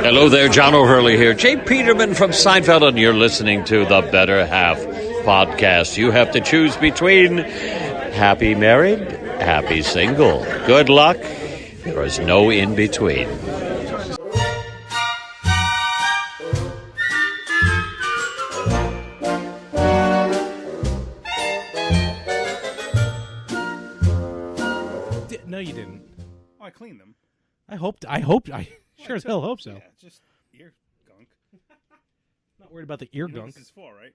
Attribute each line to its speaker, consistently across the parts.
Speaker 1: Hello there, John O'Hurley here. Jay Peterman from Seinfeld, and you're listening to the Better Half podcast. You have to choose between happy married, happy single. Good luck. There is no in between.
Speaker 2: No, you didn't.
Speaker 3: Oh, I cleaned them.
Speaker 2: I sure as hell hope so.
Speaker 3: Yeah, just ear gunk.
Speaker 2: Not worried about the ear
Speaker 3: You know what
Speaker 2: gunk.
Speaker 3: this is for, right?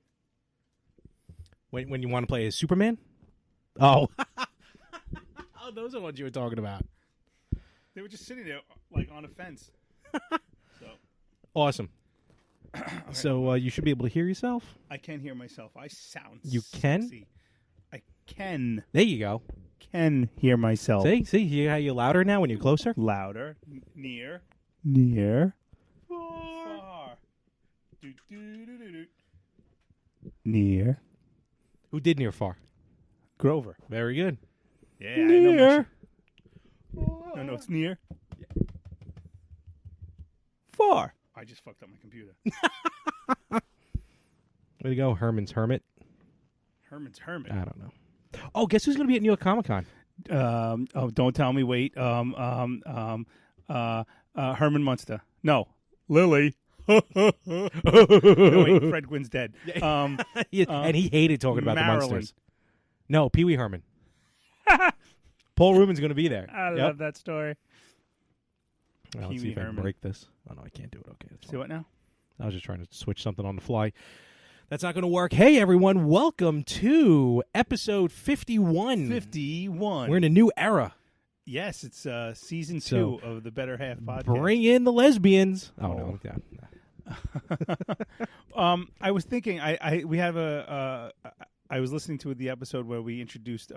Speaker 2: When you want to play as Superman? Oh. Oh, those are the ones you were talking about.
Speaker 3: They were just sitting there, like, on a fence. So
Speaker 2: Awesome. So you should be able to hear yourself.
Speaker 3: I can hear myself. I sound
Speaker 2: You can?
Speaker 3: sexy. I can
Speaker 2: There you go.
Speaker 3: hear myself.
Speaker 2: See, you how you're louder now when you're closer.
Speaker 3: Louder. Near. Far. Do. Near.
Speaker 2: Who did near far?
Speaker 3: Grover.
Speaker 2: Very good.
Speaker 3: Yeah, I know. No, it's near. Far. I just fucked up my computer.
Speaker 2: Way to go, Herman's Hermit.
Speaker 3: Herman's Hermit.
Speaker 2: I don't know. Oh, guess who's going to be at New York Comic Con?
Speaker 3: Don't tell me. Wait. Herman Munster. No, Lily. No, wait, Fred Gwynn's dead.
Speaker 2: And he hated talking about
Speaker 3: Marilyn.
Speaker 2: the Munsters. No, Pee Wee Herman. Paul Rubin's going to be there.
Speaker 3: I love that story.
Speaker 2: Well, let's
Speaker 3: Pee
Speaker 2: see
Speaker 3: Wee
Speaker 2: if I can
Speaker 3: Herman.
Speaker 2: break this. Oh, no, I can't do it. Okay. That's
Speaker 3: See
Speaker 2: fine.
Speaker 3: what now?
Speaker 2: I was just trying to switch something on the fly. That's not going to work. Hey, everyone. Welcome to episode 51.
Speaker 3: 51.
Speaker 2: We're in a new era.
Speaker 3: Yes, it's season 2
Speaker 2: So,
Speaker 3: of the Better Half podcast.
Speaker 2: Bring in the lesbians. Oh, no. Yeah.
Speaker 3: I was thinking. I was listening to the episode where we introduced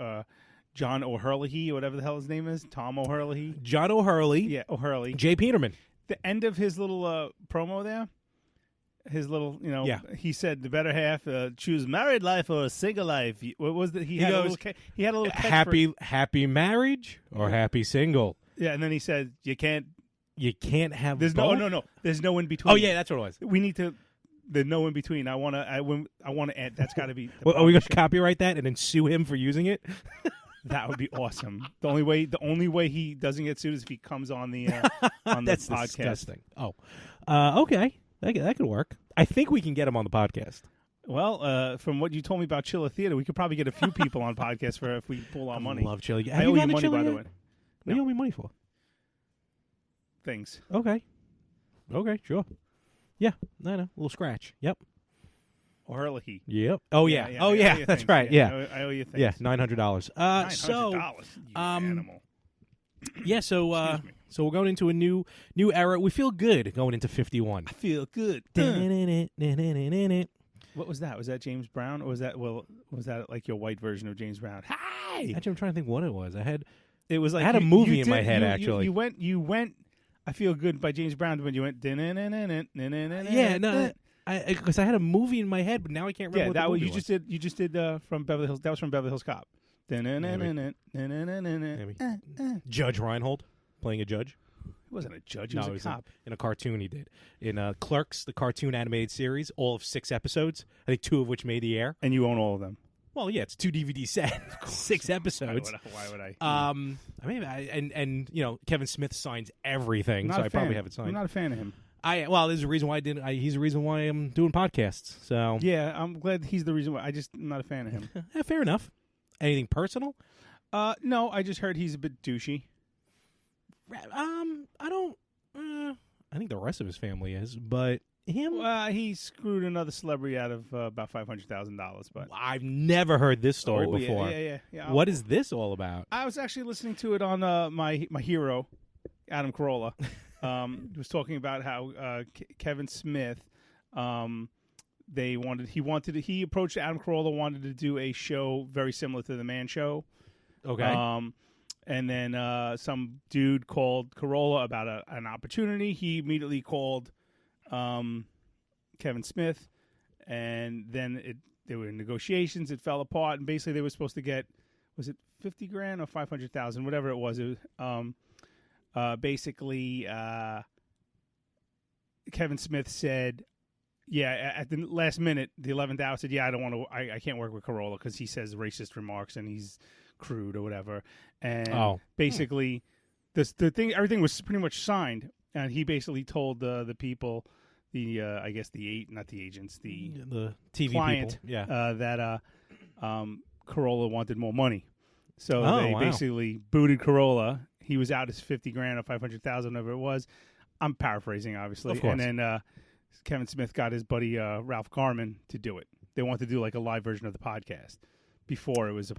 Speaker 3: John O'Hurley, or whatever the hell his name is, Tom O'Hurley.
Speaker 2: John O'Hurley.
Speaker 3: Yeah, O'Hurley.
Speaker 2: Jay Peterman.
Speaker 3: The end of his little promo there, his little,
Speaker 2: Yeah.
Speaker 3: he said the better half choose married life or a single life. What was that? He had
Speaker 2: goes,
Speaker 3: he had a little catchphrase.
Speaker 2: happy marriage or happy single.
Speaker 3: Yeah, and then he said you can't.
Speaker 2: You can't have
Speaker 3: There's
Speaker 2: both?
Speaker 3: no. There's no in between.
Speaker 2: Oh, yeah, that's what it was.
Speaker 3: We need to. There's no in between. I want to add. That's got to be.
Speaker 2: Well, are we going to copyright that and then sue him for using it?
Speaker 3: That would be awesome. The only way he doesn't get sued is if he comes on the
Speaker 2: That's
Speaker 3: podcast.
Speaker 2: disgusting. Oh, okay, that could work. I think we can get him on the podcast.
Speaker 3: Well, from what you told me about Chilla Theater, we could probably get a few people on podcast for if we pull our money.
Speaker 2: I love chili.
Speaker 3: I
Speaker 2: Have
Speaker 3: owe
Speaker 2: you
Speaker 3: you
Speaker 2: gone to
Speaker 3: money,
Speaker 2: chili
Speaker 3: by the
Speaker 2: yet?
Speaker 3: way.
Speaker 2: What do you owe me money for?
Speaker 3: Things.
Speaker 2: Okay, sure. Yeah, I know. A little scratch. Yep.
Speaker 3: O'Hurley.
Speaker 2: Yep. Oh yeah. Oh yeah. That's right. Yeah.
Speaker 3: I owe you things.
Speaker 2: Yeah. $900.
Speaker 3: $900. You animal.
Speaker 2: Yeah. So
Speaker 3: Excuse me.
Speaker 2: so we're going into a new era. We feel good going into 51.
Speaker 3: I feel good. What was that? Was that James Brown, or was that like your white version of James Brown? Hi.
Speaker 2: Actually, I'm trying to think what it was.
Speaker 3: It was like
Speaker 2: I had a
Speaker 3: you-
Speaker 2: movie
Speaker 3: you
Speaker 2: in my
Speaker 3: did-
Speaker 2: head,
Speaker 3: you-
Speaker 2: actually.
Speaker 3: You went. I feel good by James Brown when you went.
Speaker 2: Yeah. No. Because I had a movie in my head, but now I can't remember.
Speaker 3: Yeah,
Speaker 2: what
Speaker 3: that
Speaker 2: the
Speaker 3: was
Speaker 2: movie
Speaker 3: you just did. You just did from Beverly Hills. That was from Beverly Hills Cop. It
Speaker 2: Judge Reinhold playing a judge.
Speaker 3: wasn't a judge. He
Speaker 2: No,
Speaker 3: was a cop.
Speaker 2: in a cartoon he did. In Clerks, the cartoon animated series, all of 6 episodes, I think 2 of which made the air.
Speaker 3: And you own all of them.
Speaker 2: Well, yeah, it's 2 DVD set, 6 episodes.
Speaker 3: Why would I?
Speaker 2: I mean, and you know, Kevin Smith signs everything, so I probably have it signed.
Speaker 3: I'm not a fan of him.
Speaker 2: There's a reason why I didn't. He's the reason why I'm doing podcasts. So
Speaker 3: Yeah, I'm glad he's the reason why. I'm not a fan of him.
Speaker 2: fair enough. Anything personal?
Speaker 3: No, I just heard he's a bit douchey.
Speaker 2: I don't. I think the rest of his family is, but him.
Speaker 3: He screwed another celebrity out of about $500,000. But
Speaker 2: I've never heard this story
Speaker 3: Oh,
Speaker 2: before.
Speaker 3: Yeah.
Speaker 2: What is this all about?
Speaker 3: I was actually listening to it on my hero, Adam Carolla. Was talking about how Kevin Smith, he approached Adam Carolla, wanted to do a show very similar to the Man Show.
Speaker 2: Okay.
Speaker 3: And then some dude called Carolla about an opportunity. He immediately called Kevin Smith, and then there were negotiations. It fell apart, and basically they were supposed to get, was it $50,000 or $500,000, whatever it was. Basically, Kevin Smith said, yeah, at the last minute, the 11th hour said, yeah, I don't want to. I can't work with Carolla because he says racist remarks and he's crude or whatever. And basically, the thing, everything was pretty much signed, and he basically told the people, I guess not the agents, the
Speaker 2: TV
Speaker 3: client,
Speaker 2: people,
Speaker 3: that Carolla wanted more money, so they
Speaker 2: wow.
Speaker 3: basically booted Carolla. He was out his $50,000 or $500,000, whatever it was. I'm paraphrasing, obviously,
Speaker 2: of course.
Speaker 3: and then Kevin Smith got his buddy Ralph Garman to do it. They wanted to do like a live version of the podcast before it was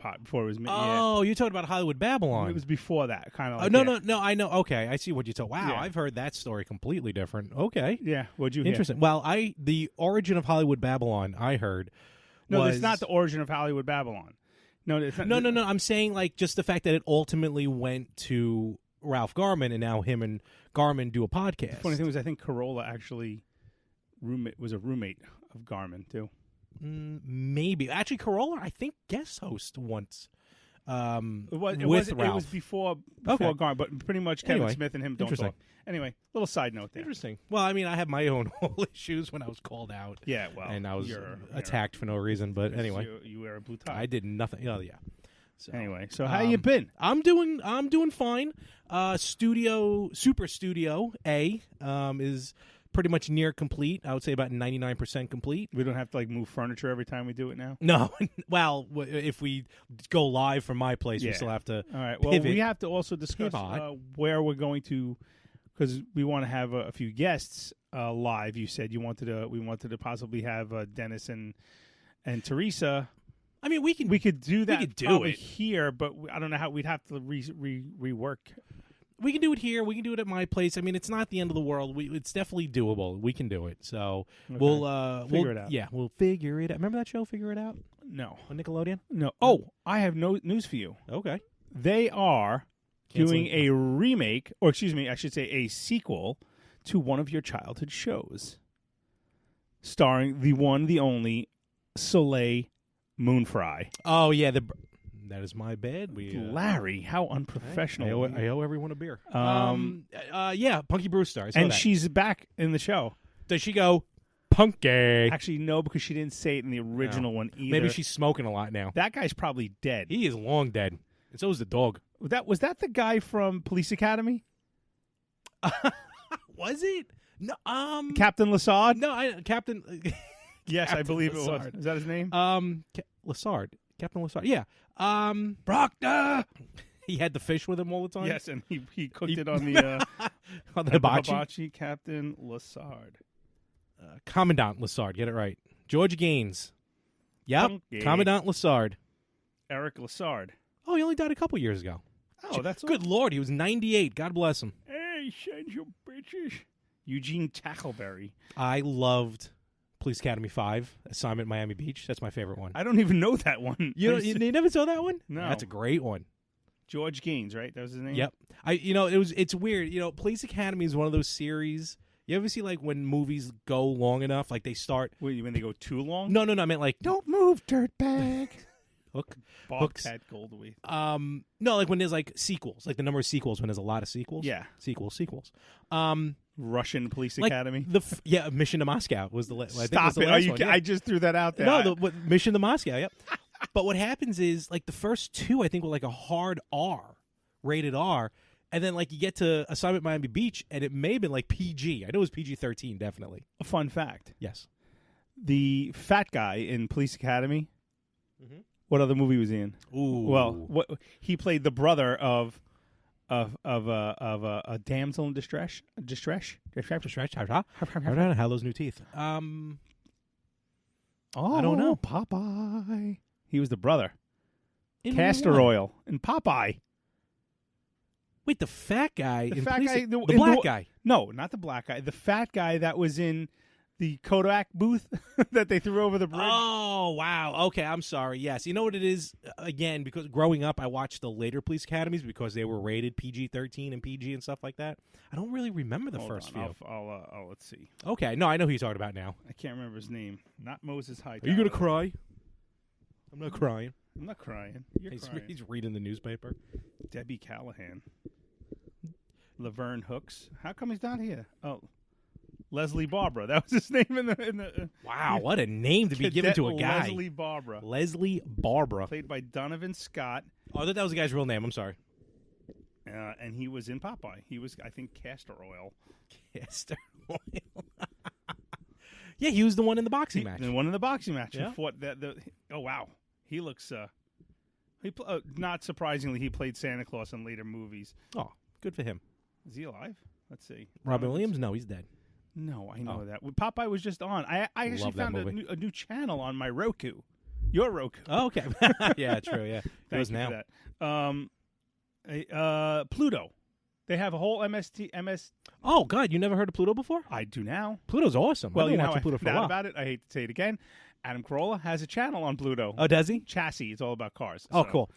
Speaker 2: Oh, you're talking about Hollywood Babylon.
Speaker 3: It was before that, kind of. Like,
Speaker 2: no, I know. Okay, I see what you're talking. Wow,
Speaker 3: Yeah.
Speaker 2: I've heard that story completely different. Okay,
Speaker 3: Yeah, what'd you hear?
Speaker 2: interesting. Well, the origin of Hollywood Babylon, I heard.
Speaker 3: No,
Speaker 2: was,
Speaker 3: it's not the origin of Hollywood Babylon. No, it's not,
Speaker 2: No. I'm saying like just the fact that it ultimately went to Ralph Garman, and now him and Garman do a podcast.
Speaker 3: The funny thing was, I think Carolla actually was a roommate of Garman too.
Speaker 2: Maybe actually, Carolla, I think guest host once.
Speaker 3: It
Speaker 2: with Ralph.
Speaker 3: It was before Garman, but pretty much Kevin Smith and him don't
Speaker 2: Interesting.
Speaker 3: talk. Anyway, little side note there.
Speaker 2: Interesting. Well, I mean, I have my own whole issues when I was called out.
Speaker 3: Yeah, well,
Speaker 2: and I was
Speaker 3: you're
Speaker 2: attacked for no reason. But anyway,
Speaker 3: you wear a blue tie.
Speaker 2: I did nothing. Oh yeah. So,
Speaker 3: anyway, so how you been?
Speaker 2: I'm doing fine. Super Studio A is pretty much near complete. I would say about 99% complete.
Speaker 3: We don't have to like move furniture every time we do it now.
Speaker 2: No, well, if we go live from my place, we still have to.
Speaker 3: All right. Well,
Speaker 2: pivot.
Speaker 3: we have to also discuss where we're going to, because we want to have a few guests live. You said we wanted to possibly have Dennis and Teresa.
Speaker 2: I mean, we
Speaker 3: could do that.
Speaker 2: We could do
Speaker 3: probably
Speaker 2: it
Speaker 3: here, but I don't know how we'd have to rework.
Speaker 2: We can do it here. We can do it at my place. I mean, it's not the end of the world. It's definitely doable. We can do it. So we'll
Speaker 3: figure it out.
Speaker 2: Yeah, we'll figure it out. Remember that show, Figure It Out?
Speaker 3: No,
Speaker 2: On Nickelodeon?
Speaker 3: no. Oh, I have no news for you.
Speaker 2: Okay.
Speaker 3: They are
Speaker 2: Canceling.
Speaker 3: doing a remake, or excuse me, I should say a sequel to one of your childhood shows, starring the one, the only Soleil Moonfry.
Speaker 2: Oh yeah, that is my bad.
Speaker 3: Larry, how unprofessional!
Speaker 2: I owe everyone a beer. Yeah, Punky Brewster. I saw
Speaker 3: and
Speaker 2: that.
Speaker 3: she's back in the show.
Speaker 2: Does she go Punky?
Speaker 3: Actually, no, because she didn't say it in the original one either.
Speaker 2: Maybe she's smoking a lot now.
Speaker 3: That guy's probably dead.
Speaker 2: He is long dead, and so is the dog.
Speaker 3: Was that the guy from Police Academy?
Speaker 2: Was it? No.
Speaker 3: Captain Lassard?
Speaker 2: No, Captain.
Speaker 3: Yes,
Speaker 2: Captain
Speaker 3: I believe
Speaker 2: Lassard.
Speaker 3: it was. Is that his name?
Speaker 2: Lassard. Captain Lassard. Yeah.
Speaker 3: Proctor.
Speaker 2: He had the fish with him all the time.
Speaker 3: Yes, and he cooked it on the
Speaker 2: on the hibachi.
Speaker 3: Hibachi. Captain Lassard.
Speaker 2: Commandant Lassard. Get it right. George Gaines. Yep.
Speaker 3: Punky.
Speaker 2: Commandant Lassard.
Speaker 3: Eric Lassard.
Speaker 2: Oh, he only died a couple years ago.
Speaker 3: Oh, that's
Speaker 2: good.
Speaker 3: all.
Speaker 2: Lord, he was 98. God bless him.
Speaker 3: Hey, send your bitches. Eugene Tackleberry.
Speaker 2: I loved Police Academy 5, Assignment Miami Beach. That's my favorite one.
Speaker 3: I don't even know that one.
Speaker 2: You never saw that one?
Speaker 3: No.
Speaker 2: That's a great one.
Speaker 3: George Gaines, right? That was his name?
Speaker 2: Yep. It's weird. Police Academy is one of those series. You ever see like when movies go long enough, like they start.
Speaker 3: Wait, you mean they go too long?
Speaker 2: No. I meant like
Speaker 3: Don't move, dirtbag.
Speaker 2: Hook.
Speaker 3: Bobcat Goldthwait.
Speaker 2: No, like when there's like sequels, like the number of sequels when there's a lot of sequels.
Speaker 3: Yeah.
Speaker 2: Sequels.
Speaker 3: Russian Police
Speaker 2: Like
Speaker 3: Academy.
Speaker 2: Mission to Moscow was the.
Speaker 3: Stop it! I just threw that out there.
Speaker 2: No, Mission to Moscow. Yep. But what happens is like the first two, I think, were like a hard R, rated R, and then like you get to Assignment Miami Beach, and it may have been like PG. I know it was PG-13, definitely.
Speaker 3: A fun fact:
Speaker 2: Yes.
Speaker 3: the fat guy in Police Academy. Mm-hmm. What other movie was he in?
Speaker 2: Ooh.
Speaker 3: Well, he played the brother of a damsel in distress.
Speaker 2: How those new teeth?
Speaker 3: Oh,
Speaker 2: I don't know.
Speaker 3: Popeye. He was the brother.
Speaker 2: In
Speaker 3: Castor
Speaker 2: what?
Speaker 3: oil in Popeye.
Speaker 2: Wait, the fat guy.
Speaker 3: The
Speaker 2: in
Speaker 3: fat
Speaker 2: Police
Speaker 3: guy.
Speaker 2: the black guy.
Speaker 3: No, not the black guy. The fat guy that was in the Kodak booth that they threw over the bridge.
Speaker 2: Oh, wow. Okay, I'm sorry. Yes. You know what it is? Again, because growing up, I watched the later Police Academies because they were rated PG-13 and PG and stuff like that. I don't really remember the first few.
Speaker 3: I'll let's see.
Speaker 2: Okay. No, I know who you're talking about now.
Speaker 3: I can't remember his name. Not Moses Hightower.
Speaker 2: Are you going to cry? I'm not crying.
Speaker 3: I'm not crying. You're crying.
Speaker 2: He's reading the newspaper.
Speaker 3: Debbie Callahan. Laverne Hooks. How come he's not here? Oh. Leslie Barbara. That was his name in the.
Speaker 2: Wow, what a name to be given to a guy.
Speaker 3: Leslie Barbara.
Speaker 2: Leslie Barbara.
Speaker 3: Played by Donovan Scott.
Speaker 2: Oh, I thought that was the guy's real name. I'm sorry.
Speaker 3: And he was in Popeye. He was, I think, Castor Oil.
Speaker 2: Castor Oil. Yeah, he was the one in the boxing match.
Speaker 3: The one in the boxing match.
Speaker 2: Yeah.
Speaker 3: Who fought oh, wow. He looks... not surprisingly, he played Santa Claus in later movies.
Speaker 2: Oh, good for him.
Speaker 3: Is he alive? Let's see.
Speaker 2: Robin Williams? No, he's dead.
Speaker 3: No, I know that. Popeye was just on. I actually
Speaker 2: Love that
Speaker 3: found
Speaker 2: movie.
Speaker 3: a new channel on my Roku. Your Roku.
Speaker 2: Oh, okay. Yeah, true, yeah. It
Speaker 3: Thank
Speaker 2: was
Speaker 3: you
Speaker 2: now.
Speaker 3: for that. Pluto. They have a whole MS.
Speaker 2: Oh, God, you never heard of Pluto before?
Speaker 3: I do now.
Speaker 2: Pluto's awesome.
Speaker 3: Well,
Speaker 2: I've
Speaker 3: you
Speaker 2: been
Speaker 3: know,
Speaker 2: watching
Speaker 3: I
Speaker 2: Pluto for a
Speaker 3: found out
Speaker 2: while.
Speaker 3: about it. I hate to say it again. Adam Carolla has a channel on Pluto.
Speaker 2: Oh, does he?
Speaker 3: Chassis. It's all about cars.
Speaker 2: Oh,
Speaker 3: So-
Speaker 2: cool.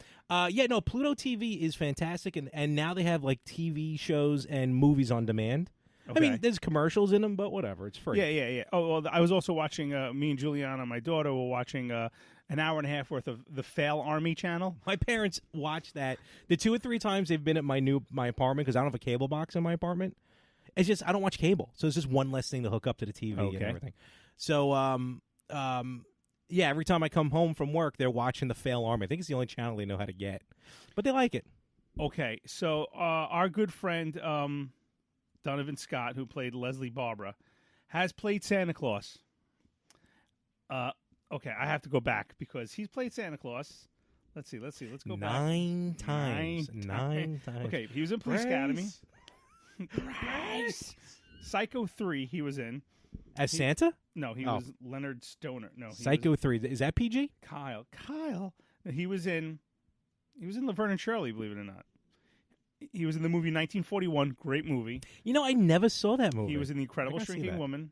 Speaker 2: Yeah, no, Pluto TV is fantastic, and now they have, like, TV shows and movies on demand. I mean,
Speaker 3: Okay.
Speaker 2: there's commercials in them, but whatever. It's free.
Speaker 3: Yeah. Oh, well, I was also watching, me and Juliana, my daughter, were watching an hour and a half worth of the Fail Army channel.
Speaker 2: My parents watch that. The 2 or 3 times they've been at my apartment, because I don't have a cable box in my apartment. It's just I don't watch cable, so it's just one less thing to hook up to the TV and
Speaker 3: Okay.
Speaker 2: everything. So, yeah, every time I come home from work, they're watching the Fail Army. I think it's the only channel they know how to get, but they like it.
Speaker 3: Okay, so our good friend Donovan Scott, who played Leslie Barbara, has played Santa Claus. Okay, I have to go back because he's played Santa Claus. Let's see. Let's go back.
Speaker 2: 9 times. 9 times.
Speaker 3: Okay, he was in Police Academy. Psycho 3 he was in.
Speaker 2: As Santa?
Speaker 3: No, he
Speaker 2: Oh.
Speaker 3: was Leonard Stoner. No, he
Speaker 2: Psycho
Speaker 3: was
Speaker 2: 3. Is that PG?
Speaker 3: Kyle. He was in Laverne and Shirley, believe it or not. He was in the movie 1941, great movie.
Speaker 2: You know, I never saw that movie.
Speaker 3: He was in The Incredible
Speaker 2: I gotta see
Speaker 3: Shrinking
Speaker 2: that.
Speaker 3: Woman.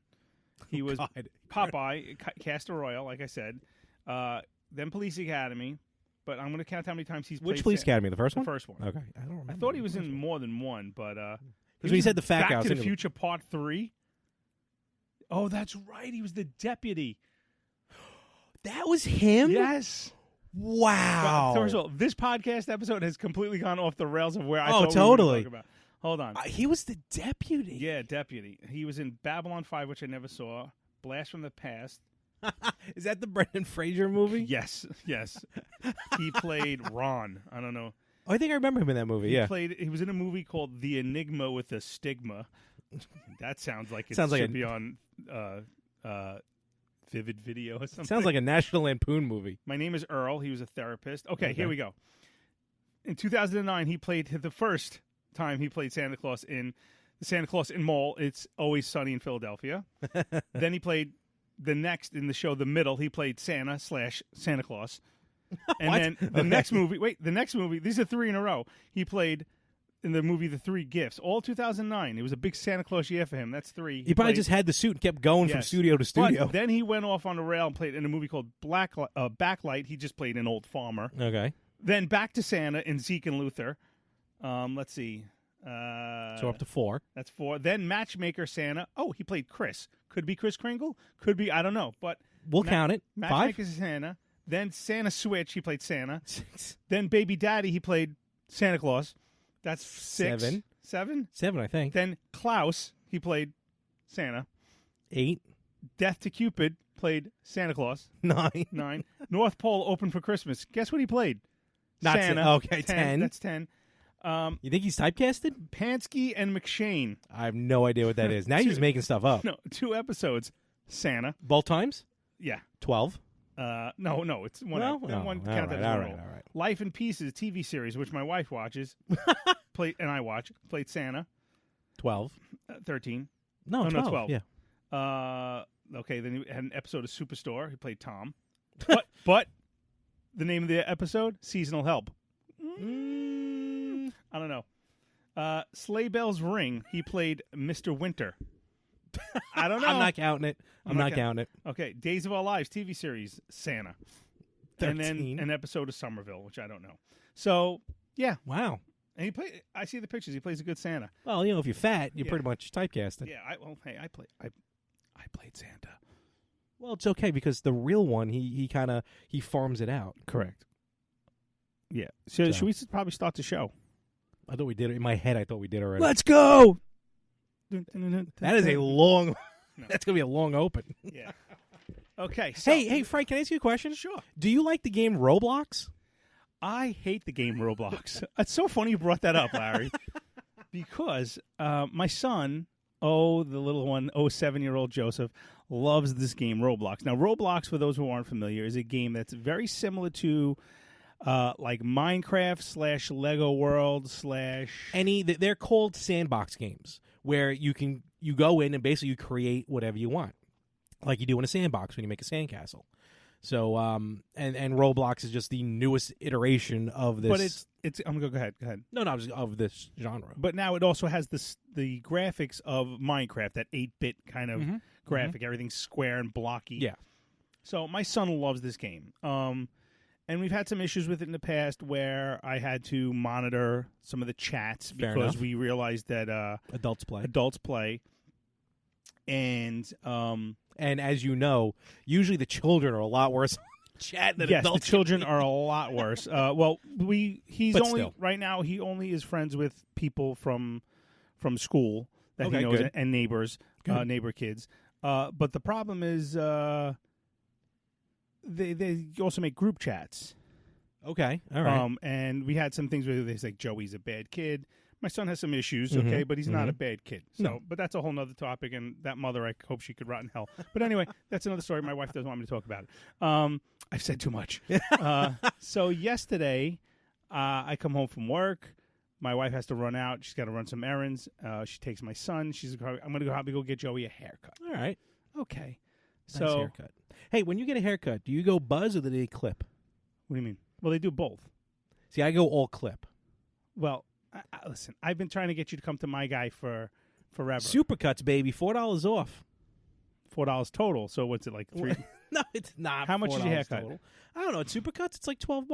Speaker 3: He was
Speaker 2: God.
Speaker 3: Popeye, Castor Oil, like I said. Then Police Academy. But I'm going to count how many times he's
Speaker 2: Which
Speaker 3: played
Speaker 2: Police
Speaker 3: Santa.
Speaker 2: Academy? The first
Speaker 3: The
Speaker 2: one?
Speaker 3: first one.
Speaker 2: Okay. I don't remember.
Speaker 3: I thought he was in more than one, but
Speaker 2: Because
Speaker 3: he
Speaker 2: when you
Speaker 3: was
Speaker 2: said
Speaker 3: in
Speaker 2: the fat guy, I
Speaker 3: Back
Speaker 2: was
Speaker 3: to the
Speaker 2: thinking-
Speaker 3: Future Part 3. Oh, that's right. He was the deputy.
Speaker 2: That was him?
Speaker 3: Yes.
Speaker 2: Wow.
Speaker 3: First of all, this podcast episode has completely gone off the rails of where I
Speaker 2: Oh,
Speaker 3: thought we were
Speaker 2: totally.
Speaker 3: going to talk about. Hold on.
Speaker 2: He was the deputy.
Speaker 3: Yeah, deputy. He was in Babylon 5, which I never saw. Blast from the Past.
Speaker 2: Is that the Brendan Fraser movie?
Speaker 3: Yes. He played Ron. I don't know.
Speaker 2: Oh, I think I remember him in that movie. Yeah.
Speaker 3: He was in a movie called The Enigma with a Stigma. That sounds like it
Speaker 2: Sounds like
Speaker 3: should
Speaker 2: a-
Speaker 3: be on Vivid Video or something.
Speaker 2: Sounds like a National Lampoon movie.
Speaker 3: My Name is Earl. He was a therapist. Okay,
Speaker 2: Okay.
Speaker 3: here we go. In 2009, he played the first time he played Santa Claus in the Santa Claus in Mall. It's Always Sunny in Philadelphia. Then he played the next in the show, The Middle. He played Santa Claus. And
Speaker 2: What?
Speaker 3: then the next movie, these are 3 in a row. He played in the movie The Three Gifts, all 2009. It was a big Santa Claus year for him. That's 3.
Speaker 2: He probably
Speaker 3: played-
Speaker 2: just had the suit and kept going from
Speaker 3: Yes.
Speaker 2: studio to studio.
Speaker 3: But then he went off on the rail and played in a movie called Backlight. He just played an old farmer.
Speaker 2: Okay.
Speaker 3: Then back to Santa in Zeke and Luther. Let's see.
Speaker 2: So up to 4.
Speaker 3: That's 4. Then Matchmaker Santa. Oh, he played Chris. Could be Chris Kringle. Could be, I don't know. But
Speaker 2: We'll count it. 5.
Speaker 3: Matchmaker Santa. Then Santa Switch. He played Santa. Then Baby Daddy. He played Santa Claus. That's 6.
Speaker 2: 7.
Speaker 3: 7?
Speaker 2: 7, I think.
Speaker 3: Then Klaus. He played Santa.
Speaker 2: 8.
Speaker 3: Death to Cupid. Played Santa Claus.
Speaker 2: 9.
Speaker 3: 9. North Pole Open for Christmas. Guess what he played?
Speaker 2: Not
Speaker 3: Santa.
Speaker 2: Santa. Okay, 10.
Speaker 3: That's 10.
Speaker 2: You think he's typecasted?
Speaker 3: Pansky and McShane.
Speaker 2: I have no idea what that is. Now you're just making stuff up.
Speaker 3: No, 2 episodes. Santa.
Speaker 2: Both times?
Speaker 3: Yeah.
Speaker 2: 12.
Speaker 3: No, it's one.
Speaker 2: No?
Speaker 3: one
Speaker 2: Oh,
Speaker 3: count
Speaker 2: all
Speaker 3: that as
Speaker 2: right,
Speaker 3: one
Speaker 2: all
Speaker 3: roll.
Speaker 2: right, all right.
Speaker 3: Life in Pieces TV series, which my wife watches, and I watch. Played Santa.
Speaker 2: 12.
Speaker 3: 13.
Speaker 2: No,
Speaker 3: Oh,
Speaker 2: 12.
Speaker 3: no, 12.
Speaker 2: Yeah.
Speaker 3: Okay, then he had an episode of Superstore. He played Tom. But the name of the episode, Seasonal Help. I don't know. Sleigh Bells Ring. He played Mr. Winter. I don't know.
Speaker 2: I'm not counting it. I'm
Speaker 3: not
Speaker 2: not counting it.
Speaker 3: Okay, Days of Our Lives TV series, Santa. And
Speaker 2: 13.
Speaker 3: then an episode of Somerville, which I don't know. So, yeah.
Speaker 2: Wow.
Speaker 3: And I see the pictures. He plays a good Santa.
Speaker 2: Well, if you're fat, you're
Speaker 3: Yeah.
Speaker 2: pretty much typecasted.
Speaker 3: Yeah, I played Santa.
Speaker 2: Well, it's okay because the real one, he farms it out.
Speaker 3: Correct. Yeah. So,
Speaker 2: So-
Speaker 3: should we probably start the show?
Speaker 2: I thought we did it. In my head, I thought we did already.
Speaker 3: Let's go!
Speaker 2: That is a long That's gonna be a long open.
Speaker 3: Yeah. Okay. So,
Speaker 2: Hey, Frank, can I ask you a question?
Speaker 3: Sure.
Speaker 2: Do you like the game Roblox?
Speaker 3: I hate the game Roblox. It's so funny you brought that up, Larry, because my son, the little one, 7-year-old Joseph, loves this game Roblox. Now, Roblox, for those who aren't familiar, is a game that's very similar to like Minecraft / Lego World /
Speaker 2: They're called sandbox games where you go in and basically you create whatever you want, like you do in a sandbox when you make a sandcastle. So and Roblox is just the newest iteration of this.
Speaker 3: But it's I'm gonna go ahead.
Speaker 2: No, of this genre.
Speaker 3: But now it also has the graphics of Minecraft, that 8-bit kind of graphic. Everything's square and blocky.
Speaker 2: Yeah.
Speaker 3: So my son loves this game. And we've had some issues with it in the past where I had to monitor some of the chats
Speaker 2: Fair
Speaker 3: because
Speaker 2: enough.
Speaker 3: we realized that
Speaker 2: Adults play.
Speaker 3: And
Speaker 2: as you know, usually the children are a lot worse chat than
Speaker 3: yes,
Speaker 2: adults.
Speaker 3: the children are a lot worse. He's
Speaker 2: But
Speaker 3: only
Speaker 2: still.
Speaker 3: right now. He only is friends with people from school that
Speaker 2: Okay,
Speaker 3: he knows
Speaker 2: good.
Speaker 3: and neighbors,
Speaker 2: Good.
Speaker 3: neighbor kids. But the problem is they also make group chats.
Speaker 2: Okay, all right.
Speaker 3: And we had some things where they say Joey's a bad kid. My son has some issues, okay, but he's not a bad kid. So,
Speaker 2: No.
Speaker 3: but that's a whole nother topic, and that mother, I hope she could rot in hell. But anyway, that's another story. My wife doesn't want me to talk about it. I've said too much. So yesterday, I come home from work. My wife has to run out. She's got to run some errands. She takes my son. I'm going to help me go get Joey a haircut.
Speaker 2: All right.
Speaker 3: Okay.
Speaker 2: Nice
Speaker 3: So,
Speaker 2: haircut. Hey, when you get a haircut, do you go buzz or do they clip?
Speaker 3: what do you mean? Well, they do both.
Speaker 2: See, I go all clip.
Speaker 3: Well, listen, I've been trying to get you to come to my guy for forever.
Speaker 2: Supercuts, baby, $4 off.
Speaker 3: $4 total. So what's it like? $3?
Speaker 2: No, it's not.
Speaker 3: How much is your
Speaker 2: $4
Speaker 3: haircut?
Speaker 2: total. I don't know. At Supercuts, it's like $12.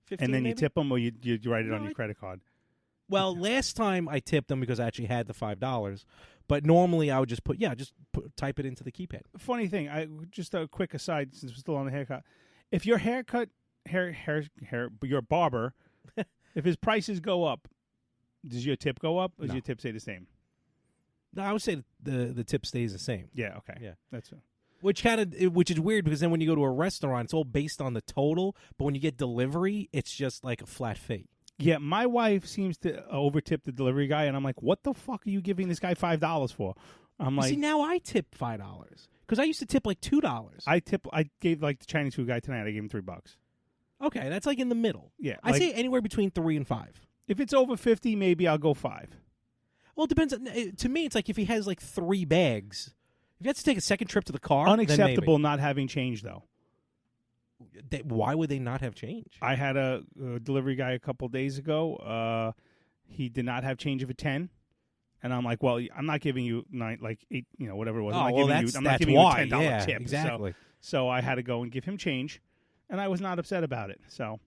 Speaker 2: 15
Speaker 3: And then you
Speaker 2: maybe?
Speaker 3: tip them, or you write it on
Speaker 2: No,
Speaker 3: your credit card.
Speaker 2: Well, last time I tipped them because I actually had the $5. But normally I would just type it into the keypad.
Speaker 3: Funny thing, just a quick aside since we're still on the haircut. If your your barber, if his prices go up, does your tip go up, or does
Speaker 2: No.
Speaker 3: your tip stay the same?
Speaker 2: No, I would say the tip stays the same.
Speaker 3: Yeah. Okay.
Speaker 2: Yeah.
Speaker 3: That's
Speaker 2: Which is weird because then when you go to a restaurant, it's all based on the total. But when you get delivery, it's just like a flat fee.
Speaker 3: Yeah, my wife seems to overtip the delivery guy, and I'm like, "What the fuck are you giving this guy $5 for?" I'm like,
Speaker 2: See, now I tip $5 because I used to tip like $2.
Speaker 3: I gave like the Chinese food guy tonight. I gave him $3.
Speaker 2: Okay, that's like in the middle.
Speaker 3: Yeah,
Speaker 2: I'd
Speaker 3: like-
Speaker 2: say anywhere between 3 and 5.
Speaker 3: If it's over 50, maybe I'll go 5.
Speaker 2: Well, it depends. To me, it's like if he has like 3 bags. If you have to take a second trip to the car, then
Speaker 3: Unacceptable not having change though.
Speaker 2: maybe. Why would they not have change?
Speaker 3: I had a delivery guy a couple days ago. He did not have change of a 10, and I'm like, well, I'm not giving you 8, whatever it was. I'm not giving you a $10
Speaker 2: yeah,
Speaker 3: tip.
Speaker 2: exactly.
Speaker 3: So I had to go and give him change, and I was not upset about it. So,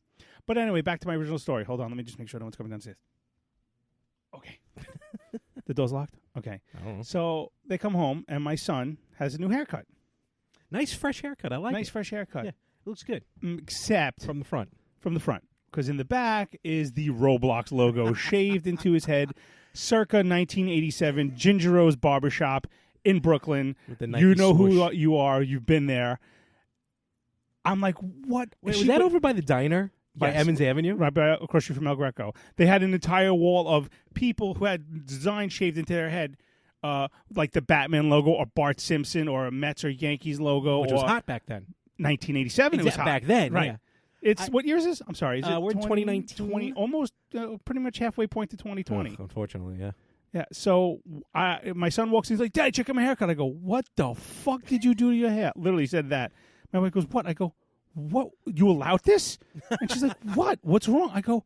Speaker 3: but anyway, back to my original story. Hold on, let me just make sure no one's coming downstairs. Okay, the door's locked. Okay,
Speaker 2: I don't know.
Speaker 3: so they come home, and my son has a new haircut.
Speaker 2: Nice fresh haircut. I like
Speaker 3: Nice
Speaker 2: it.
Speaker 3: fresh haircut.
Speaker 2: Yeah, it looks good
Speaker 3: Except
Speaker 2: from the front.
Speaker 3: from the front, because in the back is the Roblox logo shaved into his head, circa 1987, Ginger Rose Barbershop in Brooklyn.
Speaker 2: With the Nike
Speaker 3: You know who
Speaker 2: swoosh.
Speaker 3: you are. You've been there. I'm like, what?
Speaker 2: Wait,
Speaker 3: She
Speaker 2: was that
Speaker 3: went-
Speaker 2: over by the diner by
Speaker 3: Yes.
Speaker 2: Evans Avenue?
Speaker 3: Right across the street from El Greco. They had an entire wall of people who had designs shaved into their head, like the Batman logo or Bart Simpson or a Mets or Yankees logo.
Speaker 2: Which
Speaker 3: or
Speaker 2: was hot back then.
Speaker 3: 1987, it was hot.
Speaker 2: Back then,
Speaker 3: Right.
Speaker 2: yeah.
Speaker 3: It's what year is this? I'm sorry. Is it
Speaker 2: we're in 2019?
Speaker 3: 20, almost pretty much halfway point to 2020.
Speaker 2: Ugh, unfortunately, yeah.
Speaker 3: Yeah. So my son walks in. He's like, "Dad, check out my haircut." I go, "What the fuck did you do to your hair?" Literally said that. My wife goes, "What?" I go, "What? You allowed this?" And she's like, "What? What's wrong?" I go,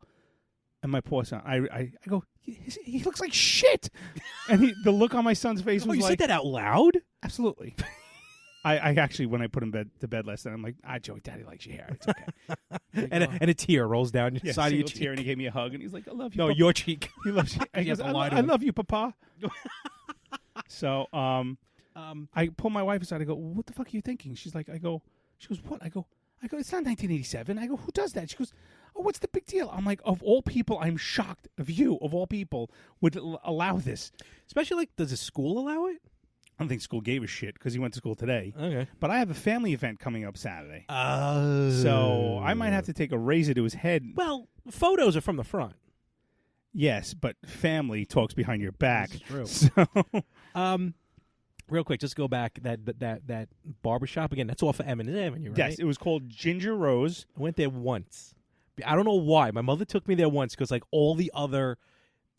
Speaker 3: and my poor son. I go, he looks like shit. And the look on my son's face
Speaker 2: Oh,
Speaker 3: was
Speaker 2: you
Speaker 3: like,
Speaker 2: said that out loud?
Speaker 3: absolutely. I actually, when I put him to bed last night, I'm like, Joey, Daddy likes your hair. It's okay.
Speaker 2: And a tear rolls down your
Speaker 3: Yeah,
Speaker 2: side of your
Speaker 3: single
Speaker 2: cheek.
Speaker 3: tear, and he gave me a hug, and he's like, "I love you."
Speaker 2: No,
Speaker 3: Papa."
Speaker 2: your cheek.
Speaker 3: He loves you. He
Speaker 2: You have
Speaker 3: goes,
Speaker 2: to lie to
Speaker 3: I
Speaker 2: him.
Speaker 3: love you, Papa. So, I pull my wife aside. I go, "What the fuck are you thinking?" She goes, "What?" I go, "It's not 1987." I go, "Who does that?" She goes, "Oh, what's the big deal?" I'm like, "Of all people, I'm shocked of you, of all people, would allow this."
Speaker 2: Especially, like, does a school allow it?
Speaker 3: I don't think school gave a shit because he went to school today.
Speaker 2: Okay.
Speaker 3: But I have a family event coming up Saturday.
Speaker 2: Oh.
Speaker 3: So I might have to take a razor to his head.
Speaker 2: Well, photos are from the front.
Speaker 3: Yes, but family talks behind your back.
Speaker 2: This is true.
Speaker 3: So,
Speaker 2: real quick, just go back that barbershop again. That's off of Emmons Avenue, right?
Speaker 3: yes, it was called Ginger Rose.
Speaker 2: I went there once. I don't know why. My mother took me there once because like all the other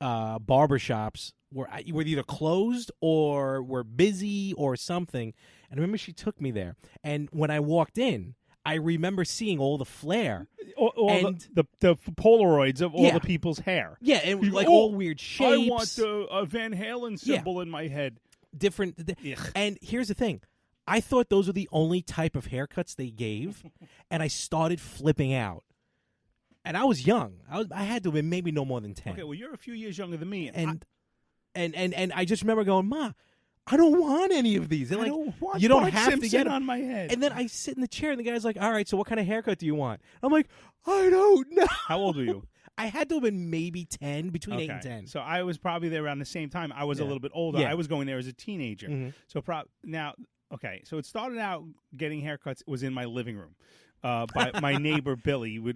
Speaker 2: barbershops were either closed or were busy or something. And I remember she took me there. And when I walked in, I remember seeing all the flair.
Speaker 3: All
Speaker 2: And-
Speaker 3: the Polaroids of all
Speaker 2: Yeah.
Speaker 3: the people's hair.
Speaker 2: Yeah, and
Speaker 3: You-
Speaker 2: like
Speaker 3: oh,
Speaker 2: all weird shapes.
Speaker 3: I want a Van Halen symbol in my head.
Speaker 2: different.
Speaker 3: Ugh.
Speaker 2: And here's the thing. I thought those were the only type of haircuts they gave, and I started flipping out. And I was young. I had to have been maybe no more than 10.
Speaker 3: Okay, well, you're a few years younger than me.
Speaker 2: and I just remember going, Ma, I don't want any of these. They're
Speaker 3: I
Speaker 2: like,
Speaker 3: don't want
Speaker 2: you don't
Speaker 3: Bart
Speaker 2: have to
Speaker 3: Simpson
Speaker 2: get 'em.
Speaker 3: on my head.
Speaker 2: And then I sit in the chair, and the guy's like, all right, so what kind of haircut do you want? I'm like, I don't know.
Speaker 3: How old were you?
Speaker 2: I had to have been maybe 10, between 8 and 10.
Speaker 3: So I was probably there around the same time. I was a
Speaker 2: Yeah.
Speaker 3: little bit older.
Speaker 2: Yeah.
Speaker 3: I was going there as a teenager.
Speaker 2: Mhm.
Speaker 3: So now, okay. So it started out getting haircuts was in my living room. By my neighbor Billy, who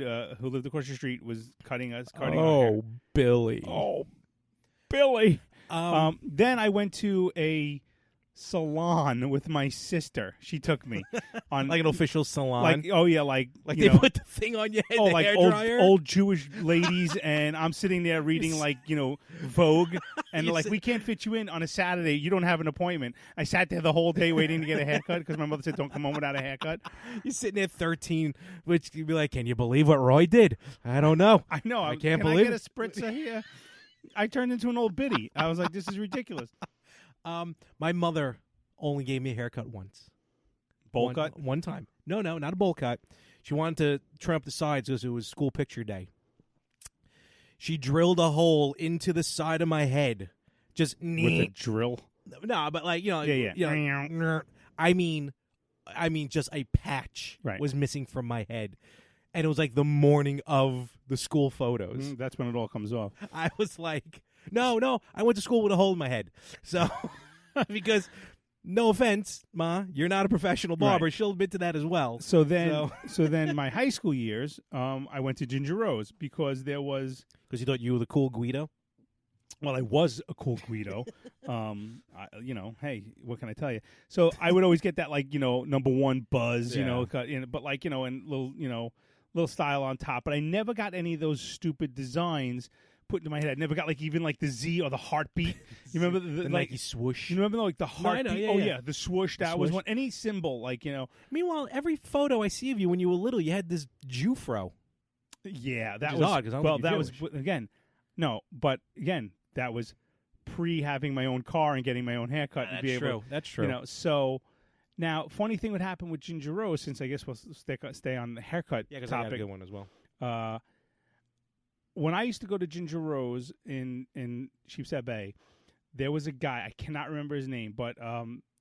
Speaker 3: lived across the street, was cutting our hair.
Speaker 2: Billy.
Speaker 3: Oh, Billy. Then I went to a salon with my sister. She took me on
Speaker 2: like an official salon.
Speaker 3: like like
Speaker 2: they put the thing on your head,
Speaker 3: oh,
Speaker 2: the
Speaker 3: like
Speaker 2: hair
Speaker 3: old,
Speaker 2: dryer.
Speaker 3: old Jewish ladies, and I'm sitting there reading like Vogue, and
Speaker 2: You
Speaker 3: like
Speaker 2: sit-
Speaker 3: we can't fit you in on a Saturday. You don't have an appointment. I sat there the whole day waiting to get a haircut because my mother said don't come home without a haircut.
Speaker 2: You're sitting there 13, which you'd be like, can you believe what Roy did? I don't know.
Speaker 3: I know.
Speaker 2: I can't
Speaker 3: can
Speaker 2: believe
Speaker 3: I get a spritzer here? I turned into an old biddy. I was like, this is ridiculous.
Speaker 2: My mother only gave me a haircut once.
Speaker 3: Bowl cut.
Speaker 2: One time. No, not a bowl cut. She wanted to trim up the sides because it was school picture day. She drilled a hole into the side of my head. Just
Speaker 3: With a drill.
Speaker 2: no, but like
Speaker 3: Yeah.
Speaker 2: I mean, just a patch
Speaker 3: Right.
Speaker 2: was missing from my head, and it was like the morning of the school photos.
Speaker 3: That's when it all comes off.
Speaker 2: I was like, no, I went to school with a hole in my head. So, because, no offense, Ma, you're not a professional barber.
Speaker 3: Right.
Speaker 2: She'll admit to that as well.
Speaker 3: So then my high school years, I went to Ginger Rose because there was.
Speaker 2: Because you thought you were the cool Guido?
Speaker 3: Well, I was a cool Guido. Hey, what can I tell you? So I would always get that, like, number one buzz,
Speaker 2: Yeah.
Speaker 3: cut in, but like, and little style on top. But I never got any of those stupid designs put into my head. I never got like even like the Z or the heartbeat. You remember
Speaker 2: The
Speaker 3: like
Speaker 2: Nike swoosh.
Speaker 3: you remember like the
Speaker 2: No, I
Speaker 3: heartbeat?
Speaker 2: know, yeah,
Speaker 3: Oh
Speaker 2: yeah.
Speaker 3: the swoosh. That was
Speaker 2: swoosh.
Speaker 3: one. Any symbol, like
Speaker 2: Meanwhile, every photo I see of you when you were little, you had this Jufro.
Speaker 3: Yeah, that
Speaker 2: is
Speaker 3: was
Speaker 2: odd, 'cause I don't
Speaker 3: well.
Speaker 2: think you're
Speaker 3: That was
Speaker 2: Jewish.
Speaker 3: again, no, but again, that was pre having my own car and getting my own haircut and be able.
Speaker 2: That's true.
Speaker 3: So now, funny thing would happen with Ginger Rose, since I guess we'll stay on the haircut
Speaker 2: Yeah, because I got a
Speaker 3: topic.
Speaker 2: good one as well.
Speaker 3: When I used to go to Ginger Rose in Sheepshead Bay, there was a guy, I cannot remember his name, but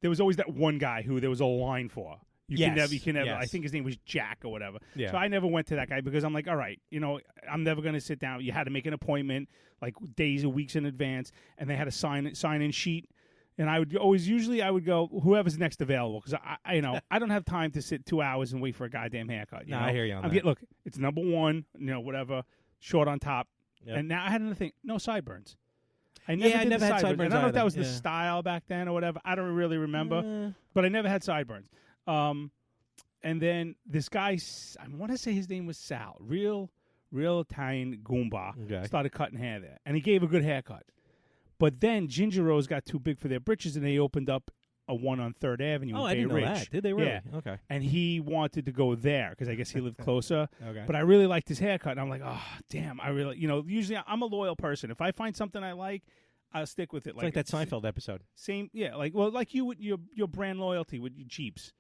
Speaker 3: there was always that one guy who there was a line for. You can never.
Speaker 2: Yes.
Speaker 3: I think his name was Jack or whatever.
Speaker 2: Yeah.
Speaker 3: So I never went to that guy because I'm like, all right, I'm never going to sit down. You had to make an appointment like days or weeks in advance, and they had a sign in sheet. And I would go whoever's next available because I don't have time to sit 2 hours and wait for a goddamn haircut.
Speaker 2: No, I hear you on that.
Speaker 3: Look, it's number one, whatever, short on top.
Speaker 2: Yep.
Speaker 3: And now I had another thing, no sideburns. I
Speaker 2: I
Speaker 3: never
Speaker 2: never
Speaker 3: did the
Speaker 2: had sideburns
Speaker 3: And I don't know if that
Speaker 2: either.
Speaker 3: was the
Speaker 2: Yeah.
Speaker 3: style back then or whatever. I don't really remember, but I never had sideburns. And then this guy, I want to say his name was Sal, real Italian Goomba,
Speaker 2: Okay.
Speaker 3: started cutting hair there, and he gave a good haircut. But then Ginger Rose got too big for their britches, and they opened up a one on 3rd Avenue.
Speaker 2: Oh,
Speaker 3: in
Speaker 2: I didn't
Speaker 3: Bay
Speaker 2: know
Speaker 3: Ridge.
Speaker 2: that. Did they really?
Speaker 3: Yeah.
Speaker 2: Okay.
Speaker 3: And he wanted to go there because I guess he lived closer.
Speaker 2: Okay.
Speaker 3: But I really liked his haircut, and I'm like, oh, damn, I really, usually I'm a loyal person. If I find something I like, I'll stick with it.
Speaker 2: It's like that Seinfeld episode.
Speaker 3: Same, yeah, like you with your brand loyalty with your Jeeps.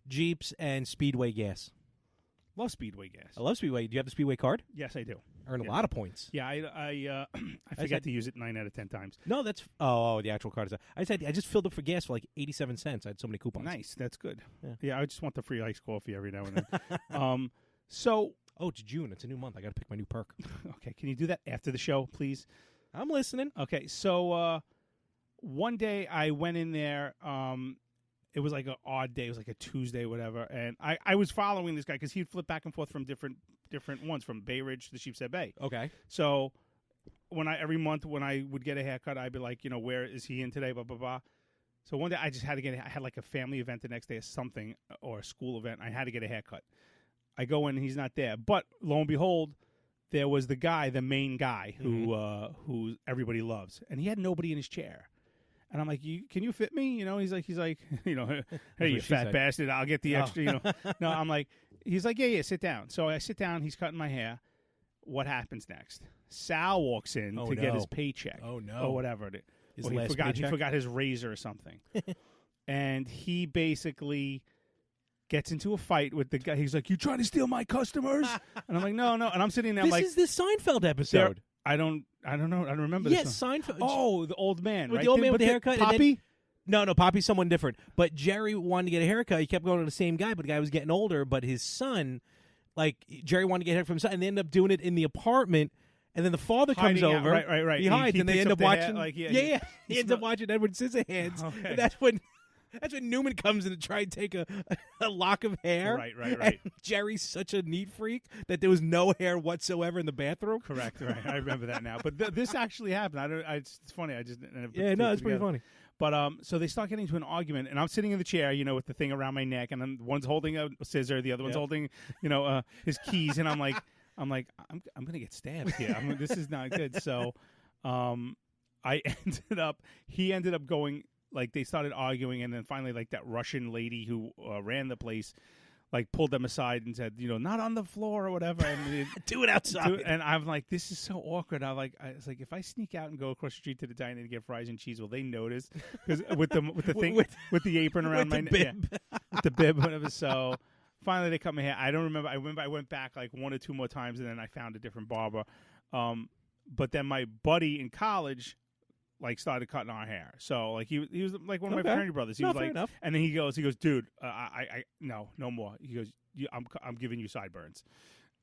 Speaker 2: Jeeps and Speedway gas.
Speaker 3: Love Speedway gas.
Speaker 2: I love Speedway. Do you have the Speedway card?
Speaker 3: Yes, I do.
Speaker 2: Earn
Speaker 3: Yeah.
Speaker 2: a lot of points.
Speaker 3: Yeah, I forget to use it 9 out of 10 times.
Speaker 2: No, that's the actual card is. I just filled up for gas for like 87 cents. I had so many coupons.
Speaker 3: Nice, that's good.
Speaker 2: Yeah.
Speaker 3: Yeah, I just want the free iced coffee every now and then. So
Speaker 2: Oh, it's June. It's a new month. I got to pick my new perk.
Speaker 3: okay, can you do that after the show, please?
Speaker 2: I'm listening.
Speaker 3: Okay, so one day I went in there. It was like an odd day. It was like a Tuesday, whatever. And I was following this guy because he'd flip back and forth from different ones, from Bay Ridge to Sheepshead Bay.
Speaker 2: Okay.
Speaker 3: So every month when I would get a haircut, I'd be like, where is he in today? Blah blah blah. So one day I just had to I had like a family event the next day or something, or a school event. I had to get a haircut. I go in and he's not there. But lo and behold, there was the main guy who everybody loves, and he had nobody in his chair. And I'm like, can you fit me? He's like, hey, you fat bastard, I'll get the extra. No, I'm like, he's like, yeah, sit down. So I sit down. He's cutting my hair. What happens next? Sal walks in to get his paycheck.
Speaker 2: Oh no,
Speaker 3: or whatever. He forgot his razor or something, and he basically gets into a fight with the guy. He's like, "You trying to steal my customers?" And I'm like, "No." And I'm sitting there.
Speaker 2: This is the Seinfeld episode.
Speaker 3: I don't know. I don't remember.
Speaker 2: Yes,
Speaker 3: this
Speaker 2: Seinfeld.
Speaker 3: Oh, the old man,
Speaker 2: with
Speaker 3: right?
Speaker 2: the old man with the haircut.
Speaker 3: Poppy.
Speaker 2: No, Poppy's someone different. But Jerry wanted to get a haircut. He kept going to the same guy, but the guy was getting older. But his son, Jerry wanted to get a haircut from his son, and they ended up doing it in the apartment. And then the father comes over.
Speaker 3: Right.
Speaker 2: He hides, and they end up watching.
Speaker 3: He
Speaker 2: ends up watching Edward Scissorhands.
Speaker 3: Okay.
Speaker 2: And that's when Newman comes in to try and take a lock of hair.
Speaker 3: Right.
Speaker 2: And Jerry's such a neat freak that there was no hair whatsoever in the bathroom.
Speaker 3: Correct. Right. I remember that now. But this actually happened. It's funny. I just
Speaker 2: it's pretty funny.
Speaker 3: But so they start getting into an argument, and I'm sitting in the chair, with the thing around my neck, and then one's holding a scissor, the other one's holding, his keys, and I'm like, I'm gonna get stabbed here. This is not good. So, he ended up going, they started arguing, and then finally, that Russian lady who ran the place, pulled them aside and said, not on the floor or whatever, and
Speaker 2: do it outside.
Speaker 3: And I'm like, this is so awkward. I was like, if I sneak out and go across the street to the diner to get fries and cheese, will they notice? Because with the thing with the apron around my neck, with the bib, whatever. So. Finally, they cut my hair. I don't remember. I went back one or two more times, and then I found a different barber. But then my buddy in college, started cutting our hair. So he was one of my fraternity brothers. He was
Speaker 2: fair enough.
Speaker 3: And then he goes, dude, no more. He goes, I'm giving you sideburns.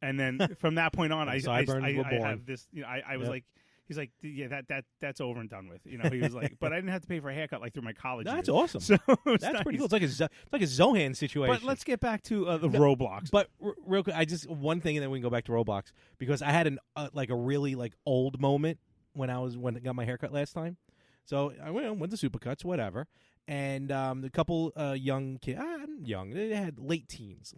Speaker 3: And then from that point on, I have this. I was like. He's like, yeah, that's over and done with. He was like, but I didn't have to pay for a haircut through my college.
Speaker 2: That's
Speaker 3: years.
Speaker 2: awesome.
Speaker 3: So
Speaker 2: that's
Speaker 3: nice.
Speaker 2: pretty cool. It's like a Zohan situation.
Speaker 3: But let's get back to the Roblox.
Speaker 2: But real quick, one thing, and then we can go back to Roblox, because I had a really old moment when I got my haircut last time. So I went to Supercuts, whatever, and a couple young kids, young, they had late teens.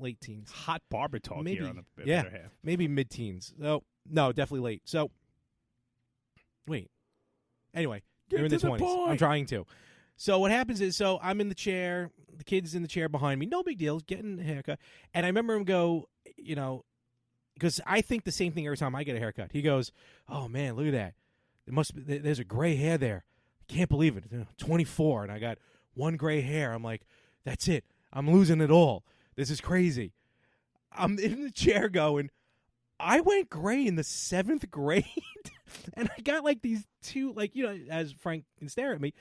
Speaker 3: Hot barber talk
Speaker 2: maybe,
Speaker 3: here on the
Speaker 2: yeah,
Speaker 3: half.
Speaker 2: maybe mid-teens. So no, definitely late. So. Wait. Anyway, they're in the 20s. I'm trying to. So what happens is, I'm in the chair, the kid's in the chair behind me, no big deal, getting a haircut. And I remember him go, because I think the same thing every time I get a haircut. He goes, oh man, look at that. There's a gray hair there. I can't believe it. 24, and I got one gray hair. I'm like, that's it. I'm losing it all. This is crazy. I'm in the chair going, I went gray in the 7th grade. And I got these two, as Frank can stare at me,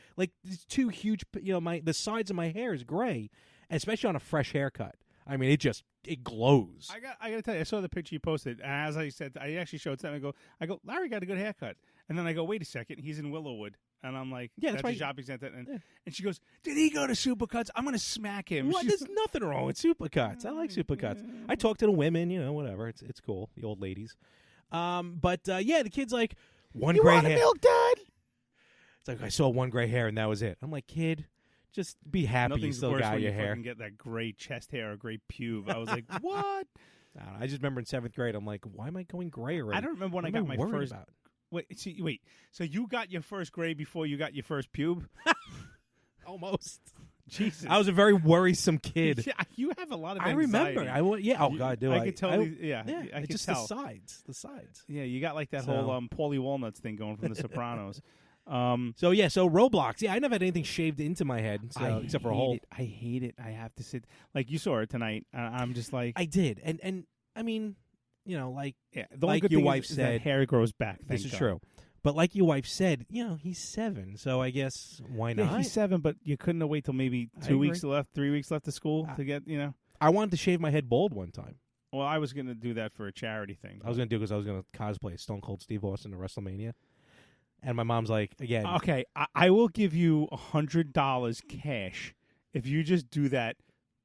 Speaker 2: these two huge, the sides of my hair is gray, and especially on a fresh haircut. I mean, it glows.
Speaker 3: I got to tell you, I saw the picture you posted, and as I said, I actually showed something. I go, Larry got a good haircut, and then I go, wait a second, he's in Willowwood, and I'm like,
Speaker 2: yeah,
Speaker 3: that's a shopping center, and she goes, did he go to Supercuts? I'm going to smack him.
Speaker 2: What? There's nothing wrong with Supercuts. I like Supercuts. I talk to the women, whatever. It's cool, the old ladies. But the kid's like, one gray hair.
Speaker 3: You want milk, Dad?
Speaker 2: It's like, I saw one gray hair, and that was it. I'm like, kid, just be happy you still got your hair.
Speaker 3: Nothing's worse when you get that gray chest hair or gray pube. I was like, what?
Speaker 2: I just remember in 7th grade, I'm like, why am I going gray already?
Speaker 3: I don't remember when I got my first. Wait. So you got your first gray before you got your first pube?
Speaker 2: Almost.
Speaker 3: Jesus.
Speaker 2: I was a very worrisome kid.
Speaker 3: Yeah, you have a lot of
Speaker 2: anxiety. I remember. Oh, God, do I?
Speaker 3: I could tell. I could
Speaker 2: just
Speaker 3: tell.
Speaker 2: The sides.
Speaker 3: Yeah, you got that whole Paulie Walnuts thing going from The Sopranos.
Speaker 2: So Roblox. Yeah, I never had anything shaved into my head, except for a hole.
Speaker 3: I hate it. I have to sit. You saw it tonight. I'm just like.
Speaker 2: I did. And I mean, the only
Speaker 3: good
Speaker 2: your
Speaker 3: thing
Speaker 2: wife
Speaker 3: is
Speaker 2: said.
Speaker 3: That hair grows back.
Speaker 2: This is true. But like your wife said, he's 7, so I guess why not?
Speaker 3: Yeah, he's 7, but you couldn't have wait till maybe 2 weeks left, 3 weeks left of school to get,
Speaker 2: I wanted to shave my head bald one time.
Speaker 3: Well, I was going to do that for a charity thing.
Speaker 2: I was going to do because I was going to cosplay Stone Cold Steve Austin at WrestleMania. And my mom's like, again,
Speaker 3: Okay, I will give you $100 cash if you just do that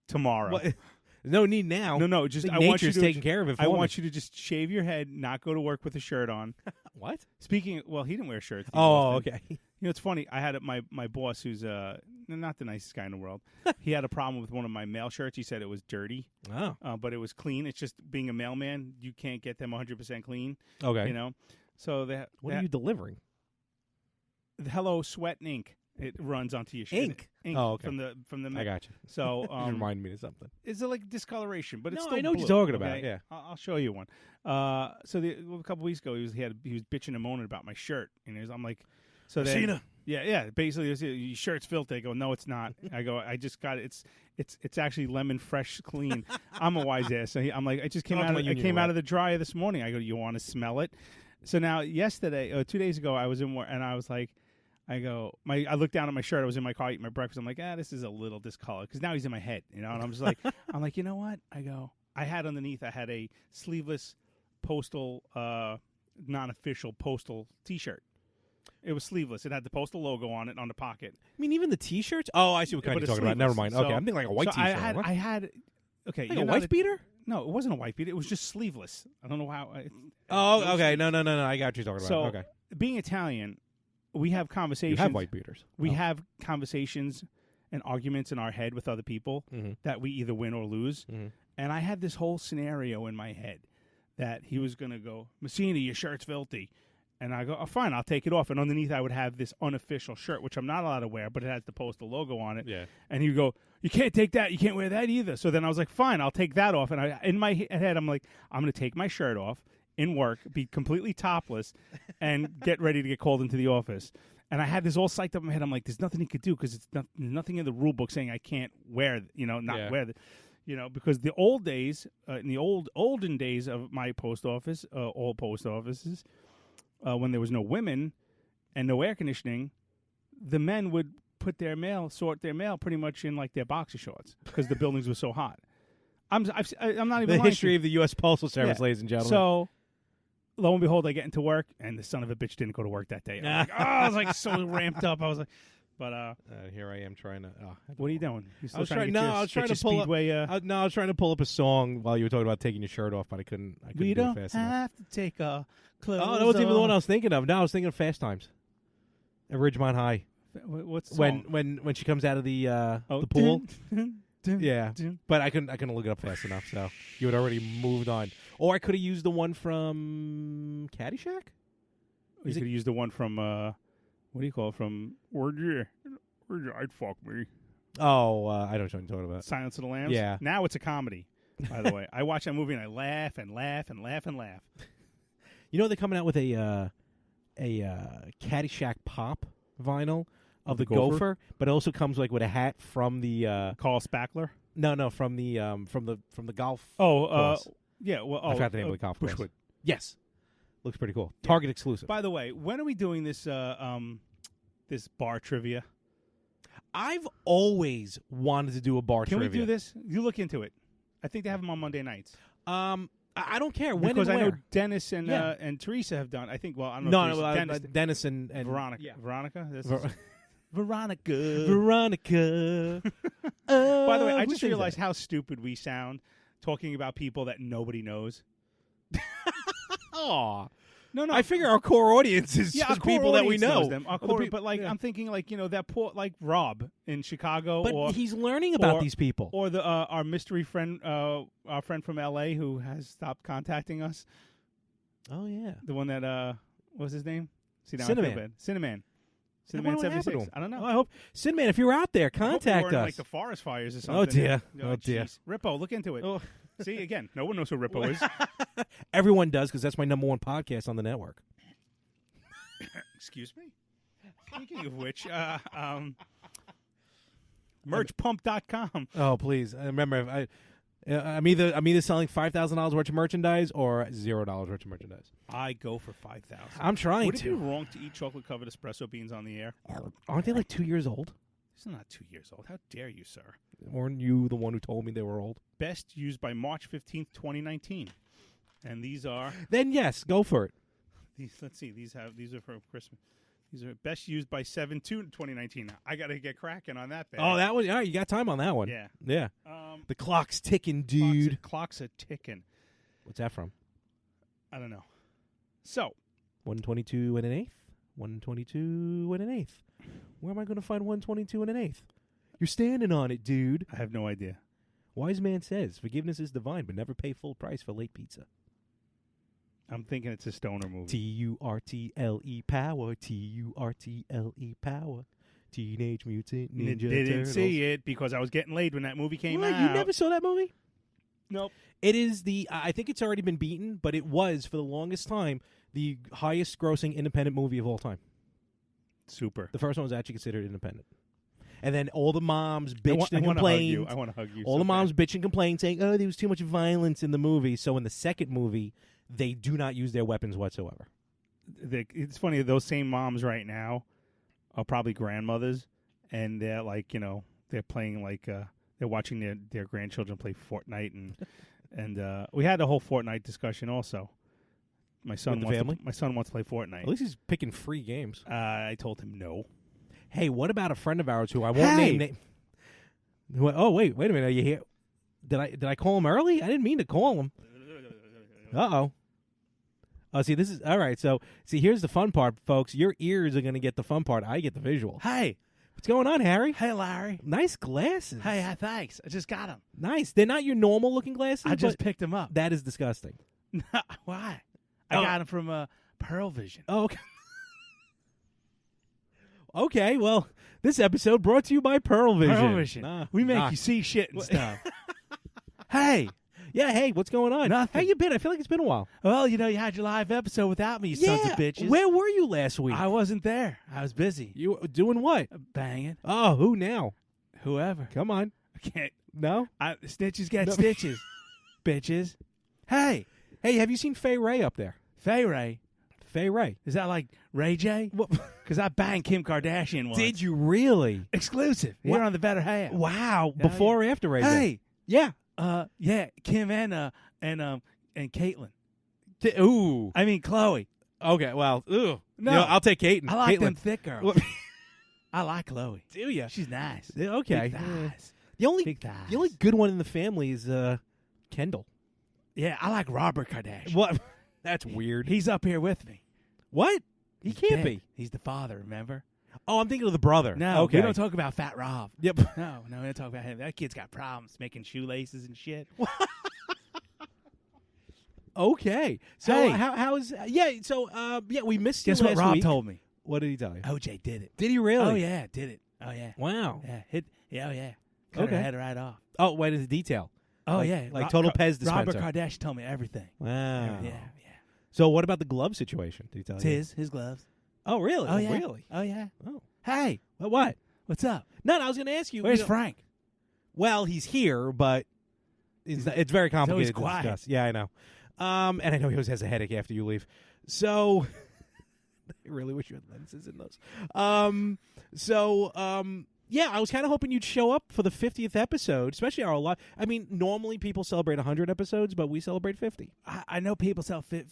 Speaker 3: tomorrow.
Speaker 2: what? No need now.
Speaker 3: No, just
Speaker 2: Like
Speaker 3: I want you
Speaker 2: nature's
Speaker 3: to
Speaker 2: taking care of it for
Speaker 3: I
Speaker 2: me.
Speaker 3: want you to just shave your head, not go to work with a shirt on.
Speaker 2: What?
Speaker 3: Speaking, well, he didn't wear shirts. Steve
Speaker 2: Oh,
Speaker 3: Austin.
Speaker 2: okay.
Speaker 3: You know, it's funny. I had my boss, who's not the nicest guy in the world. He had a problem with one of my mail shirts. He said it was dirty,
Speaker 2: Oh,
Speaker 3: but it was clean. It's just being a mailman, you can't get them 100% clean.
Speaker 2: okay.
Speaker 3: You know, so that
Speaker 2: What are you delivering?
Speaker 3: the Hello Sweat and Ink. It runs onto your shirt.
Speaker 2: Ink?
Speaker 3: Ink
Speaker 2: Oh, okay.
Speaker 3: from the
Speaker 2: I got you.
Speaker 3: So
Speaker 2: You remind me of something.
Speaker 3: it's like discoloration, but it's
Speaker 2: No,
Speaker 3: still
Speaker 2: I know what
Speaker 3: blue,
Speaker 2: you're talking about,
Speaker 3: okay?
Speaker 2: yeah.
Speaker 3: I'll show you one. So a couple weeks ago, he was bitching and moaning about my shirt, and I'm like, so then,
Speaker 2: Messina.
Speaker 3: yeah. Basically, it was, your shirt's filthy. I go, no, it's not. I go, I just got it. It's actually lemon fresh clean. I'm a wise ass. So I'm like, I just came
Speaker 2: I'll
Speaker 3: out.
Speaker 2: let you
Speaker 3: I
Speaker 2: in
Speaker 3: came
Speaker 2: your
Speaker 3: out
Speaker 2: way.
Speaker 3: of the dryer this morning. I go, you want to smell it? So now, 2 days ago, I was in work, and I was like. I looked down at my shirt. I was in my car eating my breakfast. I'm like, this is a little discolored because now he's in my head, you know. And I'm just like, you know what? I had underneath. I had a sleeveless postal, non-official postal T-shirt. It was sleeveless. It had the postal logo on it on the pocket.
Speaker 2: I mean, even the T-shirts. Oh, I see what kind
Speaker 3: But
Speaker 2: you're
Speaker 3: it's
Speaker 2: talking about. Never
Speaker 3: sleeveless.
Speaker 2: mind. Okay,
Speaker 3: So-
Speaker 2: I'm thinking like a white
Speaker 3: so
Speaker 2: T-shirt. What?
Speaker 3: I had. Okay,
Speaker 2: Like
Speaker 3: you're
Speaker 2: a
Speaker 3: not
Speaker 2: wife beater?
Speaker 3: No, it wasn't a white beater. It was just sleeveless. I don't know how.
Speaker 2: Oh, okay. No. I got what you're talking
Speaker 3: So
Speaker 2: about. Okay.
Speaker 3: being Italian, we have
Speaker 2: You
Speaker 3: conversations.
Speaker 2: have white beaters.
Speaker 3: We
Speaker 2: Oh.
Speaker 3: have conversations and arguments in our head with other people
Speaker 2: Mhm.
Speaker 3: that we either win or lose.
Speaker 2: Mhm.
Speaker 3: And I had this whole scenario in my head that he was going to go, Messina, your shirt's filthy. And I go, oh, fine, I'll take it off. And underneath, I would have this unofficial shirt, which I'm not allowed to wear, but it has the postal logo on it.
Speaker 2: Yeah.
Speaker 3: And he would go, you can't take that. You can't wear that either. So then I was like, fine, I'll take that off. And in my head, I'm like, I'm going to take my shirt off in work, be completely topless, and get ready to get called into the office. And I had this all psyched up in my head. I'm like, there's nothing he could do because it's nothing in the rule book saying I can't wear,
Speaker 2: Yeah.
Speaker 3: wear the, because the old days, in the olden days of my post office, all post offices, when there was no women and no air conditioning, the men would sort their mail pretty much in like their boxer shorts because the buildings were so hot. I'm not even
Speaker 2: The
Speaker 3: lying
Speaker 2: history
Speaker 3: to
Speaker 2: of the U.S. Postal Service,
Speaker 3: Yeah.
Speaker 2: ladies and
Speaker 3: you.
Speaker 2: gentlemen.
Speaker 3: So, lo and behold, I get into work, and the son of a bitch didn't go to work that day. I was like so ramped up. I was like, but
Speaker 2: here I am trying to.
Speaker 3: what are you doing? You still
Speaker 2: I was
Speaker 3: trying
Speaker 2: trying.
Speaker 3: to get
Speaker 2: No,
Speaker 3: your-
Speaker 2: I was trying
Speaker 3: get
Speaker 2: to
Speaker 3: your
Speaker 2: pull up.
Speaker 3: Speedway,
Speaker 2: I was trying to pull up a song while you were talking about taking your shirt off, but I couldn't.
Speaker 3: we
Speaker 2: do it
Speaker 3: don't
Speaker 2: fast enough.
Speaker 3: have to take our clothes
Speaker 2: Oh, that wasn't even the one I
Speaker 3: off.
Speaker 2: was thinking of. No, I was thinking of Fast Times at Ridgemont High
Speaker 3: What's the
Speaker 2: when
Speaker 3: song?
Speaker 2: when she comes out of the
Speaker 3: Oh,
Speaker 2: the pool.
Speaker 3: dun, dun,
Speaker 2: Yeah,
Speaker 3: dun.
Speaker 2: but I couldn't look it up fast enough, so you had already moved on. Or I could have used the one from Caddyshack.
Speaker 3: You
Speaker 2: Is it-
Speaker 3: could use the one from what do you call it? From where'd you I'd fuck me.
Speaker 2: Oh, I don't know what you're talking about.
Speaker 3: Silence of the Lambs.
Speaker 2: Yeah.
Speaker 3: Now it's a comedy. By the way, I watch that movie and I laugh and laugh and laugh and laugh.
Speaker 2: You know they're coming out with a Caddyshack pop vinyl of the
Speaker 3: the Gopher?
Speaker 2: Gopher, but it also comes like with a hat from the
Speaker 3: Carl Spackler.
Speaker 2: from the golf.
Speaker 3: Oh,
Speaker 2: course.
Speaker 3: yeah. Well,
Speaker 2: I forgot the name of the golf course.
Speaker 3: Bushwood.
Speaker 2: Yes, looks pretty cool. Target exclusive.
Speaker 3: By the way, when are we doing this? This bar trivia.
Speaker 2: I've always wanted to do a bar
Speaker 3: Can
Speaker 2: trivia.
Speaker 3: we do this? You look into it. I think they have them on Monday nights.
Speaker 2: I don't care when
Speaker 3: Because
Speaker 2: and
Speaker 3: I know
Speaker 2: where.
Speaker 3: Dennis and
Speaker 2: Yeah.
Speaker 3: and Teresa have done. I think. Well, I don't know.
Speaker 2: No,
Speaker 3: if Teresa, Dennis,
Speaker 2: Dennis and
Speaker 3: Veronica.
Speaker 2: Yeah.
Speaker 3: Veronica. This
Speaker 2: Ver-
Speaker 3: is Veronica.
Speaker 2: Veronica.
Speaker 3: By the way, I
Speaker 2: who
Speaker 3: just
Speaker 2: sings
Speaker 3: realized
Speaker 2: that?
Speaker 3: how stupid we sound talking about people that nobody knows.
Speaker 2: Aw.
Speaker 3: No,
Speaker 2: I figure our core audience is
Speaker 3: yeah, our
Speaker 2: just
Speaker 3: core
Speaker 2: people that we
Speaker 3: audience
Speaker 2: know.
Speaker 3: knows them. Our
Speaker 2: Other
Speaker 3: core,
Speaker 2: peop-
Speaker 3: but like
Speaker 2: yeah.
Speaker 3: I'm thinking, like that poor like Rob in Chicago,
Speaker 2: But
Speaker 3: or
Speaker 2: he's learning about
Speaker 3: or-
Speaker 2: these people.
Speaker 3: or the our mystery friend, our friend from L.A. who has stopped contacting us.
Speaker 2: Oh yeah.
Speaker 3: The one that what's his name? See, now I
Speaker 2: Cinnamon.
Speaker 3: feel bad. Cinnamon.
Speaker 2: What
Speaker 3: Cinnamon
Speaker 2: happened to
Speaker 3: 76.
Speaker 2: him?
Speaker 3: I don't know.
Speaker 2: Oh, I hope Cinnamon, if you're out there,
Speaker 3: I hope we
Speaker 2: contact
Speaker 3: were in,
Speaker 2: us.
Speaker 3: like the forest fires or
Speaker 2: Oh,
Speaker 3: something.
Speaker 2: dear. Oh, dear.
Speaker 3: jeez. Rippo, look into it.
Speaker 2: Oh.
Speaker 3: See, again, no one knows who Rippo is.
Speaker 2: Everyone does because that's my number one podcast on the network.
Speaker 3: Excuse me? Speaking of which, merchpump.com.
Speaker 2: Oh please! Remember, I'm either selling $5,000 worth of merchandise or $0 worth of merchandise.
Speaker 3: I go for 5,000.
Speaker 2: I'm trying
Speaker 3: Would it be
Speaker 2: to.
Speaker 3: wrong to eat chocolate-covered espresso beans on the air?
Speaker 2: Aren't they like 2 years old?
Speaker 3: This is not 2 years old. How dare you, sir?
Speaker 2: Weren't you the one who told me they were old?
Speaker 3: Best used by March 15th, 2019. And these are
Speaker 2: Then yes, go for it.
Speaker 3: these. Let's see. These are for Christmas. These are best used by 7-2 in 2019. I got to get cracking on that. Bag.
Speaker 2: Oh, that one. All right, you got time on that one.
Speaker 3: Yeah.
Speaker 2: Yeah. The clock's ticking, dude.
Speaker 3: Clocks are ticking.
Speaker 2: What's that from?
Speaker 3: I don't know. So
Speaker 2: 122 and an eighth. 122 and an eighth. Where am I going to find 122 and an eighth? You're standing on it, dude.
Speaker 3: I have no idea.
Speaker 2: Wise man says, forgiveness is divine, but never pay full price for late pizza.
Speaker 3: I'm thinking it's a stoner movie.
Speaker 2: Turtle power. Turtle power. Teenage Mutant Ninja
Speaker 3: Didn't
Speaker 2: Turtles.
Speaker 3: see it because I was getting laid when that movie came
Speaker 2: What?
Speaker 3: out.
Speaker 2: You never saw that movie?
Speaker 3: Nope.
Speaker 2: It is I think it's already been beaten, but it was, for the longest time, the highest grossing independent movie of all time.
Speaker 3: Super.
Speaker 2: The first one was actually considered independent. And then all the moms bitched and
Speaker 3: I
Speaker 2: complained.
Speaker 3: I want to hug you.
Speaker 2: All
Speaker 3: so
Speaker 2: the moms
Speaker 3: bad.
Speaker 2: bitched and complained, saying, "Oh, there was too much violence in the movie." So in the second movie, they do not use their weapons whatsoever.
Speaker 3: It's funny. Those same moms right now are probably grandmothers, and they're like, they're playing like they're watching their grandchildren play Fortnite, and we had a whole Fortnite discussion also. My son
Speaker 2: With the family?
Speaker 3: My son wants to play Fortnite.
Speaker 2: At least he's picking free games.
Speaker 3: I told him no.
Speaker 2: Hey, what about a friend of ours who I won't
Speaker 3: Hey!
Speaker 2: name? Oh, wait a minute. Are you here? Did I call him early? I didn't mean to call him. Uh-oh. Oh, see, this is all right. So, see, here's the fun part, folks. Your ears are going to get the fun part. I get the visual.
Speaker 3: Hey,
Speaker 2: What's going on, Harry?
Speaker 3: hey, Larry.
Speaker 2: Nice glasses.
Speaker 3: Hey, thanks. I just got them.
Speaker 2: Nice. They're not your normal looking glasses.
Speaker 3: I just
Speaker 2: but
Speaker 3: picked them up.
Speaker 2: that is disgusting.
Speaker 3: Why?
Speaker 2: Oh.
Speaker 3: I got them from Pearl Vision.
Speaker 2: Oh, okay. Okay, well, this episode brought to you by Pearl Vision.
Speaker 3: Pearl Vision.
Speaker 2: Nah,
Speaker 3: we make
Speaker 2: nah.
Speaker 3: you see shit and stuff. Hey,
Speaker 2: Yeah, hey, what's going on?
Speaker 3: Nothing.
Speaker 2: How you been? I feel like it's been a while.
Speaker 3: well, you had your live episode without me, you sons of bitches.
Speaker 2: Where were you last week?
Speaker 3: I wasn't there. I was busy.
Speaker 2: You doing what?
Speaker 3: Banging.
Speaker 2: Oh, who now?
Speaker 3: Whoever.
Speaker 2: Come on.
Speaker 3: I can't.
Speaker 2: No?
Speaker 3: Snitches get
Speaker 2: No.
Speaker 3: stitches. Bitches. Hey,
Speaker 2: Hey, have you seen Faye Ray up there?
Speaker 3: Faye Ray.
Speaker 2: Faye Ray.
Speaker 3: Is that like Ray J?
Speaker 2: What?
Speaker 3: Because I banged Kim Kardashian once.
Speaker 2: Did you really?
Speaker 3: Exclusive.
Speaker 2: What?
Speaker 3: Here on the Better Half.
Speaker 2: Wow.
Speaker 3: Yeah,
Speaker 2: Before or after Ray J?
Speaker 3: Hey.
Speaker 2: Yeah.
Speaker 3: Yeah. Kim and Caitlyn.
Speaker 2: Ooh.
Speaker 3: I mean Chloe.
Speaker 2: Okay, well, ugh.
Speaker 3: No.
Speaker 2: I'll take Caitlyn.
Speaker 3: I like
Speaker 2: Caitlyn.
Speaker 3: them thick girls.
Speaker 2: What-
Speaker 3: I like Chloe.
Speaker 2: Do you?
Speaker 3: She's nice.
Speaker 2: Okay.
Speaker 3: Big thighs.
Speaker 2: The only
Speaker 3: Big thighs.
Speaker 2: the only good one in the family is Kendall.
Speaker 3: Yeah, I like Robert Kardashian.
Speaker 2: What? That's weird.
Speaker 3: He's up here with me.
Speaker 2: What? He
Speaker 3: He's
Speaker 2: can't
Speaker 3: dead.
Speaker 2: be.
Speaker 3: He's the father, remember?
Speaker 2: Oh, I'm thinking of the brother.
Speaker 3: No,
Speaker 2: okay.
Speaker 3: we don't talk about Fat Rob.
Speaker 2: Yep.
Speaker 3: No, we don't talk about him. That kid's got problems making shoelaces and shit.
Speaker 2: Okay. So
Speaker 3: Hey.
Speaker 2: how's So we missed you
Speaker 3: Guess what
Speaker 2: last
Speaker 3: Rob
Speaker 2: week.
Speaker 3: told me?
Speaker 2: What did he tell you?
Speaker 3: OJ did it.
Speaker 2: Did he really?
Speaker 3: Oh, yeah, did it. Oh, yeah.
Speaker 2: Wow.
Speaker 3: Yeah, oh, yeah. Cut
Speaker 2: Okay.
Speaker 3: her head right off.
Speaker 2: Oh, what is the detail?
Speaker 3: Oh,
Speaker 2: Like-
Speaker 3: yeah.
Speaker 2: like total Pez
Speaker 3: Robert
Speaker 2: dispenser.
Speaker 3: Kardashian told me everything.
Speaker 2: Wow.
Speaker 3: Yeah.
Speaker 2: So what about the glove situation? Did he tell
Speaker 3: It's
Speaker 2: you?
Speaker 3: his gloves.
Speaker 2: Oh, really?
Speaker 3: Oh, yeah.
Speaker 2: Really?
Speaker 3: Oh, yeah.
Speaker 2: Oh.
Speaker 3: Hey,
Speaker 2: What?
Speaker 3: what's up?
Speaker 2: No, I was going to ask you.
Speaker 3: Where's
Speaker 2: you know-
Speaker 3: Frank?
Speaker 2: Well, he's here, but it's very complicated to
Speaker 3: quiet.
Speaker 2: discuss. Yeah, I know. And I know he always has a headache after you leave. So I really wish you had lenses in those. Yeah, I was kind of hoping you'd show up for the 50th episode, especially our live. I mean, normally people celebrate 100 episodes, but we celebrate 50.
Speaker 3: I know people celebrate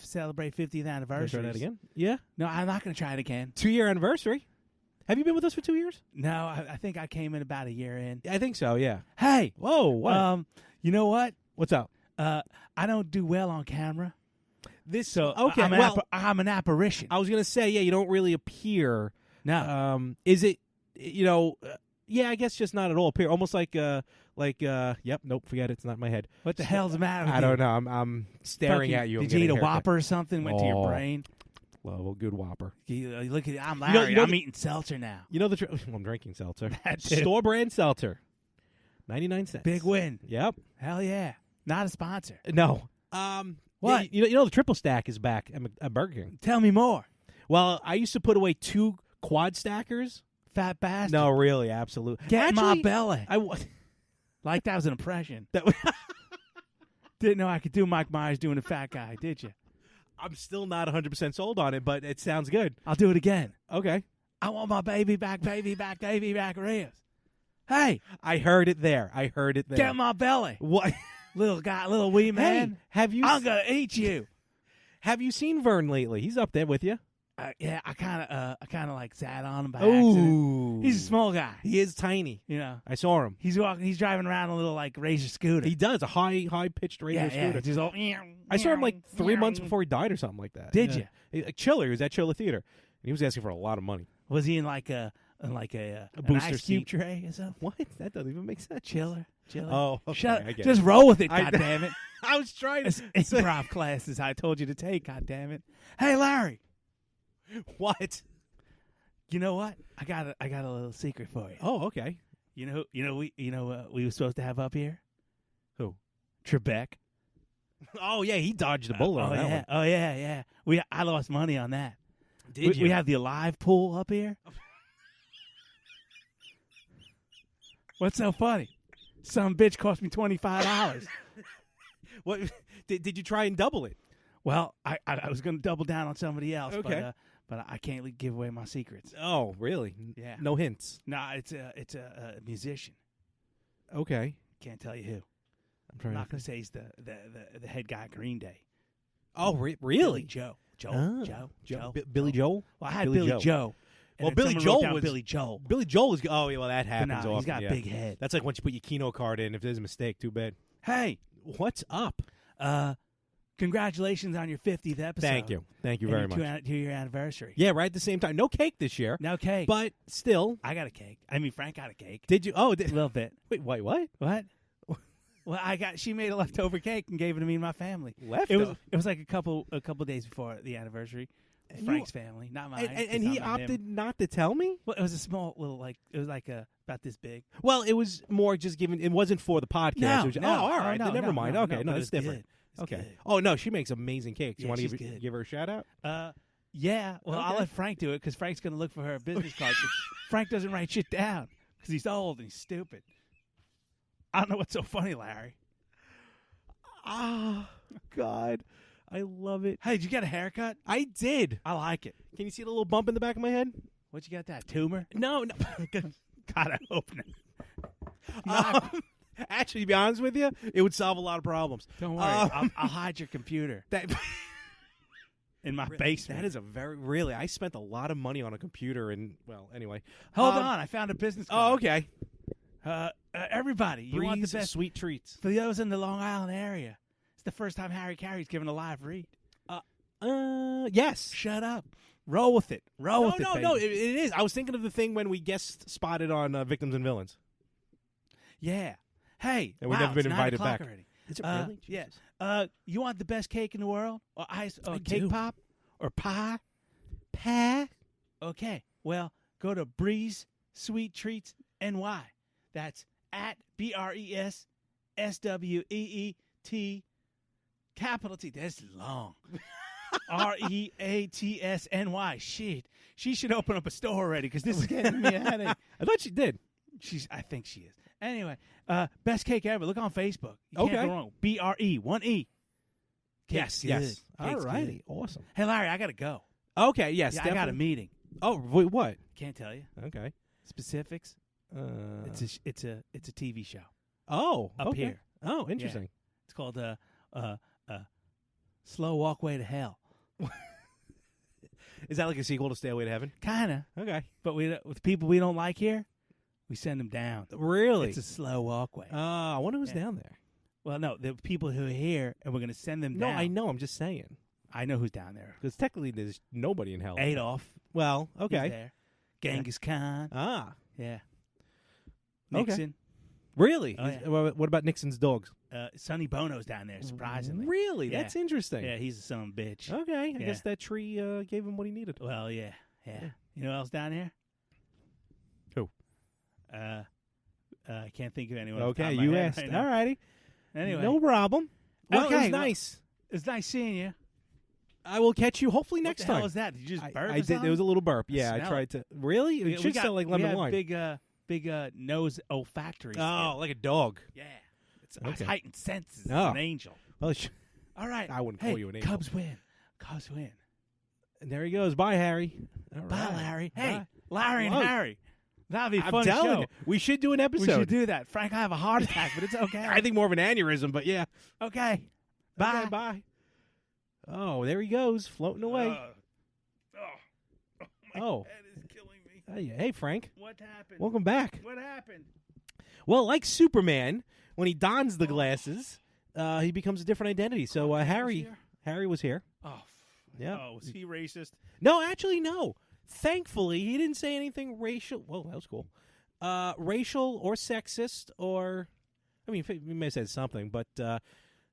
Speaker 3: 50th
Speaker 2: Wanna
Speaker 3: anniversary.
Speaker 2: try that again? Yeah.
Speaker 3: No, I'm not going to try it again.
Speaker 2: 2-year anniversary. Have you been with us for 2 years?
Speaker 3: No, I think I came in about a year in.
Speaker 2: I think so, yeah.
Speaker 3: Hey,
Speaker 2: Whoa, what?
Speaker 3: you know what?
Speaker 2: What's up?
Speaker 3: I don't do well on camera.
Speaker 2: So,
Speaker 3: Okay, I'm an apparition.
Speaker 2: I was going to say, yeah, you don't really appear.
Speaker 3: No.
Speaker 2: Is it, yeah, I guess just not at all appear. Almost like, yep, nope, forget it. It's not in my head.
Speaker 3: What the hell's the matter with
Speaker 2: I
Speaker 3: you?
Speaker 2: don't know. I'm staring
Speaker 3: Fucking-
Speaker 2: at you. I'm
Speaker 3: Did you eat a
Speaker 2: getting haircut.
Speaker 3: Whopper or something? Went to your
Speaker 2: Oh.
Speaker 3: brain?
Speaker 2: Well, good Whopper.
Speaker 3: You look at I'm
Speaker 2: know-
Speaker 3: Larry.
Speaker 2: you know
Speaker 3: I'm
Speaker 2: the-
Speaker 3: eating seltzer now.
Speaker 2: You know the well, I'm drinking seltzer.
Speaker 3: That too.
Speaker 2: Store brand seltzer. 99 cents.
Speaker 3: Big win.
Speaker 2: Yep.
Speaker 3: Hell yeah. Not a sponsor.
Speaker 2: No.
Speaker 3: What?
Speaker 2: Yeah, you know the triple stack is back at Burger King.
Speaker 3: Tell me more.
Speaker 2: Well, I used to put away 2 quad stackers.
Speaker 3: Fat bastard.
Speaker 2: No, really, absolutely.
Speaker 3: Get my
Speaker 2: Actually,
Speaker 3: belly.
Speaker 2: I wa-
Speaker 3: Like that was an impression.
Speaker 2: that,
Speaker 3: Didn't know I could do Mike Myers doing a fat guy, did you?
Speaker 2: I'm still not 100% sold on it, but it sounds good.
Speaker 3: I'll do it again.
Speaker 2: Okay.
Speaker 3: I want my baby back ribs. Hey,
Speaker 2: I heard it there.
Speaker 3: get my belly.
Speaker 2: What?
Speaker 3: Little guy, little wee man.
Speaker 2: Hey, have you
Speaker 3: I'm going to eat you.
Speaker 2: have you seen Vern lately? He's up there with you.
Speaker 3: I kind of like sat on him by accident.
Speaker 2: Ooh.
Speaker 3: He's a small guy.
Speaker 2: He is tiny.
Speaker 3: You know,
Speaker 2: I saw him.
Speaker 3: he's driving around a little like Razor scooter.
Speaker 2: He does a high pitched radio scooter.
Speaker 3: Just all,
Speaker 2: I saw him like 3 months before he died or something like that.
Speaker 3: Did
Speaker 2: you? Like Chiller. He was at Chiller Theater. And he was asking for a lot of money.
Speaker 3: Was he in like a
Speaker 2: booster
Speaker 3: an ice
Speaker 2: seat.
Speaker 3: cube tray or something?
Speaker 2: What? That doesn't even make sense.
Speaker 3: Chiller.
Speaker 2: Oh, okay,
Speaker 3: Shut
Speaker 2: I
Speaker 3: up.
Speaker 2: get
Speaker 3: Just
Speaker 2: it.
Speaker 3: roll with it,
Speaker 2: I-
Speaker 3: goddammit.
Speaker 2: I was trying
Speaker 3: It's improv classes I told you to take, goddammit. Hey, Larry.
Speaker 2: What?
Speaker 3: You know what? I got a little secret for you.
Speaker 2: Oh, okay.
Speaker 3: We were supposed to have up here?
Speaker 2: Who?
Speaker 3: Trebek.
Speaker 2: Oh, yeah, he dodged a bullet on that one.
Speaker 3: Oh yeah. I lost money on that.
Speaker 2: Did
Speaker 3: We have the Alive pool up here. What's so funny? Some bitch cost me $25.
Speaker 2: What? Did you try and double it?
Speaker 3: Well, I was going to double down on somebody else,
Speaker 2: Okay.
Speaker 3: but I can't give away my secrets.
Speaker 2: Oh, really?
Speaker 3: Yeah.
Speaker 2: No hints.
Speaker 3: Nah, it's a musician.
Speaker 2: Okay.
Speaker 3: Can't tell you who.
Speaker 2: I'm
Speaker 3: I'm
Speaker 2: trying
Speaker 3: not
Speaker 2: to
Speaker 3: going to say he's the head guy at Green Day.
Speaker 2: Oh, really?
Speaker 3: Billy Joe.
Speaker 2: Oh.
Speaker 3: Joe.
Speaker 2: Billy Joel?
Speaker 3: Well, I had
Speaker 2: Billy
Speaker 3: Billy
Speaker 2: Joe.
Speaker 3: Joe.
Speaker 2: Well,
Speaker 3: and
Speaker 2: Billy
Speaker 3: someone
Speaker 2: Joel
Speaker 3: wrote down
Speaker 2: was-
Speaker 3: Billy Joel.
Speaker 2: Billy Joel is. Oh, yeah, well, that
Speaker 3: But
Speaker 2: happens
Speaker 3: nah,
Speaker 2: often.
Speaker 3: he's got
Speaker 2: yeah.
Speaker 3: a big head.
Speaker 2: That's like once you put your Keno card in. If there's a mistake, too bad.
Speaker 3: Hey,
Speaker 2: What's up?
Speaker 3: congratulations on your 50th episode.
Speaker 2: Thank you. Thank you very
Speaker 3: And
Speaker 2: much.
Speaker 3: your 2-year anniversary.
Speaker 2: Yeah, right at the same time. No cake this year.
Speaker 3: No cake.
Speaker 2: But still.
Speaker 3: I got a cake. I mean, Frank got a cake.
Speaker 2: Did you? Oh,
Speaker 3: A little bit.
Speaker 2: wait, what?
Speaker 3: What? Well, she made a leftover cake and gave it to me and my family.
Speaker 2: Leftover?
Speaker 3: It was like a couple days before the anniversary.
Speaker 2: And
Speaker 3: Frank's family, not mine.
Speaker 2: And
Speaker 3: It's
Speaker 2: he
Speaker 3: not about him.
Speaker 2: opted not to tell me?
Speaker 3: Well, it was a small little it was like about this big.
Speaker 2: Well, it was more just given. It wasn't for the podcast. It was,
Speaker 3: no.
Speaker 2: all right.
Speaker 3: Oh, no,
Speaker 2: then never
Speaker 3: no,
Speaker 2: mind.
Speaker 3: no,
Speaker 2: okay,
Speaker 3: no,
Speaker 2: no,
Speaker 3: but
Speaker 2: it's
Speaker 3: it's
Speaker 2: different.
Speaker 3: good. It's
Speaker 2: Okay.
Speaker 3: good.
Speaker 2: Oh no, she makes amazing cakes. You
Speaker 3: Yeah,
Speaker 2: want to
Speaker 3: she's good.
Speaker 2: give her a shout out?
Speaker 3: Yeah. Well, I'll
Speaker 2: Okay.
Speaker 3: let Frank do it because Frank's going to look for her business card. 'Cause Frank doesn't write shit down because he's old and he's stupid. I don't know what's so funny, Larry.
Speaker 2: Ah, God, I love it.
Speaker 3: Hey, did you get a haircut?
Speaker 2: I did.
Speaker 3: I like it.
Speaker 2: Can you see the little bump in the back of my head?
Speaker 3: What you got? That tumor?
Speaker 2: No.
Speaker 3: God, I hope not.
Speaker 2: Actually, to be honest with you, it would solve a lot of problems.
Speaker 3: Don't worry. I'll hide your computer
Speaker 2: That
Speaker 3: in my basement.
Speaker 2: that is a very really. I spent a lot of money on a computer, and well, anyway.
Speaker 3: Hold on. I found a business card.
Speaker 2: Oh, okay.
Speaker 3: Everybody, you want the
Speaker 2: Breeze
Speaker 3: best
Speaker 2: sweet treats.
Speaker 3: for those in the Long Island area. It's the first time Harry Carey's given a live read.
Speaker 2: Yes.
Speaker 3: Shut up. Roll with it. Roll with it, baby.
Speaker 2: No. It is. I was thinking of the thing when we guest spotted on Victims and Villains.
Speaker 3: Yeah. Hey,
Speaker 2: And we've
Speaker 3: wow,
Speaker 2: never been
Speaker 3: it's 9
Speaker 2: invited
Speaker 3: o'clock
Speaker 2: back.
Speaker 3: already.
Speaker 2: Is it
Speaker 3: really? Yeah. You want the best cake in the world, or ice, or
Speaker 2: I
Speaker 3: cake
Speaker 2: do.
Speaker 3: pop, or pie?
Speaker 2: Pie.
Speaker 3: Okay. Well, go to Breeze Sweet Treats NY. That's at BRESSWEET capital T. That's long. REATSNY. Shit. She should open up a store already because this is getting me a headache.
Speaker 2: I thought she did.
Speaker 3: I think she is. Anyway, best cake ever. Look on Facebook. You
Speaker 2: Okay.
Speaker 3: can't go wrong. BRE, 1E. Cake's
Speaker 2: Yes.
Speaker 3: good.
Speaker 2: All
Speaker 3: Cake's
Speaker 2: righty.
Speaker 3: good.
Speaker 2: Awesome.
Speaker 3: Hey, Larry, I got to go.
Speaker 2: Okay. Yes.
Speaker 3: Yeah, I got a
Speaker 2: definitely.
Speaker 3: meeting.
Speaker 2: Oh, wait, what?
Speaker 3: Can't tell you
Speaker 2: Okay.
Speaker 3: specifics. It's a TV show
Speaker 2: oh,
Speaker 3: up
Speaker 2: okay.
Speaker 3: here.
Speaker 2: Oh, interesting.
Speaker 3: It's called Slow Walkway to Hell.
Speaker 2: Is that like a sequel to Stairway to Heaven?
Speaker 3: Kinda,
Speaker 2: Okay.
Speaker 3: but with people we don't like here, we send them down.
Speaker 2: Really?
Speaker 3: It's a slow walkway.
Speaker 2: I wonder who's
Speaker 3: Yeah.
Speaker 2: down there.
Speaker 3: Well, no, the people who are here, and we're going to send them
Speaker 2: No,
Speaker 3: down.
Speaker 2: I know. I'm just saying.
Speaker 3: I know who's down there.
Speaker 2: Because technically, there's nobody in hell.
Speaker 3: Adolf.
Speaker 2: Well,
Speaker 3: He's
Speaker 2: okay.
Speaker 3: there. Genghis Khan.
Speaker 2: Ah,
Speaker 3: Yeah.
Speaker 2: Okay.
Speaker 3: Nixon.
Speaker 2: really?
Speaker 3: Oh, yeah.
Speaker 2: Well, what about Nixon's dogs?
Speaker 3: Sonny Bono's down there, surprisingly.
Speaker 2: Really?
Speaker 3: Yeah.
Speaker 2: That's interesting.
Speaker 3: Yeah, he's a son of a bitch.
Speaker 2: Okay. I
Speaker 3: Yeah.
Speaker 2: guess that tree gave him what he needed.
Speaker 3: Well, yeah. You know who else down here?
Speaker 2: Who?
Speaker 3: I can't think of anyone. off the top
Speaker 2: Okay,
Speaker 3: of my
Speaker 2: you
Speaker 3: head
Speaker 2: asked.
Speaker 3: right now.
Speaker 2: All righty.
Speaker 3: Anyway,
Speaker 2: No problem. Well, it
Speaker 3: Okay,
Speaker 2: was
Speaker 3: well-
Speaker 2: nice.
Speaker 3: it's nice seeing you.
Speaker 2: I will catch you hopefully next
Speaker 3: what the
Speaker 2: time.
Speaker 3: hell is that? Did you just
Speaker 2: I
Speaker 3: burp?
Speaker 2: I
Speaker 3: or
Speaker 2: did. There was a little burp. Yeah, I
Speaker 3: smell
Speaker 2: tried to. Really? It should smell like lemon wine.
Speaker 3: Big nose olfactory.
Speaker 2: Oh,
Speaker 3: skill.
Speaker 2: like a dog.
Speaker 3: Yeah. It's
Speaker 2: Okay.
Speaker 3: heightened senses. It's
Speaker 2: Oh.
Speaker 3: an angel.
Speaker 2: Well,
Speaker 3: All right.
Speaker 2: I wouldn't
Speaker 3: hey,
Speaker 2: call you an angel.
Speaker 3: Cubs win. Cubs win.
Speaker 2: and there he goes. Bye, Harry. All
Speaker 3: Bye,
Speaker 2: right.
Speaker 3: Larry.
Speaker 2: Bye.
Speaker 3: Hey, Larry and
Speaker 2: Whoa.
Speaker 3: Harry. That'd be a
Speaker 2: I'm
Speaker 3: fun
Speaker 2: telling
Speaker 3: show.
Speaker 2: you, we should do an
Speaker 3: We
Speaker 2: episode.
Speaker 3: should do that. Frank, I have a heart attack, but it's okay.
Speaker 2: I think more of an aneurysm, but yeah.
Speaker 3: Okay. Bye.
Speaker 2: Okay, bye. Oh, there he goes, floating away. Oh.
Speaker 3: Head is killing me.
Speaker 2: Hey, Frank.
Speaker 3: What happened?
Speaker 2: Welcome back.
Speaker 3: What happened?
Speaker 2: Well, like Superman, when he dons the glasses, he becomes a different identity. So Harry was here.
Speaker 3: Oh,
Speaker 2: Yeah.
Speaker 3: Oh, was he racist?
Speaker 2: No, actually, no. Thankfully, he didn't say anything racial. Well, that was cool. Racial or sexist or, I mean, he may have said something, but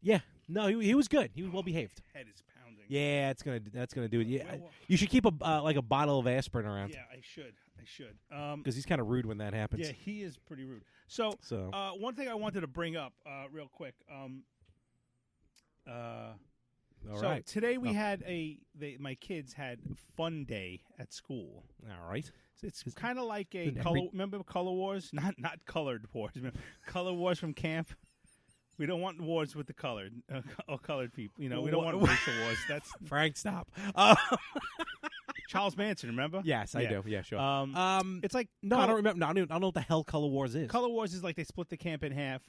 Speaker 2: yeah, no, he was good. He was well behaved.
Speaker 3: Head is pounding.
Speaker 2: Yeah, that's gonna do it. Yeah, you should keep a bottle of aspirin around.
Speaker 3: Yeah, I should.
Speaker 2: Because he's kind of rude when that happens.
Speaker 3: Yeah, he is pretty rude. So, one thing I wanted to bring up real quick.
Speaker 2: All right.
Speaker 3: Today we had my kids had fun day at school.
Speaker 2: All right.
Speaker 3: So it's kind of like a remember Color Wars? Not Colored Wars. Color Wars from camp. We don't want wars with the colored or colored people. You know, we don't want racial wars. That's
Speaker 2: Frank. Stop.
Speaker 3: Charles Manson. Remember?
Speaker 2: Yes, I do. Yeah, sure.
Speaker 3: It's like
Speaker 2: I don't remember. No, I don't know what the hell Color Wars is.
Speaker 3: Color Wars is like they split the camp in half.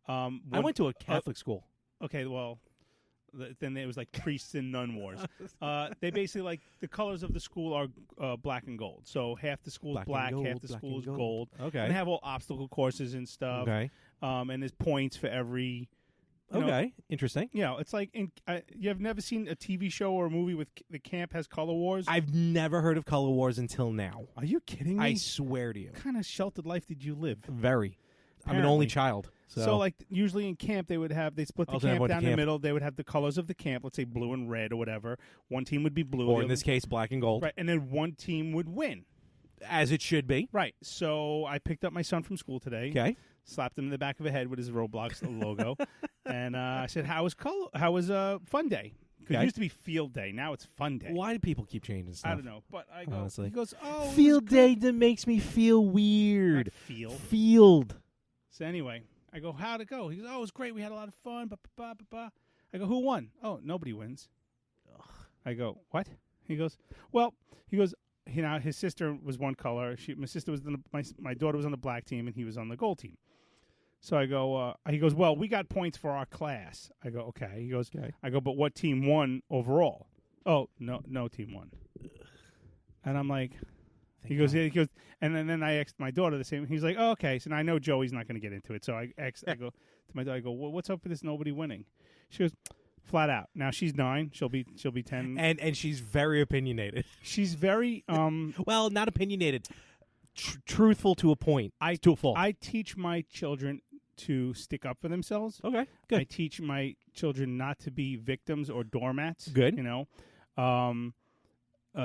Speaker 2: I went to a Catholic school.
Speaker 3: Okay, well, then it was like priests and nun wars. They basically like the colors of the school are black and gold. So half the school is black, half the school is gold.
Speaker 2: Okay,
Speaker 3: and they have all obstacle courses and stuff.
Speaker 2: Okay,
Speaker 3: and there's points for every.
Speaker 2: Interesting.
Speaker 3: You know, it's like you have never seen a TV show or a movie with the camp has Color Wars.
Speaker 2: I've never heard of Color Wars until now.
Speaker 3: Are you kidding me?
Speaker 2: I swear to you.
Speaker 3: What kind of sheltered life did you live?
Speaker 2: Very.
Speaker 3: Apparently.
Speaker 2: I'm an only child.
Speaker 3: So like usually in camp they split the camp down the middle. They would have the colors of the camp, let's say blue and red or whatever. One team would be blue,
Speaker 2: or in this case, black and gold.
Speaker 3: Right, and then one team would win,
Speaker 2: as it should be.
Speaker 3: Right. So I picked up my son from school today.
Speaker 2: Okay.
Speaker 3: Slapped him in the back of the head with his Roblox logo, and I said, "How was fun day?" Because it used to be field day. Now it's fun day.
Speaker 2: Why do people keep changing stuff?
Speaker 3: I don't know. But I go.
Speaker 2: Honestly.
Speaker 3: He goes, "Oh,
Speaker 2: field day that makes me feel weird." Field.
Speaker 3: So anyway, I go, "How'd it go?" He goes, "Oh, it was great. We had a lot of fun." I go, "Who won?" "Oh, nobody wins." Ugh. I go, "What?" He goes, "Well," his sister was one color. My sister was my daughter was on the black team, and he was on the gold team. So I go, he goes, "Well, we got points for our class." I go, "Okay." He goes,
Speaker 2: okay.
Speaker 3: I go, "But what team won overall?" "Oh, no team won." And I'm like, he goes, and then I asked my daughter the same. He's like, "Oh, okay." So now I know Joey's not going to get into it. So I go to my daughter, I go, "Well, what's up with this nobody winning?" She goes, flat out. Now she's 9. She'll be 10.
Speaker 2: And she's very opinionated.
Speaker 3: She's very
Speaker 2: well, not opinionated. Truthful to a point. To a fault.
Speaker 3: I teach my children to stick up for themselves.
Speaker 2: Okay, good.
Speaker 3: I teach my children not to be victims or doormats.
Speaker 2: Good.
Speaker 3: You know,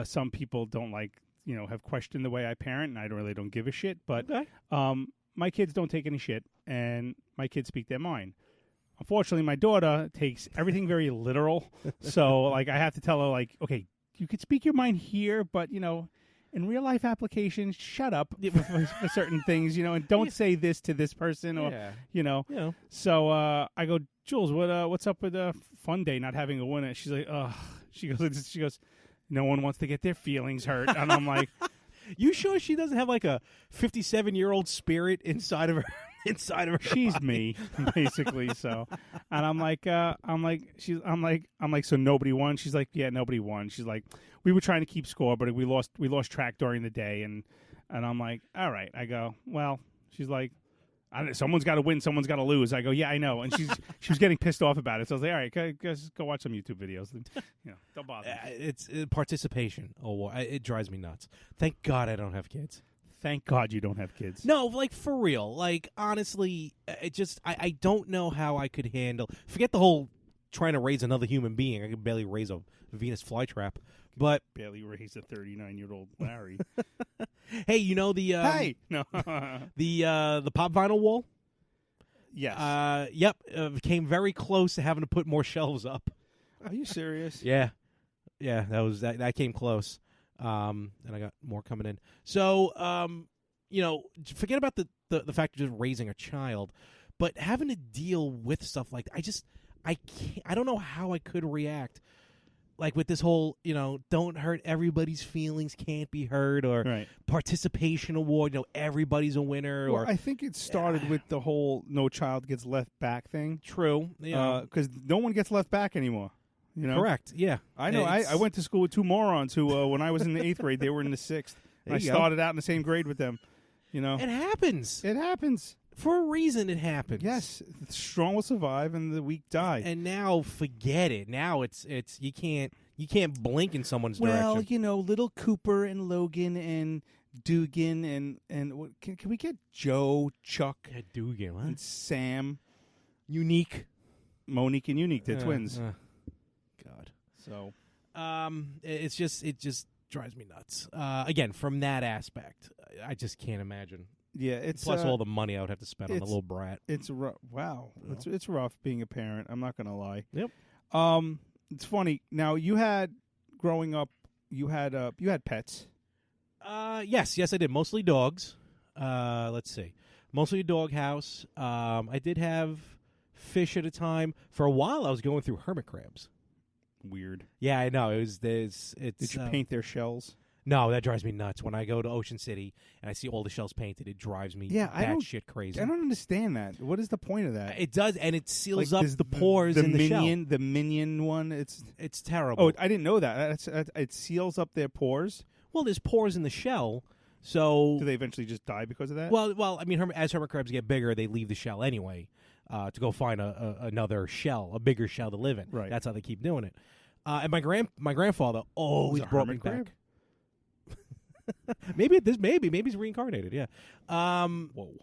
Speaker 3: some people don't have questioned the way I parent, and I really don't give a shit. But my kids don't take any shit, and my kids speak their mind. Unfortunately, my daughter takes everything very literal. So, I have to tell her, okay, you could speak your mind here, but, in real life applications, shut up for certain things, and don't say this to this person or, So I go, "Jules, what's up with fun day not having a winner?" She's like, "Ugh." She goes, "No one wants to get their feelings hurt." And I'm like,
Speaker 2: "You sure she doesn't have a 57-year-old spirit inside of her?"
Speaker 3: She's
Speaker 2: body.
Speaker 3: Me, basically. So, and I'm like, so nobody won. She's like, "Yeah, nobody won." She's like, "We were trying to keep score, but we lost track during the day." And I'm like, "All right." I go, "Well," she's like, "Someone's got to win, someone's got to lose." I go, "Yeah, I know." And she was getting pissed off about it. So I was like, "All right, guys, go watch some YouTube videos. Don't bother."
Speaker 2: It's participation. It drives me nuts. Thank God I don't have kids.
Speaker 3: Thank God you don't have kids.
Speaker 2: No, for real. Honestly, it just I don't know how I could handle. Forget the whole trying to raise another human being. I could barely raise a Venus flytrap. But
Speaker 3: barely raise a 39-year-old Larry.
Speaker 2: Hey, the
Speaker 3: hey, no,
Speaker 2: the pop vinyl wall.
Speaker 3: Yes.
Speaker 2: Yep. Came very close to having to put more shelves up.
Speaker 3: Are you serious?
Speaker 2: Yeah. That came close. And I got more coming in. So, forget about the fact of just raising a child, but having to deal with stuff like that, I can't. I don't know how I could react. With this whole, don't hurt everybody's feelings, can't be hurt, or participation award, everybody's a winner.
Speaker 3: Well, I think it started with the whole "no child gets left back" thing.
Speaker 2: True,
Speaker 3: because no one gets left back anymore. You know?
Speaker 2: Correct. Yeah.
Speaker 3: I know. I went to school with two morons who, when I was in the 8th grade, they were in the 6th. And I
Speaker 2: you go.
Speaker 3: started out in the same grade with them. You know,
Speaker 2: It happens.
Speaker 3: it happens.
Speaker 2: For a reason, it happens.
Speaker 3: Yes, the strong will survive and the weak die.
Speaker 2: And now, forget it. Now it's you can't blink in someone's
Speaker 3: Well,
Speaker 2: direction.
Speaker 3: you know, little Cooper and Logan and Dugan and what, can we get Joe, Chuck,
Speaker 2: Yeah, Dugan, huh?
Speaker 3: and Sam,
Speaker 2: Unique.
Speaker 3: Monique and Unique? They're twins.
Speaker 2: God.
Speaker 3: So
Speaker 2: It just drives me nuts. Again, from that aspect, I just can't imagine.
Speaker 3: yeah, it's
Speaker 2: Plus all the money I would have to spend on the
Speaker 3: it's-
Speaker 2: little brat.
Speaker 3: it's wow,
Speaker 2: Yeah.
Speaker 3: it's rough being a parent. I'm not gonna lie.
Speaker 2: Yep.
Speaker 3: It's funny. Now you had growing up, you had pets.
Speaker 2: Yes, I did. Mostly dogs. Let's see. Mostly a dog house. I did have fish at a time. For a while, I was going through hermit crabs.
Speaker 3: Weird.
Speaker 2: Yeah, I know. It's
Speaker 3: Did you paint their shells?
Speaker 2: No, that drives me nuts. When I go to Ocean City and I see all the shells painted, it drives me shit crazy.
Speaker 3: I don't understand that. What is the point of that?
Speaker 2: It does, and it seals
Speaker 3: Like
Speaker 2: up
Speaker 3: this-
Speaker 2: the pores in the shell.
Speaker 3: the minion one.
Speaker 2: It's terrible.
Speaker 3: Oh, I didn't know that. It seals up their pores.
Speaker 2: Well, there's pores in the shell, so
Speaker 3: Do they eventually just die because of that?
Speaker 2: well. I mean, as hermit crabs get bigger, they leave the shell anyway to go find another shell, a bigger shell to live in.
Speaker 3: Right.
Speaker 2: That's how they keep doing it. And my grandfather always
Speaker 3: a
Speaker 2: brought me
Speaker 3: hermit crab?
Speaker 2: back. maybe he's reincarnated. Yeah.
Speaker 3: Whoa.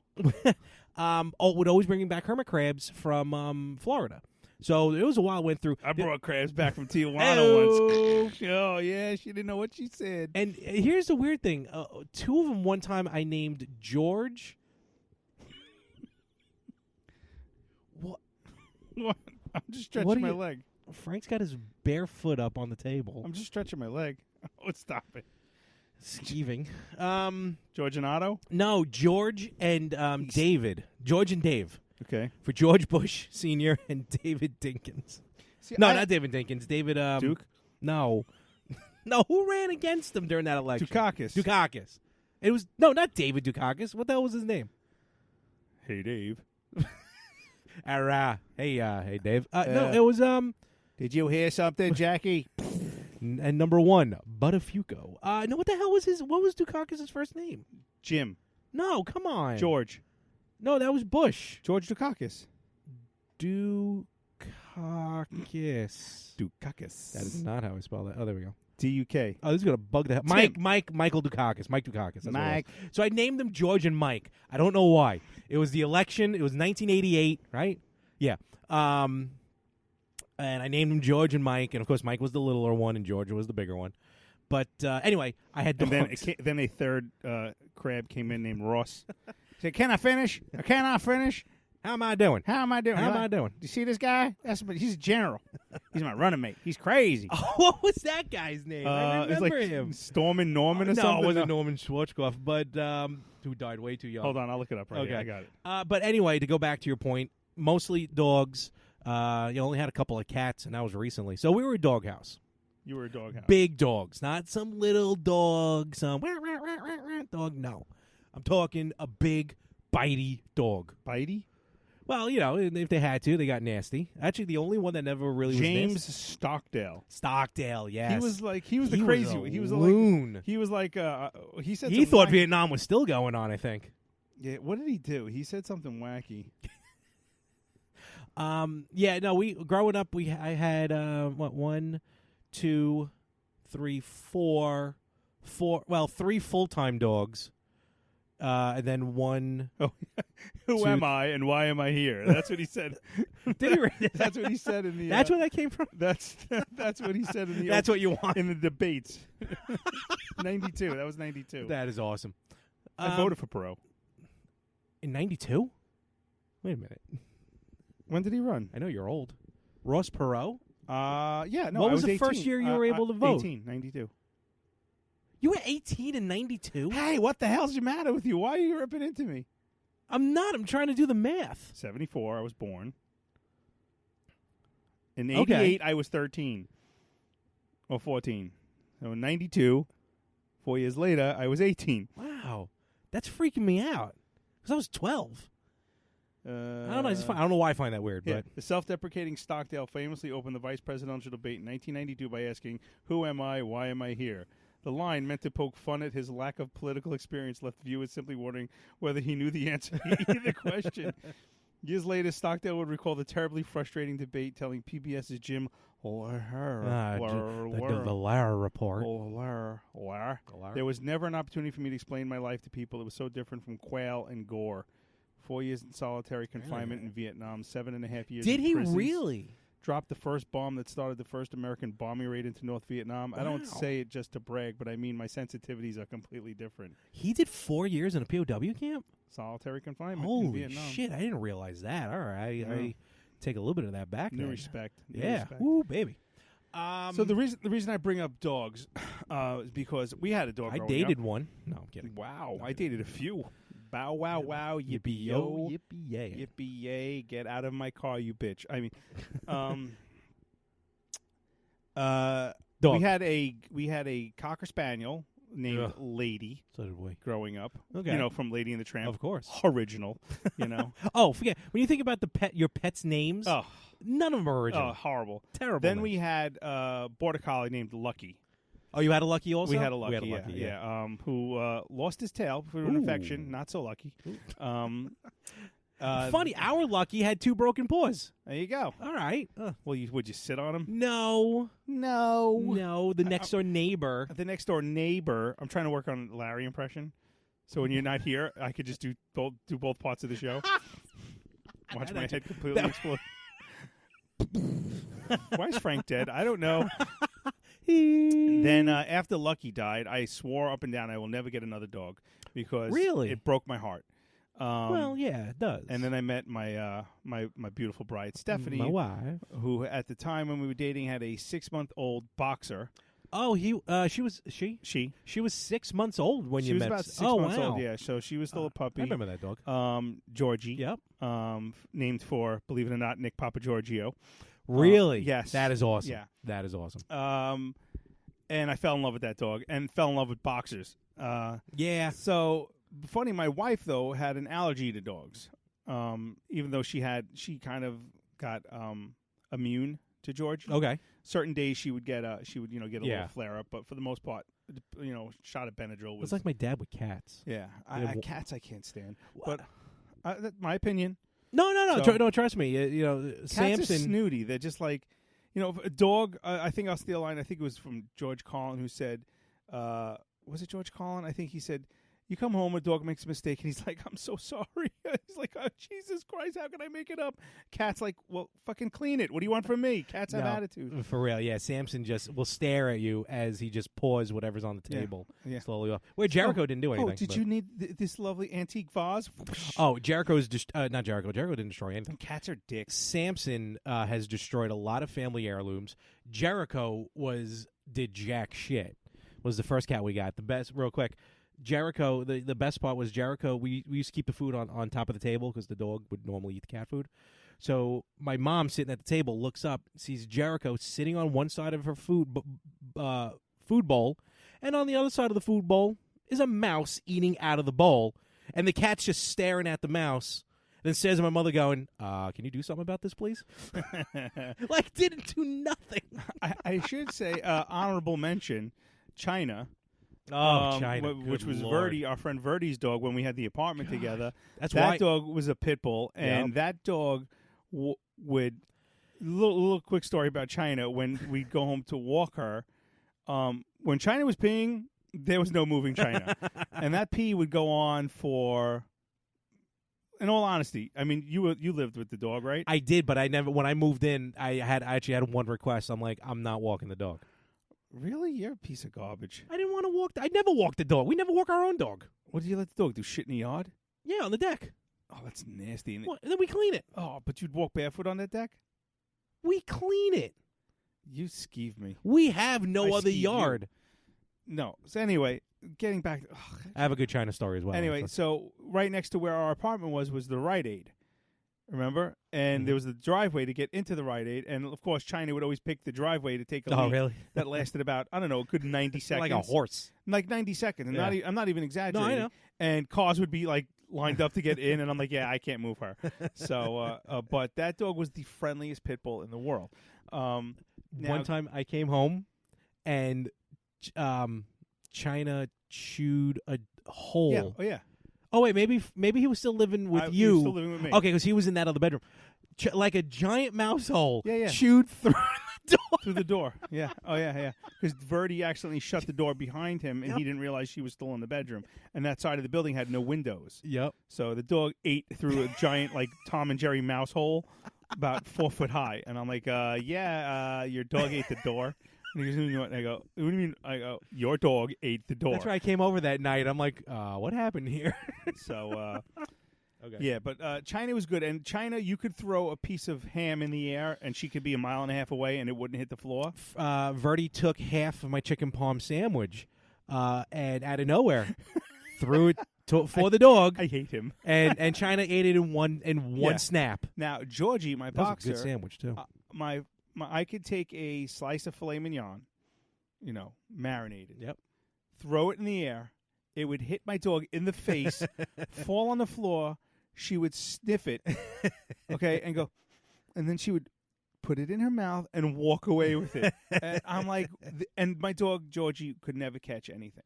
Speaker 2: Would always bring me back hermit crabs from Florida. So it was a while I went through.
Speaker 3: I brought crabs back from Tijuana
Speaker 2: Hey-o.
Speaker 3: once. Oh yeah, she didn't know what she said.
Speaker 2: And here's the weird thing: two of them one time I named George. What?
Speaker 3: What? I'm just
Speaker 2: What
Speaker 3: stretching
Speaker 2: are
Speaker 3: my
Speaker 2: you-
Speaker 3: leg.
Speaker 2: Frank's got his bare foot up on the table,
Speaker 3: I'm just stretching my leg. Oh, stop it.
Speaker 2: skeeving.
Speaker 3: George and Otto.
Speaker 2: No, George and David. George and Dave.
Speaker 3: Okay.
Speaker 2: For George Bush Sr. and David Dinkins.
Speaker 3: See,
Speaker 2: No, not David Dinkins. David
Speaker 3: Duke.
Speaker 2: No. No, who ran against him during that election?
Speaker 3: Dukakis.
Speaker 2: Dukakis. It was not David Dukakis. What the hell was his name?
Speaker 3: Hey, Dave.
Speaker 2: Hey, Dave. No, it was
Speaker 3: Did you hear something, Jackie?
Speaker 2: and number one, Buttafuoco. No, what the hell was what was Dukakis' first name?
Speaker 3: Jim.
Speaker 2: No, come on.
Speaker 3: George.
Speaker 2: No, that was Bush.
Speaker 3: George Dukakis.
Speaker 2: Dukakis.
Speaker 3: Dukakis.
Speaker 2: That is not how I spell that. Oh, there we go.
Speaker 3: D-U-K.
Speaker 2: Oh, this is gonna bug the hell. Michael Dukakis. Mike Dukakis. That's what it was.
Speaker 3: Mike.
Speaker 2: So I named them George and Mike. I don't know why. It was the election. It was 1988, right? Yeah. And I named them George and Mike, and of course Mike was the littler one, and George was the bigger one. But anyway, I had
Speaker 3: And
Speaker 2: dogs.
Speaker 3: then a third crab came in named Ross. He said, "Can I finish? Can I finish?
Speaker 2: How am I doing?
Speaker 3: How am I doing?
Speaker 2: How am I doing?
Speaker 3: Do you see this guy? He's a general. He's my running mate. He's crazy.
Speaker 2: What was that guy's name? I
Speaker 3: it's
Speaker 2: remember
Speaker 3: like
Speaker 2: him.
Speaker 3: Stormin' Norman or
Speaker 2: No,
Speaker 3: something.
Speaker 2: it wasn't Norman Schwarzkopf, but who died way too young.
Speaker 3: Hold on, I'll look it up right
Speaker 2: Okay.
Speaker 3: here. I got it.
Speaker 2: But anyway, to go back to your point, mostly dogs. You only had a couple of cats, and that was recently. So we were a dog house.
Speaker 3: You were a doghouse.
Speaker 2: Big dogs, not some little dog, some dog. No, I'm talking a big, bitey dog.
Speaker 3: Bitey?
Speaker 2: Well, if they had to, they got nasty. Actually, the only one that never really
Speaker 3: James
Speaker 2: was nasty.
Speaker 3: Stockdale.
Speaker 2: Stockdale, yes.
Speaker 3: He was the
Speaker 2: He
Speaker 3: crazy
Speaker 2: was
Speaker 3: one.
Speaker 2: a
Speaker 3: He was
Speaker 2: loon.
Speaker 3: he was like he said
Speaker 2: He
Speaker 3: some
Speaker 2: thought
Speaker 3: wacky-
Speaker 2: Vietnam was still going on, I think.
Speaker 3: Yeah, what did he do? He said something wacky.
Speaker 2: We growing up, I had 1, 2, 3, 4, 3 full-time dogs, and then one.
Speaker 3: Oh, who
Speaker 2: Two-
Speaker 3: am I and why am I here? That's what he said.
Speaker 2: Did he really?
Speaker 3: That's what he said in the.
Speaker 2: That's where that came from.
Speaker 3: That's what he said in the.
Speaker 2: That's what you want.
Speaker 3: in the debates. 92. That was 92.
Speaker 2: That is awesome.
Speaker 3: I voted for Perot.
Speaker 2: In 92. Wait a minute.
Speaker 3: When did he run?
Speaker 2: I know you're old. Ross Perot.
Speaker 3: Yeah. No.
Speaker 2: What
Speaker 3: I
Speaker 2: was
Speaker 3: was
Speaker 2: the first
Speaker 3: 18.
Speaker 2: year you were able to vote?
Speaker 3: 18, 92.
Speaker 2: You were 18 in 92.
Speaker 3: Hey, what the hell's the matter with you? Why are you ripping into me?
Speaker 2: I'm not. I'm trying to do the math.
Speaker 3: 74. I was born. In
Speaker 2: Okay.
Speaker 3: 88, I was 13 or 14. So in 92, 4 years later, I was 18.
Speaker 2: Wow, that's freaking me out. Because I was 12. I don't know. It's fine. I don't know why I find that weird,
Speaker 3: Yeah,
Speaker 2: but
Speaker 3: the self-deprecating Stockdale famously opened the vice presidential debate in 1992 by asking, "Who am I? Why am I here?" The line, meant to poke fun at his lack of political experience, left viewers simply wondering whether he knew the answer to either question. Years later, Stockdale would recall the terribly frustrating debate, telling PBS's Jim
Speaker 2: the Lara report.
Speaker 3: There was never an opportunity for me to explain my life to people. It was so different from quail and gore. 4 years in solitary confinement in Vietnam, 7.5 years
Speaker 2: Did
Speaker 3: in
Speaker 2: he
Speaker 3: prisons.
Speaker 2: really?
Speaker 3: Dropped the first bomb that started the first American bombing raid into North Vietnam. I don't say it just to brag, but I mean my sensitivities are completely different.
Speaker 2: He did 4 years in a POW camp?
Speaker 3: Solitary confinement in
Speaker 2: Holy
Speaker 3: Vietnam.
Speaker 2: shit, I didn't realize that. All right, I take a little bit of that back.
Speaker 3: New
Speaker 2: then.
Speaker 3: respect. New
Speaker 2: Yeah.
Speaker 3: respect.
Speaker 2: Woo, baby.
Speaker 3: So the reason I bring up dogs is because we had a dog.
Speaker 2: I
Speaker 3: growing
Speaker 2: dated
Speaker 3: up.
Speaker 2: one. No, I'm kidding.
Speaker 3: Wow, I dated a few. Bow wow wow, yippee yo,
Speaker 2: yippee yay.
Speaker 3: yippee yay! Get out of my car, you bitch! I mean,
Speaker 2: Dog.
Speaker 3: we had a cocker spaniel named Lady
Speaker 2: So did we.
Speaker 3: growing up.
Speaker 2: Okay.
Speaker 3: You know, from Lady and the Tramp.
Speaker 2: Of course.
Speaker 3: Original. You know.
Speaker 2: Oh, forget when you think about your pet's names.
Speaker 3: Oh,
Speaker 2: None of them are original.
Speaker 3: horrible.
Speaker 2: Terrible.
Speaker 3: Then
Speaker 2: names.
Speaker 3: we had border collie named Lucky.
Speaker 2: Oh, you had a Lucky also.
Speaker 3: We had a Lucky,
Speaker 2: yeah.
Speaker 3: who lost his tail through an infection. Not so lucky.
Speaker 2: Funny, our Lucky had 2 broken paws.
Speaker 3: There you go.
Speaker 2: All right.
Speaker 3: Well, would you sit on him?
Speaker 2: No.
Speaker 3: No.
Speaker 2: The next door neighbor.
Speaker 3: The next door neighbor. I'm trying to work on Larry impression. So when you're not here, I could just do both parts of the show. Watch my head completely explode. Why is Frank dead? I don't know. Then after Lucky died, I swore up and down I will never get another dog because
Speaker 2: Really?
Speaker 3: it broke my heart.
Speaker 2: Well, yeah, it does.
Speaker 3: And then I met my my beautiful bride Stephanie,
Speaker 2: my wife.
Speaker 3: who at the time when we were dating had a 6-month-old boxer.
Speaker 2: Oh, she was 6 months old when
Speaker 3: She
Speaker 2: you
Speaker 3: was
Speaker 2: met.
Speaker 3: about 6
Speaker 2: oh,
Speaker 3: months
Speaker 2: wow.
Speaker 3: old. Yeah, so she was still a puppy.
Speaker 2: I remember that dog.
Speaker 3: Georgie.
Speaker 2: Yep.
Speaker 3: Named for, believe it or not, Nick Papagiorgio.
Speaker 2: Really?
Speaker 3: Yes.
Speaker 2: That is awesome.
Speaker 3: Yeah.
Speaker 2: That is awesome.
Speaker 3: And I fell in love with that dog and fell in love with boxers.
Speaker 2: Yeah.
Speaker 3: So funny, my wife though had an allergy to dogs. Even though she kind of got immune to George.
Speaker 2: Okay.
Speaker 3: Certain days she would get a little flare up, but for the most part, shot of Benadryl was.
Speaker 2: It's like my dad with cats.
Speaker 3: Yeah, cats I can't stand. But that's my opinion.
Speaker 2: No.
Speaker 3: So-
Speaker 2: Trust me.
Speaker 3: Cats
Speaker 2: Samson.
Speaker 3: are snooty. They're just like, a dog. I think I'll steal a line. I think it was from George Carlin who said, was it George Carlin? I think he said, you come home, a dog makes a mistake, and he's like, I'm so sorry. He's like, oh, Jesus Christ, how can I make it up? Cat's like, well, fucking clean it. What do you want from me? Cats have attitude.
Speaker 2: For real, yeah. Samson just will stare at you as he just paws whatever's on the table slowly off. Where Jericho didn't do anything.
Speaker 3: Oh, did you need this lovely antique vase?
Speaker 2: Oh, Jericho's just not Jericho. Jericho didn't destroy anything.
Speaker 3: Cats are dicks.
Speaker 2: Samson has destroyed a lot of family heirlooms. Jericho did jack shit. Was the first cat we got. The best, real quick. Jericho, the best part was Jericho. We used to keep the food on top of the table because the dog would normally eat the cat food. So my mom sitting at the table looks up, sees Jericho sitting on one side of her food bowl, and on the other side of the food bowl is a mouse eating out of the bowl, and the cat's just staring at the mouse. Then says to my mother, going, "Can you do something about this, please?" Like didn't do nothing.
Speaker 3: I should say honorable mention, China.
Speaker 2: China,
Speaker 3: which was
Speaker 2: Lord.
Speaker 3: Verdi, our friend Verdi's dog, when we had the apartment together.
Speaker 2: That
Speaker 3: dog was a pit bull, and that dog would. Little quick story about China. When we'd go home to walk her, when China was peeing, there was no moving China, and that pee would go on for. In all honesty, I mean, you lived with the dog, right?
Speaker 2: I did, but I never. When I moved in, I actually had one request. I'm like, I'm not walking the dog.
Speaker 3: Really? You're a piece of garbage.
Speaker 2: I didn't want to walk. I never walked the dog. We never walk our own dog.
Speaker 3: What do you let the dog do? Shit in the yard?
Speaker 2: Yeah, on the deck.
Speaker 3: Oh, that's nasty.
Speaker 2: What? And then we clean it.
Speaker 3: Oh, but you'd walk barefoot on that deck?
Speaker 2: We clean it.
Speaker 3: You skeeve me.
Speaker 2: We have no
Speaker 3: I
Speaker 2: other
Speaker 3: skeeve
Speaker 2: yard.
Speaker 3: No. So anyway, getting back.
Speaker 2: I have a good China story as well.
Speaker 3: Anyway, so right next to where our apartment was the Rite Aid. Remember? And there was the driveway to get into the Rite Aid. And, of course, China would always pick the driveway to take a leak.
Speaker 2: Oh, really?
Speaker 3: That lasted about, I don't know, a good 90 seconds.
Speaker 2: Like a horse.
Speaker 3: Like 90 seconds. And I'm not even exaggerating.
Speaker 2: No, I know.
Speaker 3: And cars would be, like, lined up to get in, and I'm like, yeah, I can't move her. So, but that dog was the friendliest pit bull in the world. Now,
Speaker 2: One time I came home and China chewed a hole.
Speaker 3: yeah, oh yeah,
Speaker 2: Oh wait, maybe he was still living with
Speaker 3: he
Speaker 2: you.
Speaker 3: was still living with me.
Speaker 2: Okay, because he was in that other bedroom. Like a giant mouse hole.
Speaker 3: Yeah.
Speaker 2: Chewed through the door.
Speaker 3: Through the door. Yeah. Oh, yeah. Because Verdi accidentally shut the door behind him, and he didn't realize she was still in the bedroom. And that side of the building had no windows.
Speaker 2: Yep.
Speaker 3: So the dog ate through a giant, like, Tom and Jerry mouse hole about 4 foot high. And I'm like, your dog ate the door. And he goes, and I go, what do you mean? I go, your dog ate the door.
Speaker 2: That's why I came over that night. I'm like, what happened here?
Speaker 3: So,
Speaker 2: Okay.
Speaker 3: yeah, but China was good. And China, you could throw a piece of ham in the air, and she could be a mile and a half away, and it wouldn't hit the floor.
Speaker 2: Verdi took half of my chicken palm sandwich, and out of nowhere, threw it for the dog.
Speaker 3: I hate him.
Speaker 2: and China ate it in one
Speaker 3: Yeah.
Speaker 2: snap.
Speaker 3: Now, Georgie, my
Speaker 2: That was
Speaker 3: boxer,
Speaker 2: a good sandwich too.
Speaker 3: my I could take a slice of filet mignon, marinated.
Speaker 2: Yep.
Speaker 3: Throw it in the air. It would hit my dog in the face, fall on the floor. She would sniff it, okay, and go, and then she would put it in her mouth and walk away with it. And I'm like, and my dog Georgie could never catch anything.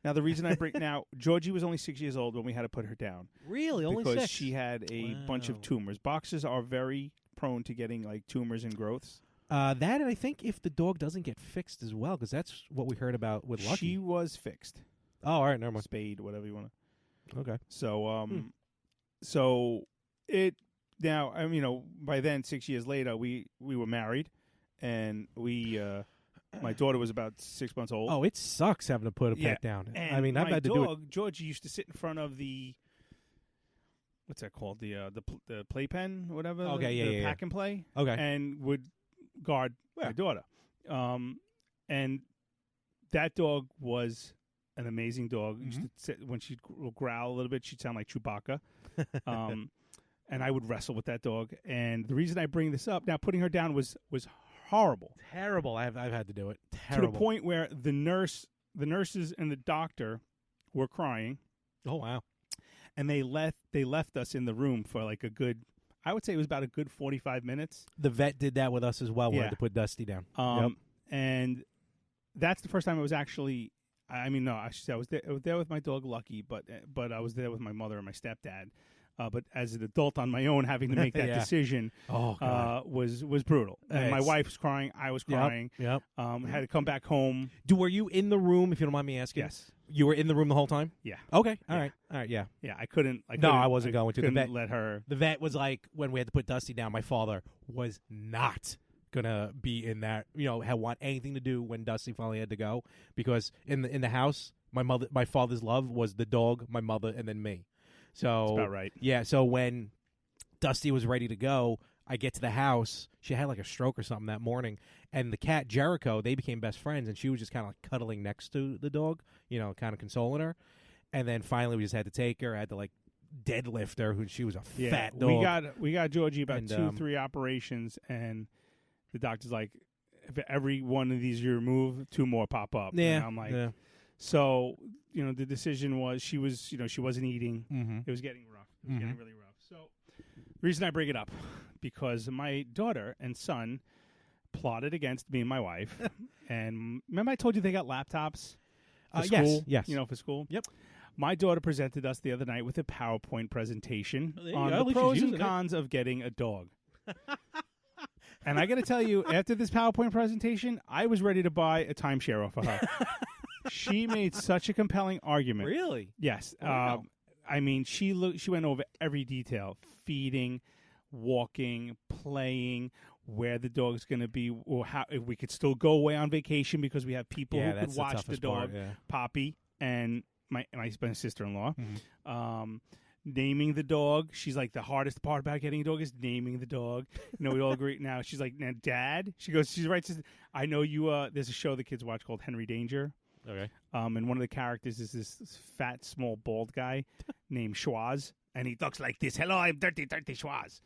Speaker 3: Now the reason I bring Georgie was only 6 years old when we had to put her down.
Speaker 2: Really, only
Speaker 3: because
Speaker 2: 6?
Speaker 3: she had a bunch of
Speaker 2: Wow.
Speaker 3: tumors. Boxers are very prone to getting like tumors and growths.
Speaker 2: That, and I think if the dog doesn't get fixed as well, because that's what we heard about with Lucky.
Speaker 3: She was fixed,
Speaker 2: Oh, all right, never mind.
Speaker 3: spayed, whatever you want to.
Speaker 2: Okay.
Speaker 3: So, so it now. By then, 6 years later, we were married, and my daughter was about 6 months old.
Speaker 2: Oh, it sucks having to put a
Speaker 3: Yeah,
Speaker 2: pet down.
Speaker 3: and
Speaker 2: I mean, I've
Speaker 3: my
Speaker 2: had to do it.
Speaker 3: dog Georgie used to sit in front of the. What's that called? The playpen, whatever.
Speaker 2: Okay,
Speaker 3: the
Speaker 2: yeah.
Speaker 3: pack and play.
Speaker 2: Okay.
Speaker 3: And would guard my
Speaker 2: Yeah.
Speaker 3: daughter. And that dog was an amazing dog. Used to sit, when she'd growl a little bit, she'd sound like Chewbacca. And I would wrestle with that dog. And the reason I bring this up now, putting her down was horrible.
Speaker 2: Terrible. I've had to do it. Terrible.
Speaker 3: To the point where the nurses and the doctor were crying,
Speaker 2: Oh wow.
Speaker 3: and they left us in the room for like a good. I would say it was about a good 45 minutes.
Speaker 2: The vet did that with us as well. We
Speaker 3: Yeah.
Speaker 2: had to put Dusty down.
Speaker 3: And that's the first time I was actually. I mean, no, I should say I was there with my dog Lucky, but I was there with my mother and my stepdad. But as an adult on my own, having to make that
Speaker 2: Yeah.
Speaker 3: decision
Speaker 2: Oh god.
Speaker 3: was brutal. And my
Speaker 2: It's-
Speaker 3: wife was crying. I was crying.
Speaker 2: Yep.
Speaker 3: Had to come back home.
Speaker 2: Were you in the room? If you don't mind me asking.
Speaker 3: Yes.
Speaker 2: You were in the room the whole time.
Speaker 3: Yeah.
Speaker 2: Okay. All
Speaker 3: Yeah.
Speaker 2: right. Yeah.
Speaker 3: Yeah. I couldn't.
Speaker 2: No, I wasn't going to. The
Speaker 3: couldn't
Speaker 2: vet-
Speaker 3: let her.
Speaker 2: The vet was like, when we had to put Dusty down, my father was not gonna be in that. Had want anything to do when Dusty finally had to go, because in the house, my father's love was the dog, my mother, and then me. So
Speaker 3: That's about right.
Speaker 2: Yeah. So when Dusty was ready to go, I get to the house. She had like a stroke or something that morning, and the cat Jericho, they became best friends, and she was just kind of like cuddling next to the dog, kind of consoling her. And then finally, we just had to take her. I had to like deadlift her. She was a fat dog.
Speaker 3: We got Georgie about
Speaker 2: And,
Speaker 3: 2-3 operations, and the doctor's like, if every one of these you remove, 2 more pop up.
Speaker 2: Yeah.
Speaker 3: And I'm like,
Speaker 2: yeah.
Speaker 3: so the decision was she wasn't eating.
Speaker 2: Mm-hmm.
Speaker 3: It was getting rough. It was getting really rough. So the reason I bring it up, because my daughter and son plotted against me and my wife. And remember I told you they got laptops for school?
Speaker 2: Yes.
Speaker 3: For school?
Speaker 2: Yep.
Speaker 3: My daughter presented us the other night with a PowerPoint presentation
Speaker 2: There you
Speaker 3: on
Speaker 2: go. At
Speaker 3: the
Speaker 2: least she's
Speaker 3: pros and
Speaker 2: using it.
Speaker 3: cons of getting a dog. And I got to tell you, after this PowerPoint presentation, I was ready to buy a timeshare off of her. She made such a compelling argument.
Speaker 2: Really?
Speaker 3: Yes.
Speaker 2: Wow.
Speaker 3: I mean, she went over every detail: feeding, walking, playing, where the dog's going to be, or how if we could still go away on vacation because we have people
Speaker 2: Yeah,
Speaker 3: who
Speaker 2: that's
Speaker 3: could watch the
Speaker 2: toughest
Speaker 3: dog.
Speaker 2: part, yeah.
Speaker 3: Poppy and my sister-in-law.
Speaker 2: Mm-hmm.
Speaker 3: Naming the dog. She's like, the hardest part about getting a dog is naming the dog. We all agree. Now she's like, now Dad. She writes, I know you. There's a show the kids watch called Henry Danger.
Speaker 2: Okay.
Speaker 3: And one of the characters is this fat, small, bald guy named Schwaz, and he talks like this. Hello, I'm Dirty Schwaz.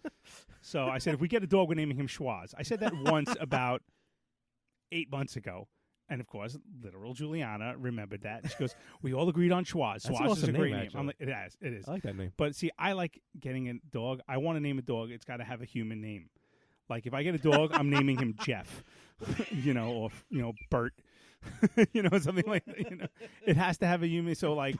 Speaker 3: So I said, if we get a dog, we're naming him Schwaz. I said that once about 8 months ago, And of course, literal Juliana remembered that. She goes, "We all agreed on Schwaz.
Speaker 2: That's an
Speaker 3: Schwaz is
Speaker 2: awesome
Speaker 3: a great
Speaker 2: name,
Speaker 3: name."
Speaker 2: actually.
Speaker 3: I'm like, it is.
Speaker 2: I like that name.
Speaker 3: But see, I like getting a dog. I want to name a dog. It's got to have a human name. Like if I get a dog, I'm naming him Jeff, or Bert, something like that. It has to have a human. So like,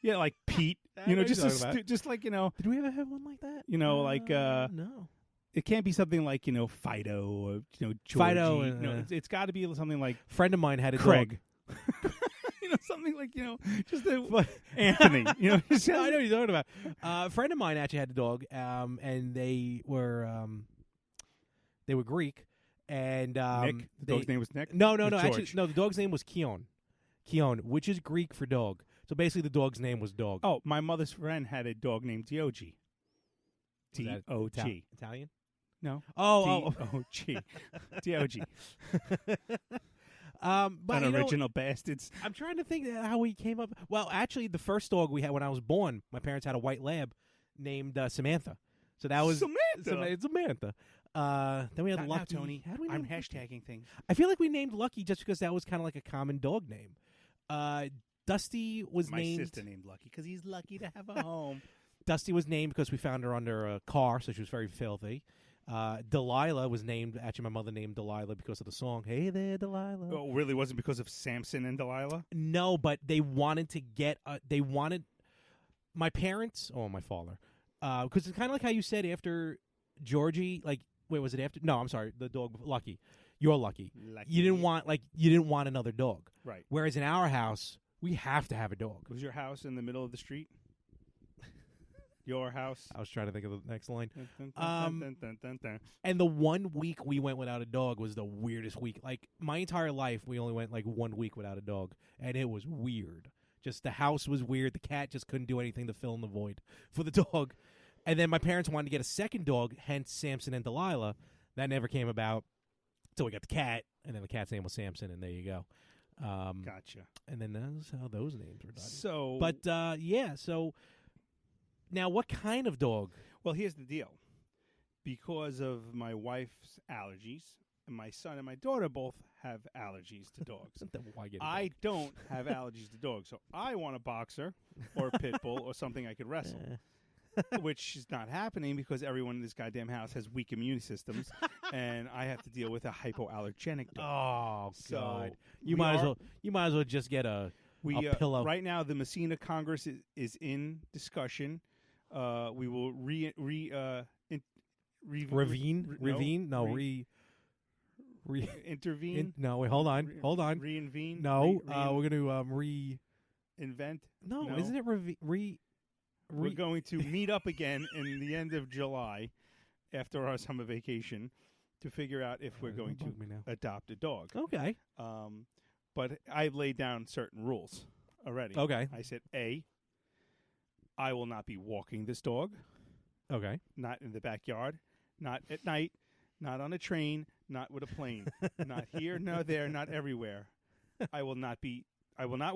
Speaker 3: yeah, like Pete.
Speaker 2: I know
Speaker 3: Just
Speaker 2: what you're talking about.
Speaker 3: just like
Speaker 2: Did we ever have one like that?
Speaker 3: like
Speaker 2: no.
Speaker 3: it can't be something like Fido or Georgie.
Speaker 2: Fido,
Speaker 3: It's got to be something like
Speaker 2: Friend of mine had a
Speaker 3: Craig.
Speaker 2: dog.
Speaker 3: Something like just Anthony. Just,
Speaker 2: I know what you're talking about. A friend of mine actually had a dog, and they were Greek, and
Speaker 3: Nick. The dog's name was Nick.
Speaker 2: No.
Speaker 3: Or
Speaker 2: Actually,
Speaker 3: George?
Speaker 2: no. The dog's name was Keon, which is Greek for dog. So basically, the dog's name was Dog.
Speaker 3: Oh, my mother's friend had a dog named Dog.
Speaker 2: Was that
Speaker 3: D-O-G.
Speaker 2: Italian?
Speaker 3: No.
Speaker 2: Oh.
Speaker 3: D-O-G. D-O-G.
Speaker 2: But
Speaker 3: Unoriginal bastards.
Speaker 2: I'm trying to think how we came up. Well, actually, the first dog we had when I was born, my parents had a white lab named Samantha. So that was Samantha. Then we had
Speaker 3: Now,
Speaker 2: Lucky.
Speaker 3: Tony,
Speaker 2: How do we
Speaker 3: I'm
Speaker 2: name
Speaker 3: hashtagging things.
Speaker 2: I feel like we named Lucky just because that was kind of like a common dog name. Dusty was
Speaker 3: My
Speaker 2: named.
Speaker 3: sister named Lucky because he's lucky to have a home.
Speaker 2: Dusty was named because we found her under a car, so she was very filthy. Delilah was named. Actually, my mother named Delilah because of the song "Hey There, Delilah."
Speaker 3: Oh, really wasn't because of Samson and Delilah?
Speaker 2: No, but they wanted to get. They wanted my parents. Oh, my father. Because it's kind of like how you said after Georgie. Like, wait, was it after? No, I'm sorry. The dog Lucky. You're Lucky. You didn't want another dog.
Speaker 3: Right.
Speaker 2: Whereas in our house, we have to have a dog.
Speaker 3: Was your house in the middle of the street? Your house?
Speaker 2: I was trying to think of the next line.
Speaker 3: Dun, dun, dun, dun.
Speaker 2: And the 1 week we went without a dog was the weirdest week. Like, my entire life, we only went like 1 week without a dog. And it was weird. Just the house was weird. The cat just couldn't do anything to fill in the void for the dog. And then my parents wanted to get a second dog, hence Samson and Delilah. That never came about. So we got the cat, and then the cat's name was Samson, and there you go.
Speaker 3: Gotcha.
Speaker 2: And then that's how those names were done.
Speaker 3: So,
Speaker 2: But, yeah, so now what kind of dog?
Speaker 3: well, here's the deal. Because of my wife's allergies, and my son and my daughter both have allergies to dogs.
Speaker 2: Why get a
Speaker 3: I
Speaker 2: dog?
Speaker 3: don't have allergies to dogs, so I want a boxer or a pit bull or something I could wrestle. Which is not happening because everyone in this goddamn house has weak immune systems, and I have to deal with a hypoallergenic dog.
Speaker 2: Oh
Speaker 3: So
Speaker 2: God!
Speaker 3: we
Speaker 2: You might
Speaker 3: are-
Speaker 2: as well just get a pillow.
Speaker 3: Right now, the Messina Congress is in discussion. We will intervene.
Speaker 2: No, wait, hold on.
Speaker 3: Reinvene.
Speaker 2: No, we're gonna
Speaker 3: invent.
Speaker 2: No, isn't it
Speaker 3: We're going to meet up again in the end of July after our summer vacation to figure out if we're going to
Speaker 2: bug me now.
Speaker 3: adopt a dog.
Speaker 2: Okay.
Speaker 3: But I laid down certain rules already.
Speaker 2: Okay.
Speaker 3: I said, A, I will not be walking this dog,
Speaker 2: Okay.
Speaker 3: not in the backyard, not at night, not on a train, not with a plane, not here, nor there, not everywhere. I will not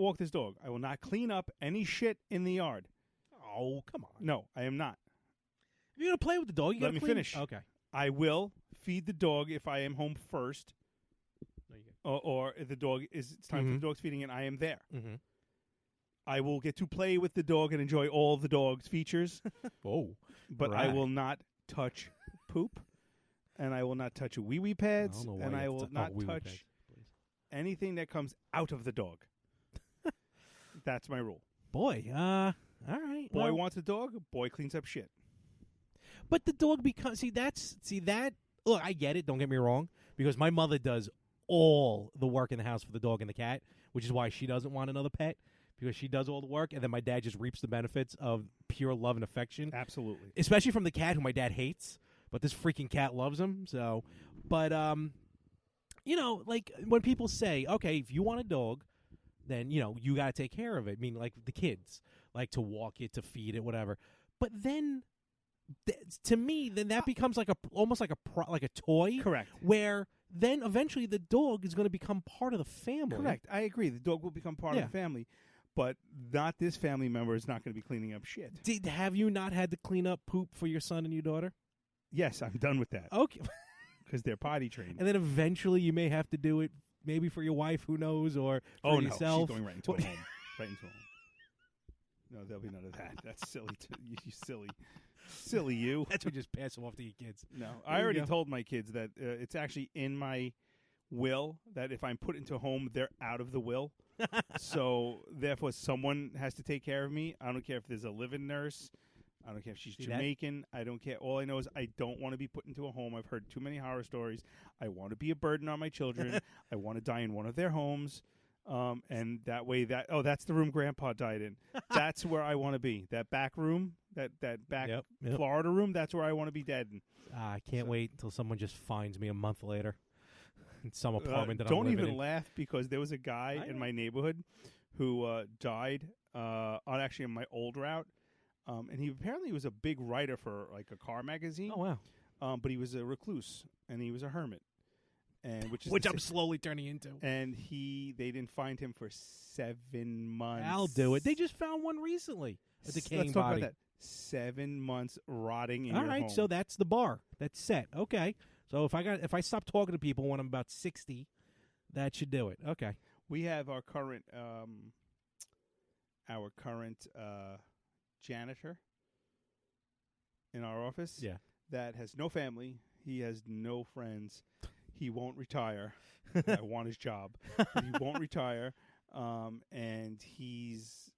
Speaker 3: walk this dog. I will not clean up any shit in the yard.
Speaker 2: Oh, come on.
Speaker 3: No, I am not.
Speaker 2: If you're gonna play with the dog, you
Speaker 3: Let
Speaker 2: gotta
Speaker 3: me
Speaker 2: clean-
Speaker 3: finish.
Speaker 2: Okay.
Speaker 3: I will feed the dog if I am home first,
Speaker 2: No, you go.
Speaker 3: or if it's time for the dog's feeding and I am there.
Speaker 2: Mm-hmm.
Speaker 3: I will get to play with the dog and enjoy all the dog's features,
Speaker 2: Oh.
Speaker 3: but I
Speaker 2: Right.
Speaker 3: will not touch poop, and I will not touch wee-wee pads,
Speaker 2: don't know why
Speaker 3: and
Speaker 2: you
Speaker 3: I
Speaker 2: have
Speaker 3: will
Speaker 2: to-
Speaker 3: not
Speaker 2: wee-wee
Speaker 3: touch
Speaker 2: pads, please.
Speaker 3: anything that comes out of the dog. That's my rule.
Speaker 2: Boy, all right.
Speaker 3: Boy
Speaker 2: well,
Speaker 3: wants a dog, boy cleans up shit.
Speaker 2: but the dog becomes that. Look, I get it. Don't get me wrong, because my mother does all the work in the house for the dog and the cat, which is why she doesn't want another pet, because she does all the work, and then my dad just reaps the benefits of pure love and affection,
Speaker 3: Absolutely.
Speaker 2: especially from the cat, who my dad hates, but this freaking cat loves him. So, but like when people say, okay, if you want a dog, then you got to take care of it. I mean, like the kids, like to walk it, to feed it, whatever. But then, to me, then that becomes like almost like a toy.
Speaker 3: Correct.
Speaker 2: Where then eventually the dog is going to become part of the family.
Speaker 3: Correct. I agree. The dog will become part
Speaker 2: Yeah.
Speaker 3: of the family, but not this family member is not going to be cleaning up shit.
Speaker 2: Have you not had to clean up poop for your son and your daughter?
Speaker 3: Yes, I'm done with that
Speaker 2: Okay.
Speaker 3: because they're potty trained.
Speaker 2: And then eventually you may have to do it maybe for your wife, who knows, or for
Speaker 3: Oh no,
Speaker 2: yourself.
Speaker 3: she's going right into a home. Right into a home. No, there'll be none of that. That's silly. You silly you.
Speaker 2: That's what just pass them off to your kids.
Speaker 3: No,
Speaker 2: There
Speaker 3: I
Speaker 2: you
Speaker 3: already
Speaker 2: go.
Speaker 3: told my kids that it's actually in my will that if I'm put into a home, they're out of the will. So therefore, someone has to take care of me. I don't care if there's a live-in nurse. I don't care if she's
Speaker 2: See that?
Speaker 3: Jamaican. I don't care. All I know is I don't want to be put into a home. I've heard too many horror stories. I want to be a burden on my children. I want to die in one of their homes. And that way, that's the room Grandpa died in. That's where I want to be. That back room, that back
Speaker 2: Yep.
Speaker 3: Florida room. That's where I want to be dead in.
Speaker 2: I can't wait until someone just finds me a month later in some apartment that I'm
Speaker 3: Don't
Speaker 2: living
Speaker 3: even
Speaker 2: in.
Speaker 3: laugh because there was a guy in my neighborhood who died on my old route, and he apparently was a big writer for like a car magazine.
Speaker 2: Oh wow!
Speaker 3: But he was a recluse and he was a hermit, and which
Speaker 2: I'm slowly turning into.
Speaker 3: and they didn't find him for 7 months.
Speaker 2: I'll do it. They just found one recently. A decaying
Speaker 3: Let's talk
Speaker 2: body.
Speaker 3: about that. 7 months rotting in
Speaker 2: All
Speaker 3: your
Speaker 2: right,
Speaker 3: home.
Speaker 2: so that's the bar. That's set. Okay. So if I stop talking to people when I'm about 60, that should do it. Okay.
Speaker 3: We have our current janitor in our office
Speaker 2: Yeah.
Speaker 3: that has no family. He has no friends. He won't retire. I want his job. But he won't retire. And he's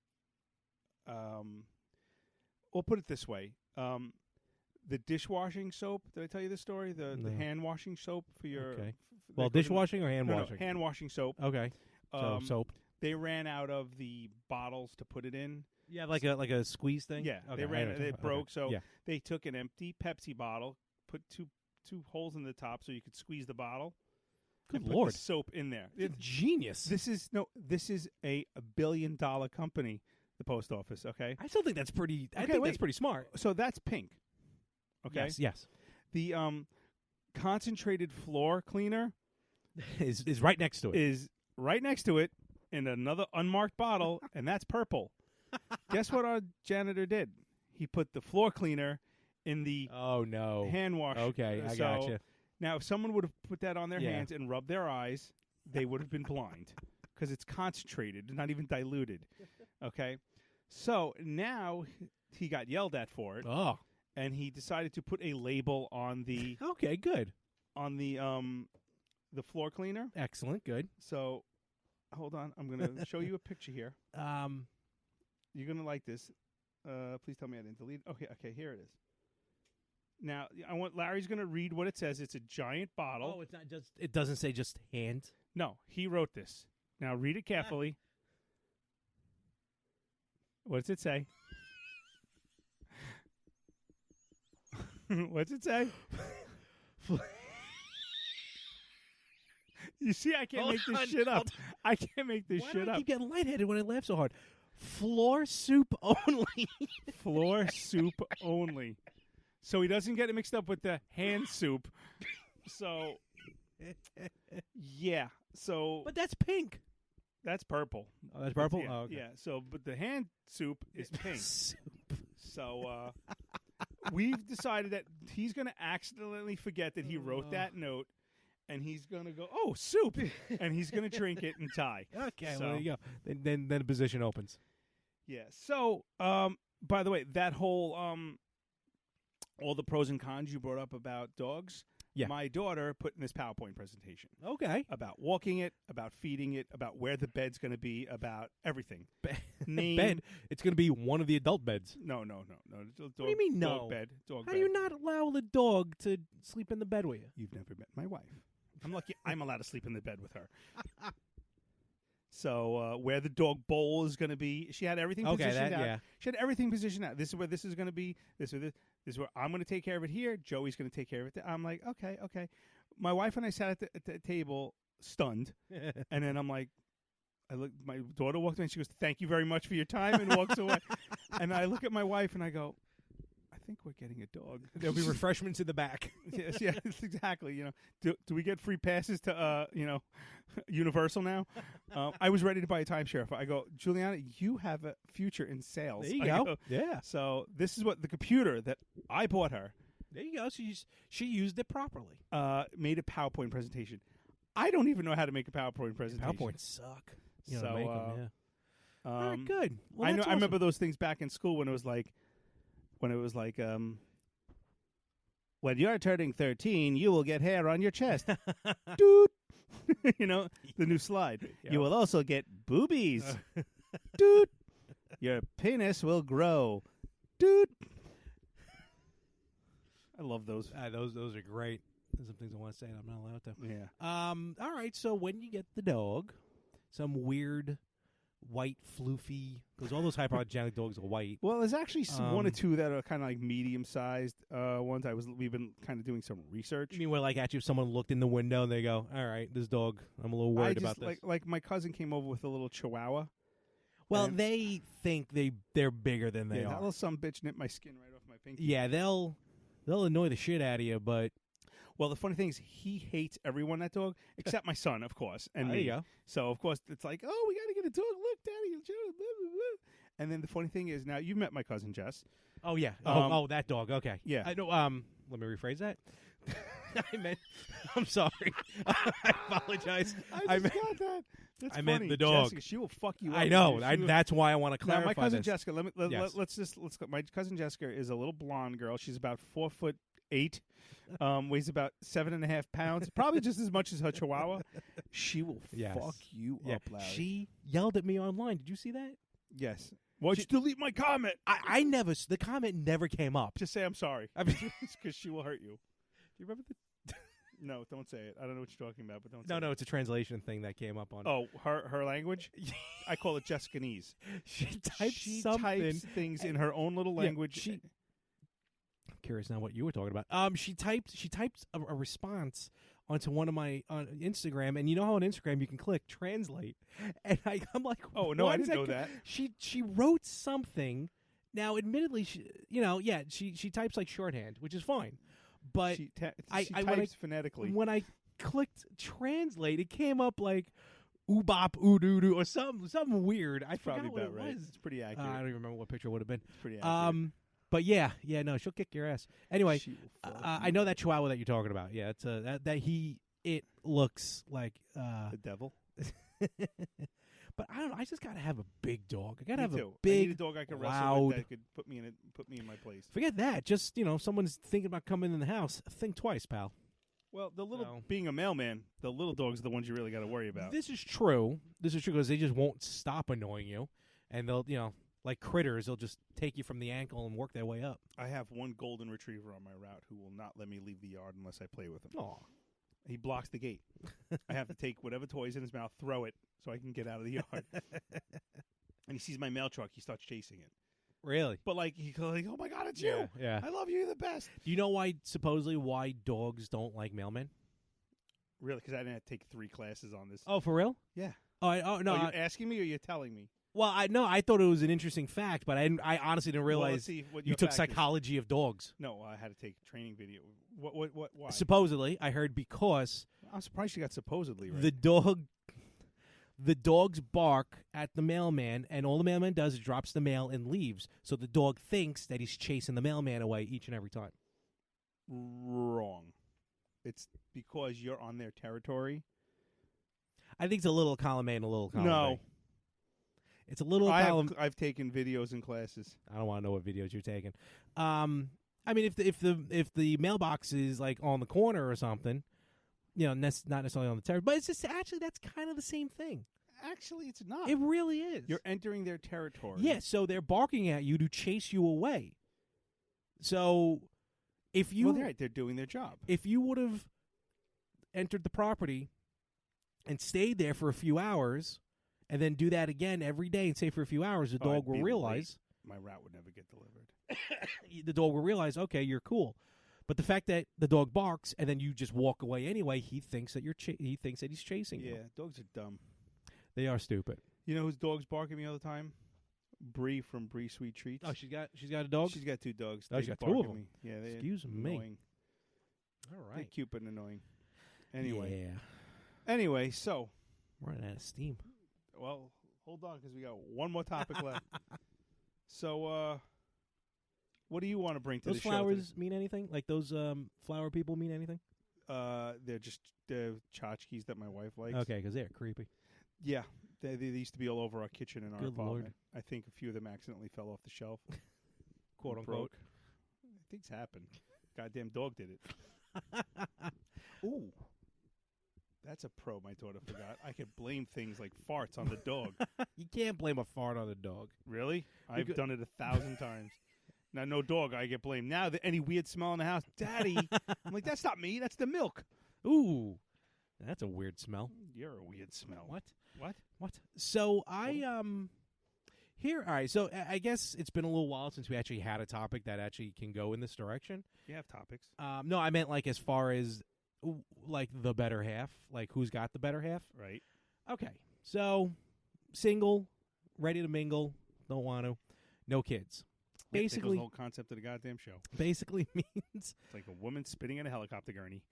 Speaker 3: we'll put it this way. The dishwashing soap, did I tell you this story? The
Speaker 2: No.
Speaker 3: hand washing soap for your
Speaker 2: Okay.
Speaker 3: that
Speaker 2: Well,
Speaker 3: goes in-
Speaker 2: dishwashing or hand
Speaker 3: No,
Speaker 2: washing?
Speaker 3: hand washing soap.
Speaker 2: Okay. So soap.
Speaker 3: They ran out of the bottles to put it in.
Speaker 2: Yeah, like a squeeze thing.
Speaker 3: Yeah,
Speaker 2: Okay,
Speaker 3: they ran
Speaker 2: I
Speaker 3: it.
Speaker 2: know.
Speaker 3: It broke, so
Speaker 2: yeah.
Speaker 3: they took an empty Pepsi bottle, put two holes in the top so you could squeeze the bottle.
Speaker 2: Good
Speaker 3: and put
Speaker 2: Lord.
Speaker 3: the soap in there.
Speaker 2: Genius.
Speaker 3: This is a $1 billion company, the post office. Okay,
Speaker 2: I still think that's pretty. I
Speaker 3: Okay,
Speaker 2: think
Speaker 3: wait.
Speaker 2: that's pretty smart.
Speaker 3: so that's pink. Okay,
Speaker 2: Yes.
Speaker 3: the concentrated floor cleaner
Speaker 2: Is right next to it.
Speaker 3: is right next to it in another unmarked bottle, and that's purple. Guess what our janitor did? He put the floor cleaner in the
Speaker 2: Oh no.
Speaker 3: hand wash.
Speaker 2: Okay, I
Speaker 3: So
Speaker 2: gotcha.
Speaker 3: Now, if someone would have put that on their
Speaker 2: Yeah.
Speaker 3: hands and rubbed their eyes, they would have been blind because it's concentrated, not even diluted. Okay, so now he got yelled at for it,
Speaker 2: Oh.
Speaker 3: and he decided to put a label on the
Speaker 2: Okay. Good.
Speaker 3: the floor cleaner.
Speaker 2: Excellent. Good.
Speaker 3: So, hold on, I'm going to show you a picture here. You're going to like this. Please tell me I didn't delete it. Okay, here it is. Now, Larry's going to read what it says. It's a giant bottle.
Speaker 2: Oh, it's not just. It doesn't say just hand.
Speaker 3: No, he wrote this. Now, read it carefully. What does it say? What's it say? You see, I can't
Speaker 2: Hold
Speaker 3: make this
Speaker 2: on,
Speaker 3: shit up.
Speaker 2: hold
Speaker 3: I can't make this
Speaker 2: Why
Speaker 3: shit
Speaker 2: do I
Speaker 3: up.
Speaker 2: keep getting lightheaded when I laugh so hard? Floor soup only.
Speaker 3: Floor soup only. So he doesn't get it mixed up with the hand soup. So, yeah. So
Speaker 2: But that's pink.
Speaker 3: that's purple.
Speaker 2: Oh, that's purple.
Speaker 3: Yeah,
Speaker 2: Oh, okay.
Speaker 3: yeah. So, but the hand soup is pink.
Speaker 2: Soup.
Speaker 3: So we've decided that he's going to accidentally forget that he wrote that note, and he's going to go, "Oh, soup," and he's going to drink it and tie.
Speaker 2: Okay,
Speaker 3: So-
Speaker 2: well, there you go. Then the position opens.
Speaker 3: Yeah. So, by the way, that whole all the pros and cons you brought up about dogs.
Speaker 2: Yeah.
Speaker 3: My daughter put in this PowerPoint presentation
Speaker 2: Okay.
Speaker 3: about walking it, about feeding it, about where the bed's going to be, about everything. Name.
Speaker 2: Bed. It's going to be one of the adult beds.
Speaker 3: No. Dog,
Speaker 2: What do you mean, no?
Speaker 3: Dog bed. Dog
Speaker 2: How
Speaker 3: bed.
Speaker 2: do you not allow the dog to sleep in the bed with you?
Speaker 3: You've never met my wife. I'm lucky I'm allowed to sleep in the bed with her. So where the dog bowl is going to be, she had everything
Speaker 2: Okay,
Speaker 3: positioned
Speaker 2: that-
Speaker 3: out.
Speaker 2: yeah.
Speaker 3: She had everything positioned out. This is where this is going to be. This is where I'm going to take care of it here. Joey's going to take care of it there. I'm like, okay. My wife and I sat at the table stunned, and then I'm like, my daughter walked in and she goes, "Thank you very much for your time," and walks away. And I look at my wife and I go, I think we're getting a dog.
Speaker 2: There'll be refreshments in the back.
Speaker 3: Yes, exactly. Do we get free passes to Universal now? I was ready to buy a timeshare. I go, Juliana, you have a future in sales.
Speaker 2: There you
Speaker 3: I
Speaker 2: go. Yeah.
Speaker 3: So this is what the computer that I bought her
Speaker 2: There you go. She used it properly.
Speaker 3: made a PowerPoint presentation. I don't even know how to make a PowerPoint presentation.
Speaker 2: PowerPoints suck. You
Speaker 3: So,
Speaker 2: know, make 'em, yeah. All right, good. Well,
Speaker 3: I know.
Speaker 2: that's
Speaker 3: I remember
Speaker 2: awesome.
Speaker 3: those things back in school when it was like, when you're turning 13, you will get hair on your chest. Doot. You know, the new slide.
Speaker 2: Yeah.
Speaker 3: You will also get boobies. Doot. Your penis will grow. Doot. I love those.
Speaker 2: Those are great. There's some things I want to say and I'm not allowed to.
Speaker 3: Yeah.
Speaker 2: All right. So when you get the dog, some weird white floofy, because all those hypoallergenic dogs are white.
Speaker 3: Well, there's actually one or two that are kind of like medium-sized ones. We've been kind of doing some research.
Speaker 2: You mean where, like, actually, if someone looked in the window and they go, "All right, this dog, I'm a little worried about this."
Speaker 3: Like my cousin came over with a little Chihuahua.
Speaker 2: Well,
Speaker 3: and-
Speaker 2: they think they're bigger than they
Speaker 3: That
Speaker 2: are.
Speaker 3: little some bitch nipped my skin right off my pinky.
Speaker 2: Yeah, they'll annoy the shit out of you, but
Speaker 3: Well, the funny thing is, he hates everyone, that dog, except my son, of course, and
Speaker 2: there
Speaker 3: me.
Speaker 2: you go.
Speaker 3: So, of course, it's like, oh, we got to get a dog. Look, Daddy, blah, blah, blah. And then the funny thing is, now you've met my cousin Jess.
Speaker 2: Oh yeah. That dog. Okay.
Speaker 3: Yeah.
Speaker 2: I know. Let me rephrase that. I'm sorry. I apologize.
Speaker 3: I just got that. That's
Speaker 2: I meant
Speaker 3: funny.
Speaker 2: the dog.
Speaker 3: Jessica, she will fuck you up.
Speaker 2: I know.
Speaker 3: She will-
Speaker 2: That's why I want to
Speaker 3: Now,
Speaker 2: clarify
Speaker 3: my cousin
Speaker 2: this.
Speaker 3: Jessica.
Speaker 2: Yes.
Speaker 3: Let's go. My cousin Jessica is a little blonde girl. She's about 4'8", weighs about 7.5 pounds, probably just as much as her Chihuahua. She will
Speaker 2: Yes.
Speaker 3: fuck you
Speaker 2: Yeah.
Speaker 3: up, Larry.
Speaker 2: She yelled at me online. Did you see that?
Speaker 3: Yes. Why'd you delete my comment?
Speaker 2: I never. The comment never came up.
Speaker 3: Just say I'm sorry.
Speaker 2: I mean,
Speaker 3: Because she will hurt you.
Speaker 2: do you remember the?
Speaker 3: No, don't say it. I don't know what you're talking about, but don't say
Speaker 2: No,
Speaker 3: it.
Speaker 2: no, it's a translation thing that came up on.
Speaker 3: Oh, her language? I call it Jescanese.
Speaker 2: she typed
Speaker 3: She
Speaker 2: something.
Speaker 3: types things in her own little
Speaker 2: Yeah,
Speaker 3: language.
Speaker 2: I'm curious now what you were talking about. She typed a response onto one of my on Instagram, and you know how on Instagram you can click translate, and I'm like,
Speaker 3: Oh, no,
Speaker 2: why
Speaker 3: I
Speaker 2: does
Speaker 3: didn't know that.
Speaker 2: She wrote something. Now, admittedly, she types like shorthand, which is fine, but
Speaker 3: she
Speaker 2: I-
Speaker 3: types
Speaker 2: when I-
Speaker 3: phonetically.
Speaker 2: when I clicked translate, it came up like oobop oodoo or something weird. I forgot
Speaker 3: Probably
Speaker 2: what
Speaker 3: about
Speaker 2: it
Speaker 3: right.
Speaker 2: was.
Speaker 3: It's pretty
Speaker 2: I
Speaker 3: accurate.
Speaker 2: don't even remember what picture it would have been.
Speaker 3: It's pretty accurate.
Speaker 2: But yeah, no, she'll kick your ass. Anyway,
Speaker 3: She will fuck
Speaker 2: I
Speaker 3: you
Speaker 2: know
Speaker 3: up.
Speaker 2: that Chihuahua that you're talking about. Yeah, it's it looks like.
Speaker 3: The devil.
Speaker 2: But I don't know. I just gotta have a big dog. I gotta
Speaker 3: Me
Speaker 2: have
Speaker 3: too.
Speaker 2: a big,
Speaker 3: I need a dog I can wrestle
Speaker 2: loud.
Speaker 3: with that could put me in my place.
Speaker 2: Forget that. Just if someone's thinking about coming in the house, think twice, pal.
Speaker 3: Well,
Speaker 2: So-
Speaker 3: being a mailman, the little dogs are the ones you really got to worry about.
Speaker 2: This is true. This is true because they just won't stop annoying you, and they'll like critters. They'll just take you from the ankle and work their way up.
Speaker 3: I have one golden retriever on my route who will not let me leave the yard unless I play with him.
Speaker 2: Oh,
Speaker 3: He blocks the gate. I have to take whatever toy's in his mouth, throw it, so I can get out of the yard. And he sees my mail truck, he starts chasing it.
Speaker 2: really?
Speaker 3: But he's like, oh my God, it's you!
Speaker 2: Yeah.
Speaker 3: I love you, you're the best.
Speaker 2: Do you know why dogs don't like mailmen?
Speaker 3: Really? Because I didn't have to take 3 classes on this.
Speaker 2: Oh, for real?
Speaker 3: Yeah.
Speaker 2: Oh, no.
Speaker 3: Are you asking me or you're telling me?
Speaker 2: Well, I thought it was an interesting fact, but I honestly didn't
Speaker 3: Well, let's
Speaker 2: realize
Speaker 3: see what
Speaker 2: you
Speaker 3: your
Speaker 2: took
Speaker 3: fact is.
Speaker 2: psychology of dogs.
Speaker 3: No, I had to take training video. What? Why?
Speaker 2: Supposedly, I heard because
Speaker 3: I'm surprised you got supposedly right.
Speaker 2: the dogs bark at the mailman, and all the mailman does is drops the mail and leaves. So the dog thinks that he's chasing the mailman away each and every time.
Speaker 3: Wrong. It's because you're on their territory.
Speaker 2: I think it's a little column A and a little column
Speaker 3: No.
Speaker 2: B. It's a little column.
Speaker 3: I've taken videos and classes.
Speaker 2: I don't want to know what videos you're taking. I mean, if the mailbox is like on the corner or something, not necessarily on the territory, but it's just actually that's kind of the same thing.
Speaker 3: Actually, it's not.
Speaker 2: It really is.
Speaker 3: You're entering their territory.
Speaker 2: Yeah, so they're barking at you to chase you away. So if you
Speaker 3: Well, they're doing their job.
Speaker 2: if you would have entered the property and stayed there for a few hours and then do that again every day and stay for a few hours, the
Speaker 3: Oh, I'd
Speaker 2: dog will
Speaker 3: be
Speaker 2: realize
Speaker 3: My route would never get delivered.
Speaker 2: okay, you're cool. But the fact that the dog barks and then you just walk away anyway, he thinks that he thinks that he's chasing you.
Speaker 3: Yeah, dogs are dumb.
Speaker 2: They are stupid.
Speaker 3: You know whose dog's barking me all the time? Bree from Bree Sweet Treats.
Speaker 2: Oh, she's got a dog.
Speaker 3: She's got 2 dogs.
Speaker 2: Oh,
Speaker 3: They
Speaker 2: she's got
Speaker 3: bark
Speaker 2: 2 of
Speaker 3: at
Speaker 2: them.
Speaker 3: me. Yeah, they're
Speaker 2: Excuse me.
Speaker 3: annoying.
Speaker 2: All
Speaker 3: They're
Speaker 2: right.
Speaker 3: cute but annoying. Anyway.
Speaker 2: Yeah.
Speaker 3: Anyway, so
Speaker 2: Running out of steam.
Speaker 3: well, hold on because we got one more topic left. So, what do you want to bring to
Speaker 2: Those
Speaker 3: the show?
Speaker 2: flowers mean anything? Like those flower people mean anything?
Speaker 3: They're just tchotchkes that my wife likes.
Speaker 2: Okay, because they're creepy.
Speaker 3: Yeah, they used to be all over our kitchen in our
Speaker 2: Good
Speaker 3: apartment.
Speaker 2: Lord.
Speaker 3: I think a few of them accidentally fell off the shelf.
Speaker 2: Quote
Speaker 3: and
Speaker 2: unquote.
Speaker 3: broke. Things happen. Goddamn dog did it. Ooh. That's a pro my daughter forgot. I could blame things like farts on the dog.
Speaker 2: You can't blame a fart on a dog.
Speaker 3: Really? I've done it 1,000 times. Now, no dog, I get blamed. Now, any weird smell in the house, Daddy. I'm like, that's not me. That's the milk.
Speaker 2: Ooh, that's a weird smell.
Speaker 3: You're a weird smell.
Speaker 2: What?
Speaker 3: What?
Speaker 2: So here. All right. So I guess it's been a little while since we actually had a topic that actually can go in this direction.
Speaker 3: You have topics.
Speaker 2: No, I meant like as far as like the better half, like who's got the better half.
Speaker 3: Right.
Speaker 2: Okay. So single, ready to mingle, don't want to, no kids. Basically,
Speaker 3: the whole concept of the goddamn show.
Speaker 2: Basically means
Speaker 3: It's like a woman spinning in a helicopter gurney.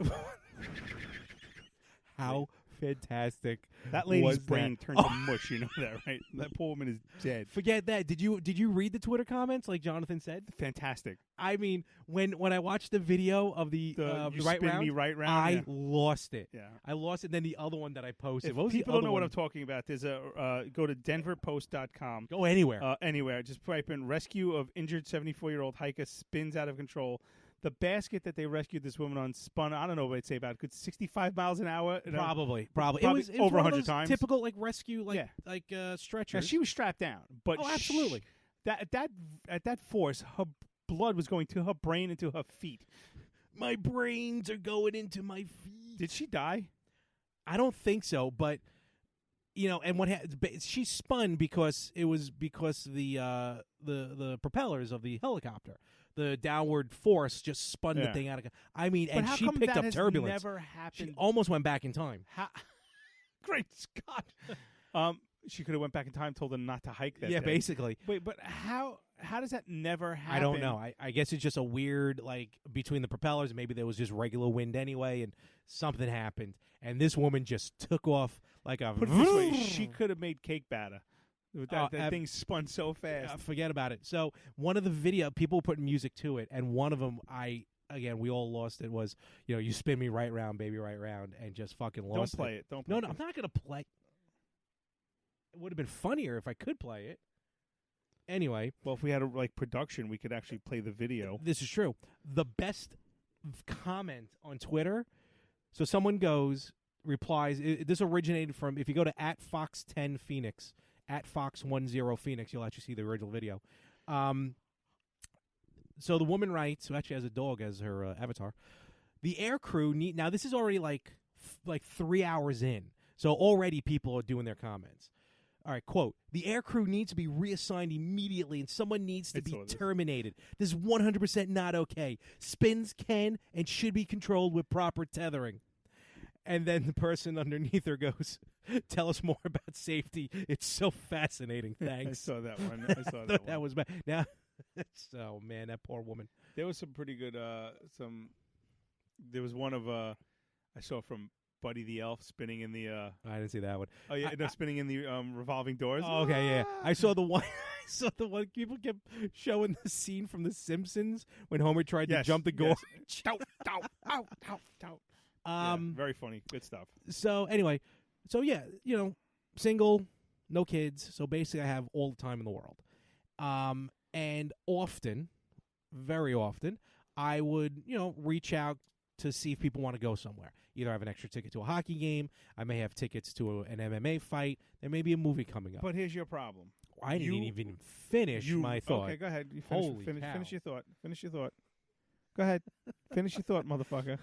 Speaker 2: how fantastic
Speaker 3: That lady's
Speaker 2: was
Speaker 3: brain
Speaker 2: that?
Speaker 3: turned to mush. You know that, right? That poor woman is dead.
Speaker 2: Forget that. Did you read the Twitter comments like Jonathan said?
Speaker 3: Fantastic.
Speaker 2: I mean, when I watched the video of the
Speaker 3: You
Speaker 2: right
Speaker 3: spin
Speaker 2: round,
Speaker 3: me right round.
Speaker 2: I
Speaker 3: yeah.
Speaker 2: lost it.
Speaker 3: Yeah.
Speaker 2: I lost it. Then the other one that I posted.
Speaker 3: If
Speaker 2: What was the
Speaker 3: people
Speaker 2: other
Speaker 3: don't know what
Speaker 2: one?
Speaker 3: I'm talking about, there's a go to denverpost.com.
Speaker 2: Go anywhere.
Speaker 3: Anywhere. Just type in rescue of injured 74-year-old hiker spins out of control. The basket that they rescued this woman on spun, I don't know what I'd say about it, 65 miles an hour.
Speaker 2: Probably.
Speaker 3: probably
Speaker 2: It was
Speaker 3: over
Speaker 2: one of
Speaker 3: 100
Speaker 2: those
Speaker 3: times.
Speaker 2: Typical like rescue, like
Speaker 3: Now,
Speaker 2: stretchers.
Speaker 3: she was strapped down. But
Speaker 2: Oh, absolutely.
Speaker 3: at that force, her blood was going to her brain and to her feet.
Speaker 2: My brains are going into my feet.
Speaker 3: Did she die?
Speaker 2: I don't think so, but and what she spun because it was because the propellers of the helicopter, the downward force just spun the thing out of. I mean,
Speaker 3: But
Speaker 2: and
Speaker 3: how
Speaker 2: she
Speaker 3: come
Speaker 2: picked
Speaker 3: that
Speaker 2: up
Speaker 3: has
Speaker 2: turbulence.
Speaker 3: Never
Speaker 2: She
Speaker 3: happened.
Speaker 2: almost went back in time.
Speaker 3: Great Scott! She could have went back in time, told them not to hike that.
Speaker 2: Yeah,
Speaker 3: day.
Speaker 2: basically.
Speaker 3: Wait, but how does that never happen?
Speaker 2: I don't know. I guess it's just a weird like between the propellers. Maybe there was just regular wind anyway, and something happened, and this woman just took off like a.
Speaker 3: Put it this way, she could have made cake batter. That thing spun so fast.
Speaker 2: Forget about it. So one of the video people put music to it, and one of them we all lost it. Was you spin me right round, baby, right round, and just fucking lost.
Speaker 3: Don't play it. Don't. Play
Speaker 2: No, I'm not gonna play. It would have been funnier if I could play it. Anyway,
Speaker 3: Well, if we had a production, we could actually play the video.
Speaker 2: this is true. The best comment on Twitter. So someone replies. This originated from if you go to @Fox10 Phoenix, @Fox10 Phoenix, you'll actually see the original video. So the woman writes, who actually has a dog as her avatar. The air crew need now. This is already like 3 hours in, so already people are doing their comments. All right, quote, the air crew needs to be reassigned immediately and someone needs to be terminated. This is 100% not okay. Spins can and should be controlled with proper tethering. And then the person underneath her goes, tell us more about safety. It's so fascinating. Thanks.
Speaker 3: I saw that one. I saw that one.
Speaker 2: That was bad. Now, oh, man, that poor woman.
Speaker 3: There was some pretty good. There was one of I saw from Buddy the Elf spinning in the.
Speaker 2: I didn't see that one.
Speaker 3: Oh yeah, spinning in the revolving doors.
Speaker 2: Oh, okay, yeah. I saw the one. People kept showing the scene from The Simpsons when Homer tried to jump the gorge.
Speaker 3: Very funny. Good stuff.
Speaker 2: So anyway, single, no kids. So basically, I have all the time in the world. And often, very often, I would reach out to see if people want to go somewhere. Either I have an extra ticket to a hockey game, I may have tickets to an MMA fight, there may be a movie coming up.
Speaker 3: But here's your problem.
Speaker 2: I didn't even finish my thought.
Speaker 3: Okay, go ahead. You
Speaker 2: Holy
Speaker 3: finish
Speaker 2: cow.
Speaker 3: Finish your thought. Go ahead. Finish your thought, motherfucker.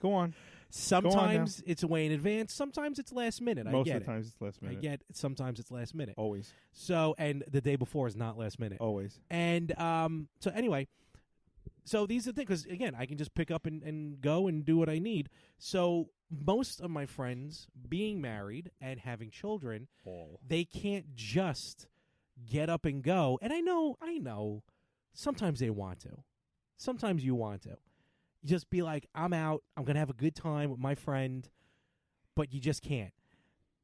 Speaker 3: Go on.
Speaker 2: Sometimes it's way in advance. Sometimes it's last minute.
Speaker 3: Most
Speaker 2: I get
Speaker 3: of the times it's last minute.
Speaker 2: I get it. Sometimes it's last minute.
Speaker 3: Always.
Speaker 2: So, and the day before is not last minute.
Speaker 3: Always.
Speaker 2: And so anyway, so these are the things, because again, I can just pick up and go and do what I need. So most of my friends being married and having children, they can't just get up and go. And I know, sometimes they want to. Sometimes you want to. You just be like, I'm out. I'm going to have a good time with my friend. But you just can't.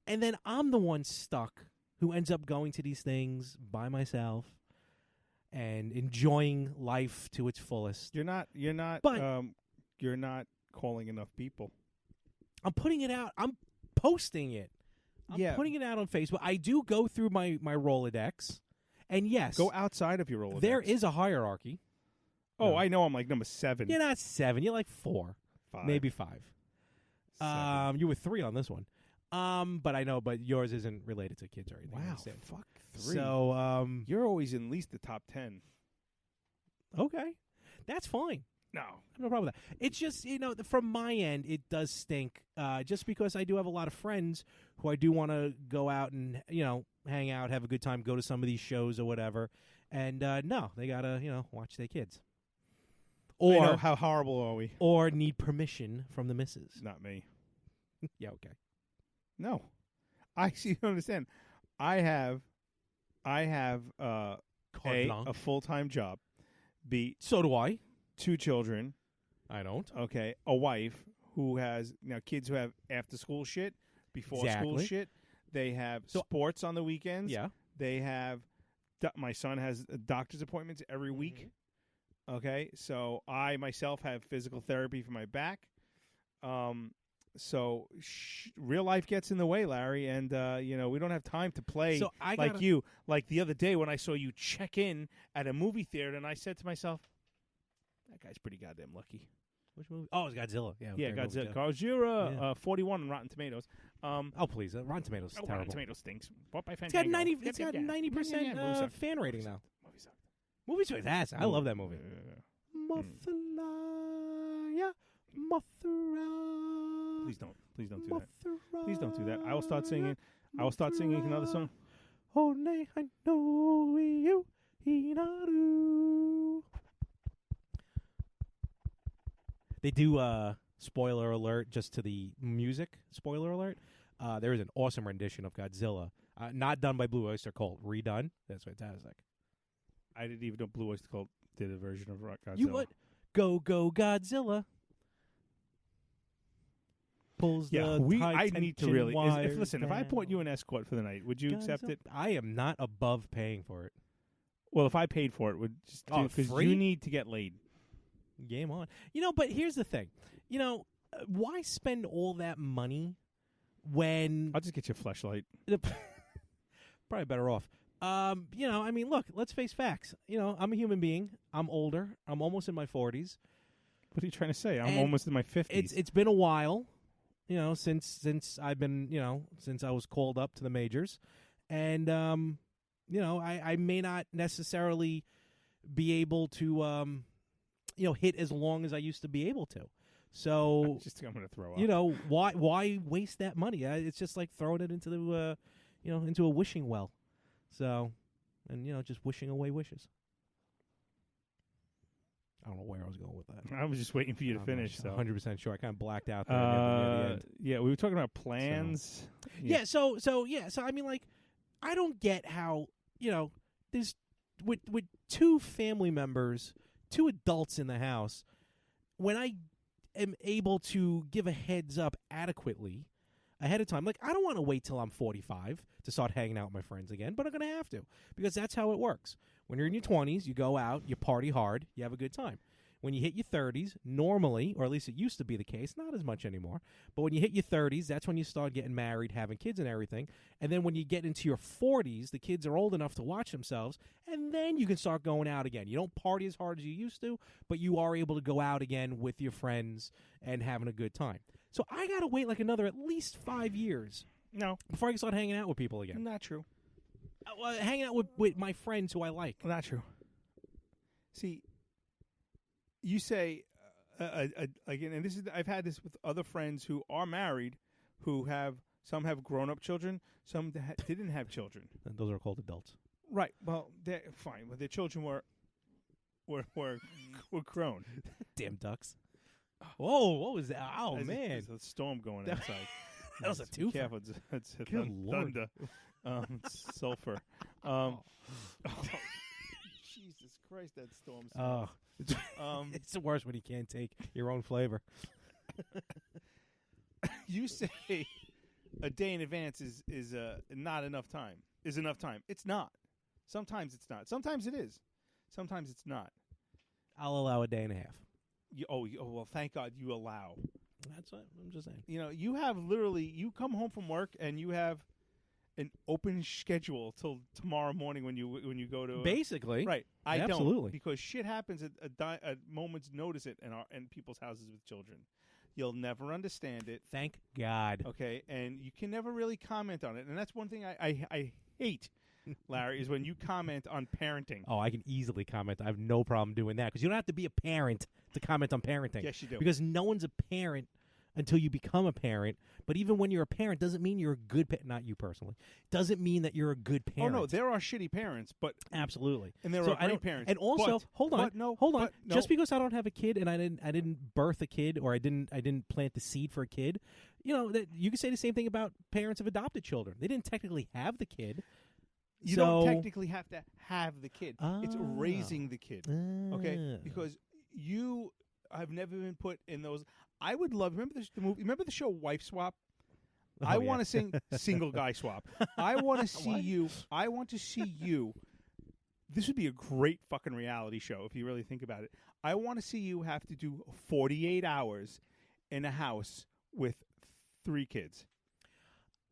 Speaker 2: And then I'm the one stuck who ends up going to these things by myself and enjoying life to its fullest.
Speaker 3: You're not
Speaker 2: But-
Speaker 3: you're not calling enough people.
Speaker 2: I'm putting it out. I'm posting it. I'm putting it out on Facebook. I do go through my Rolodex, and yes,
Speaker 3: Go outside of your Rolodex.
Speaker 2: there is a hierarchy.
Speaker 3: Oh,
Speaker 2: No.
Speaker 3: I know. I'm like number 7.
Speaker 2: You're not 7. You're like 4,
Speaker 3: 5.
Speaker 2: maybe 5.
Speaker 3: 7.
Speaker 2: You were 3 on this one. But I know, but yours isn't related to kids or anything. I
Speaker 3: Wow,
Speaker 2: understand.
Speaker 3: fuck 3.
Speaker 2: So,
Speaker 3: You're always in at least the top 10.
Speaker 2: okay, that's fine.
Speaker 3: No.
Speaker 2: I have no problem with that. It's just, from my end, it does stink. Just because I do have a lot of friends who I do want to go out and, hang out, have a good time, go to some of these shows or whatever. And, no, they got to, watch their kids.
Speaker 3: I know,
Speaker 2: Or,
Speaker 3: how horrible are we?
Speaker 2: or need permission from the missus.
Speaker 3: Not me.
Speaker 2: Yeah, okay.
Speaker 3: No. I see. You don't understand. I have
Speaker 2: Carte blanche.
Speaker 3: a full-time job. B,
Speaker 2: So do I.
Speaker 3: 2 children.
Speaker 2: I don't.
Speaker 3: Okay, a wife who has kids who have after-school shit, before-school
Speaker 2: Exactly.
Speaker 3: shit. They have
Speaker 2: So-
Speaker 3: sports on the weekends.
Speaker 2: Yeah.
Speaker 3: They have. My son has doctor's appointments every week. Okay, so I myself have physical therapy for my back. So real life gets in the way, Larry, and we don't have time to play
Speaker 2: So I
Speaker 3: like
Speaker 2: gotta-
Speaker 3: you. Like the other day when I saw you check in at a movie theater, and I said to myself, "That guy's pretty goddamn lucky."
Speaker 2: Which movie? Oh, it's Godzilla. Yeah,
Speaker 3: Yeah,
Speaker 2: great movie,
Speaker 3: Godzilla.
Speaker 2: Yeah.
Speaker 3: 41 on Rotten Tomatoes.
Speaker 2: Oh, please. Rotten Tomatoes is
Speaker 3: Rotten
Speaker 2: terrible.
Speaker 3: Tomatoes stinks. Bought by
Speaker 2: It's got
Speaker 3: Fandango.
Speaker 2: 90.
Speaker 3: Yep,
Speaker 2: It's
Speaker 3: yep,
Speaker 2: got
Speaker 3: yeah.
Speaker 2: 90%
Speaker 3: Movie sucked.
Speaker 2: fan rating now.
Speaker 3: Movie sucked.
Speaker 2: Movie's fantastic. I love that movie.
Speaker 3: Yeah.
Speaker 2: Mothra, Mothra.
Speaker 3: Please don't do that. Please don't do that. I will start singing. Another song.
Speaker 2: Only I know you, Hinaru. They do spoiler alert just to the music. Spoiler alert. There is an awesome rendition of Godzilla, not done by Blue Oyster Cult, redone. That's fantastic.
Speaker 3: I didn't even know Blue Oyster Cult did a version of Godzilla.
Speaker 2: You what? Go Godzilla. Pulls
Speaker 3: Yeah,
Speaker 2: the
Speaker 3: I need to really.
Speaker 2: wires
Speaker 3: Listen, if I bought
Speaker 2: down.
Speaker 3: you an escort for the night, would you accept
Speaker 2: Godzilla.
Speaker 3: it?
Speaker 2: I am not above paying for it.
Speaker 3: Well, if I paid for it, would just because
Speaker 2: free?
Speaker 3: you need to get laid.
Speaker 2: Game on. But here's the thing. Why spend all that money when
Speaker 3: I'll just get you a fleshlight.
Speaker 2: probably better off. Look, let's face facts. I'm a human being. I'm older. I'm almost in my 40s.
Speaker 3: What are you trying to say? I'm
Speaker 2: And
Speaker 3: almost in my 50s.
Speaker 2: It's been a while, since I've been, since I was called up to the majors. And I may not necessarily be able to hit as long as I used to be able to. So
Speaker 3: I'm going to throw up.
Speaker 2: why waste that money? It's just like throwing it into the into a wishing well. So, and just wishing away wishes. I don't know where I was going with that.
Speaker 3: I was just waiting for you to finish. So
Speaker 2: 100% sure. I kind of blacked out there near the end.
Speaker 3: yeah, we were talking about plans.
Speaker 2: So I mean, like, I don't get how there's with 2 family members, 2 adults in the house. When I am able to give a heads up adequately ahead of time, like, I don't want to wait till I'm 45 to start hanging out with my friends again, but I'm going to have to, because that's how it works. When you're in your 20s, you go out, you party hard, you have a good time. When you hit your 30s, normally, or at least it used to be the case, not as much anymore, but when you hit your 30s, that's when you start getting married, having kids and everything. And then when you get into your 40s, the kids are old enough to watch themselves, and then you can start going out again. You don't party as hard as you used to, but you are able to go out again with your friends and having a good time. So I got to wait like another at least 5 years
Speaker 3: No,
Speaker 2: before I can start hanging out with people again.
Speaker 3: not true.
Speaker 2: Hanging out with my friends who I like.
Speaker 3: Not true. See, you say again, and this is I've had this with other friends who are married, who have some have grown up children, some didn't have children.
Speaker 2: And those are called adults.
Speaker 3: Right. Well, they're fine, but their children were grown.
Speaker 2: Damn ducks. Whoa, what was that? Oh, man.
Speaker 3: There's a storm going outside.
Speaker 2: That was a twofer.
Speaker 3: Careful, it's
Speaker 2: Good Lord.
Speaker 3: thunder. It's sulfur. Jesus Christ, that storm.
Speaker 2: Oh,
Speaker 3: Um,
Speaker 2: it's the worst when you can't take your own flavor.
Speaker 3: you say a day in advance is not enough time. Is enough time. It's not. Sometimes it's not. Sometimes it is. Sometimes it's not.
Speaker 2: I'll allow a day and a half.
Speaker 3: well, thank God you allow.
Speaker 2: That's what I'm just saying.
Speaker 3: You know, you have literally, you come home from work and you have an open schedule till tomorrow morning when you go to
Speaker 2: Basically,
Speaker 3: right. I
Speaker 2: Absolutely.
Speaker 3: don't, because shit happens at a moment's notice in people's houses with children. You'll never understand it.
Speaker 2: Thank God.
Speaker 3: Okay, and you can never really comment on it, and that's one thing I hate, Larry, is when you comment on parenting.
Speaker 2: Oh, I can easily comment. I have no problem doing that because you don't have to be a parent to comment on parenting.
Speaker 3: Yes, you do.
Speaker 2: Because no one's a parent until you become a parent. But even when you're a parent, doesn't mean you're a good parent. Not you personally. Doesn't mean that you're a good parent.
Speaker 3: Oh no, there are shitty parents, but
Speaker 2: Absolutely.
Speaker 3: and there
Speaker 2: So
Speaker 3: are
Speaker 2: I
Speaker 3: great
Speaker 2: don't-
Speaker 3: parents.
Speaker 2: And also,
Speaker 3: but,
Speaker 2: hold on,
Speaker 3: but no,
Speaker 2: hold on.
Speaker 3: but no.
Speaker 2: Just because I don't have a kid and I didn't birth a kid or I didn't plant the seed for a kid, you know, that you can say the same thing about parents of adopted children. They didn't technically have the kid.
Speaker 3: You
Speaker 2: So-
Speaker 3: don't technically have to have the kid. It's
Speaker 2: Ah.
Speaker 3: raising the kid. Okay,
Speaker 2: Ah.
Speaker 3: because you have never been put in those. I would love. Remember the movie? Remember the show Wife Swap? I
Speaker 2: Oh,
Speaker 3: want
Speaker 2: yeah.
Speaker 3: to sing Single Guy Swap. I want to see you. I want to see you. This would be a great fucking reality show if you really think about it. I want to see you have to do 48 hours in a house with 3 kids.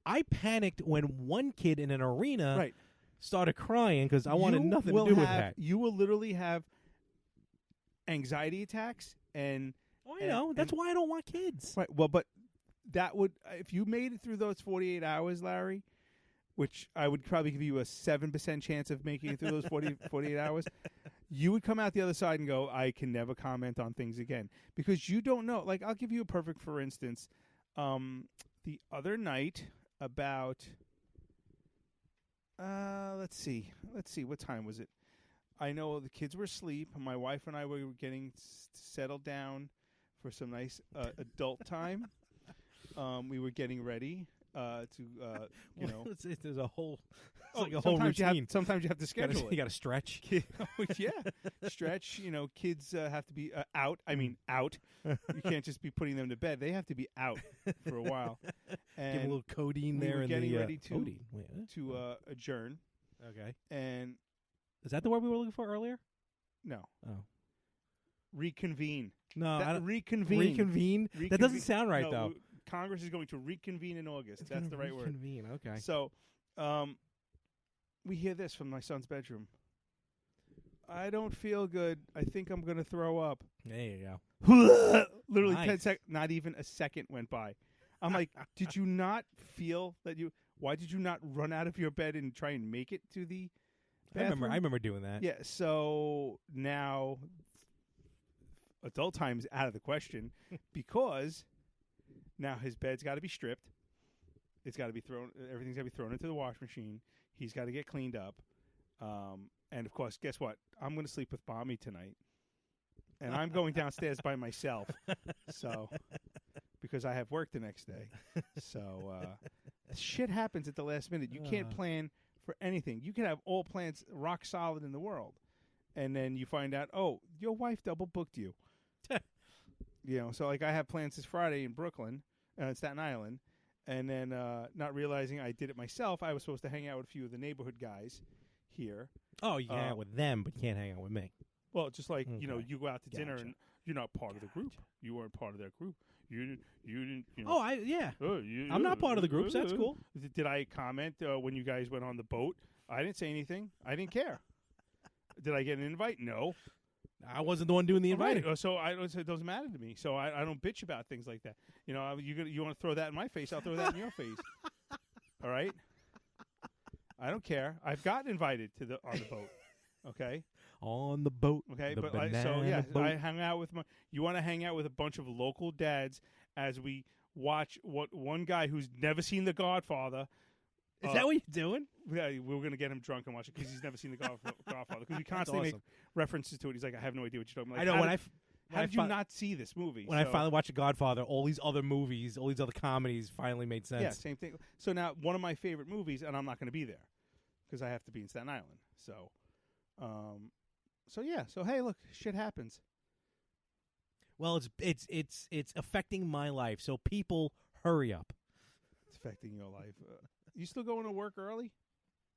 Speaker 2: I panicked when one kid in an arena
Speaker 3: Right.
Speaker 2: started crying because I wanted
Speaker 3: You
Speaker 2: nothing to
Speaker 3: will
Speaker 2: do with
Speaker 3: have-
Speaker 2: that.
Speaker 3: You will literally have anxiety attacks and
Speaker 2: Oh, I know. That's why I don't want kids.
Speaker 3: right. Well, but that would, if you made it through those 48 hours, Larry, which I would probably give you a 7% chance of making it through those 48 hours, you would come out the other side and go, I can never comment on things again because you don't know. Like, I'll give you a perfect, for instance, the other night about, let's see, what time was it? I know the kids were asleep. My wife and I were getting settled down for some nice adult time. We were getting ready to, you know.
Speaker 2: There's a whole, it's like a whole
Speaker 3: sometimes
Speaker 2: routine.
Speaker 3: sometimes you have to schedule
Speaker 2: You
Speaker 3: it.
Speaker 2: got to stretch.
Speaker 3: Yeah, stretch. You know, kids have to be out. I mean, out. You can't just be putting them to bed. They have to be out for a while. And
Speaker 2: Give a little codeine
Speaker 3: we
Speaker 2: there
Speaker 3: were
Speaker 2: in
Speaker 3: getting
Speaker 2: the
Speaker 3: ready to-
Speaker 2: codeine. Wait, huh?
Speaker 3: to adjourn.
Speaker 2: Okay.
Speaker 3: And
Speaker 2: Is that the word we were looking for earlier?
Speaker 3: no,
Speaker 2: Oh.
Speaker 3: reconvene.
Speaker 2: No,
Speaker 3: That-
Speaker 2: I don't,
Speaker 3: reconvene.
Speaker 2: reconvene. That doesn't
Speaker 3: Reconvene.
Speaker 2: sound right
Speaker 3: No,
Speaker 2: though.
Speaker 3: Congress is going to reconvene in August.
Speaker 2: It's
Speaker 3: That's
Speaker 2: gonna
Speaker 3: the right word.
Speaker 2: reconvene. Okay.
Speaker 3: So, we hear this from my son's bedroom. I don't feel good. I think I'm going to throw up.
Speaker 2: There you go.
Speaker 3: Literally
Speaker 2: Nice.
Speaker 3: 10 seconds. Not even a second went by. I'm like, did you not feel that you? Why did you not run out of your bed and try and make it to the bathroom?
Speaker 2: I remember doing that.
Speaker 3: Yeah. So now, adult time's out of the question because now his bed's got to be stripped. It's got to be thrown. Everything's got to be thrown into the wash machine. He's got to get cleaned up. And of course, guess what? I'm going to sleep with Bommy tonight, and I'm going downstairs by myself. So, because I have work the next day. So, shit happens at the last minute. You can't plan for anything. You can have all plans rock solid in the world, and then you find out, oh, your wife double booked you. You know, so like I have plans this Friday in Brooklyn, Staten Island, and then not realizing I did it myself. I was supposed to hang out with a few of the neighborhood guys here.
Speaker 2: Oh, you can hang out with them, but you can't hang out with me.
Speaker 3: Well, just like you know,
Speaker 2: Okay.
Speaker 3: you go out to dinner
Speaker 2: Gotcha.
Speaker 3: and you're not part of the group. You weren't part of that group. You didn't. You know,
Speaker 2: Oh, yeah.
Speaker 3: you,
Speaker 2: I'm not part of the group, so that's cool.
Speaker 3: Did I comment when you guys went on the boat? I didn't say anything. I didn't care. Did I get an invite? No.
Speaker 2: I wasn't the one doing the inviting.
Speaker 3: Right. So it doesn't matter to me. So I don't bitch about things like that. You know, you want to throw that in my face? I'll throw that in your face. All right. I don't care. I've gotten invited on the boat. Okay.
Speaker 2: On the boat.
Speaker 3: Okay.
Speaker 2: The
Speaker 3: But
Speaker 2: banana boat.
Speaker 3: I hung out with you want to hang out with a bunch of local dads as we watch one guy who's never seen The Godfather.
Speaker 2: Is that what you're doing?
Speaker 3: Yeah, we were going to get him drunk and watch it because he's never seen The Godfather. Because we constantly make
Speaker 2: awesome.
Speaker 3: references to it. He's like, I have no idea what you're talking about.
Speaker 2: I know. When I
Speaker 3: how did you not see this movie?
Speaker 2: When I finally watched The Godfather, all these other movies, all these other comedies finally made sense.
Speaker 3: Yeah, same thing. So now one of my favorite movies, and I'm not going to be there because I have to be in Staten Island. So, So hey, look, shit happens.
Speaker 2: Well, it's affecting my life. So people, hurry up.
Speaker 3: It's affecting your life. You still going to work early?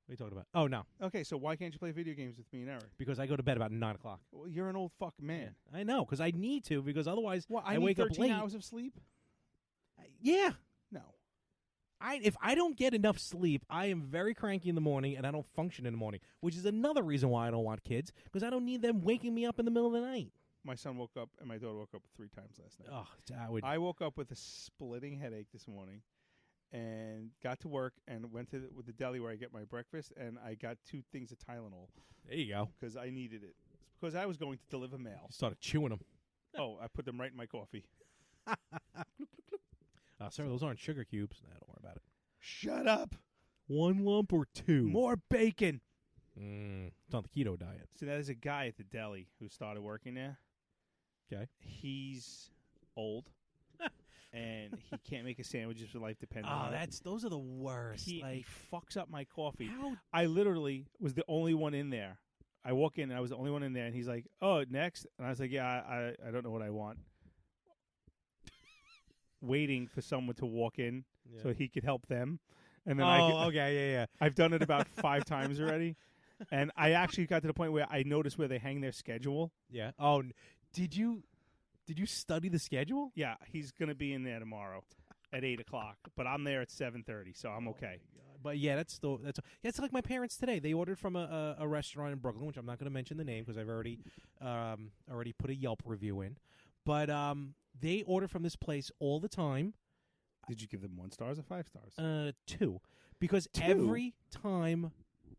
Speaker 2: are you talking about? Oh, no.
Speaker 3: Okay, so why can't you play video games with me and Eric?
Speaker 2: Because I go to bed about 9 o'clock.
Speaker 3: Well, you're an old fuck man.
Speaker 2: I know, because I need to, because otherwise
Speaker 3: What,
Speaker 2: I
Speaker 3: need
Speaker 2: wake up
Speaker 3: 13
Speaker 2: late.
Speaker 3: hours of sleep?
Speaker 2: Yeah.
Speaker 3: No.
Speaker 2: If I don't get enough sleep, I am very cranky in the morning, and I don't function in the morning, which is another reason why I don't want kids, because I don't need them waking me up in the middle of the night.
Speaker 3: My son woke up and my daughter woke up 3 times last night.
Speaker 2: Oh,
Speaker 3: I woke up with a splitting headache this morning and got to work and went to the deli where I get my breakfast, and I got 2 things of Tylenol
Speaker 2: there you go.
Speaker 3: because I needed it. It's because I was going to deliver mail.
Speaker 2: You started chewing them.
Speaker 3: Oh, I put them right in my coffee.
Speaker 2: Sir, those aren't sugar cubes. Nah, don't worry about it.
Speaker 3: Shut up.
Speaker 2: 1 lump or 2?
Speaker 3: More bacon.
Speaker 2: It's on the keto diet.
Speaker 3: So there's a guy at the deli who started working there.
Speaker 2: Okay.
Speaker 3: He's old, and he can't make a sandwich if his life depends on it.
Speaker 2: Those are the worst.
Speaker 3: He fucks up my coffee.
Speaker 2: How?
Speaker 3: I literally was the only one in there. I walk in, and I was the only one in there, and he's like, "Oh, next," and I was like, "Yeah, I don't know what I want." Waiting for someone to walk in so he could help them, and then
Speaker 2: okay, yeah.
Speaker 3: I've done it about 5 times already, and I actually got to the point where I noticed where they hang their schedule.
Speaker 2: Yeah. Oh, did you study the schedule?
Speaker 3: Yeah, he's gonna be in there tomorrow at 8:00, but I'm there at 7:30, so I'm okay.
Speaker 2: But yeah, that's like my parents today. They ordered from a restaurant in Brooklyn, which I'm not going to mention the name because I've already put a Yelp review in. But they order from this place all the time.
Speaker 3: Did you give them 1 stars or 5 stars?
Speaker 2: 2, because
Speaker 3: 2?
Speaker 2: every time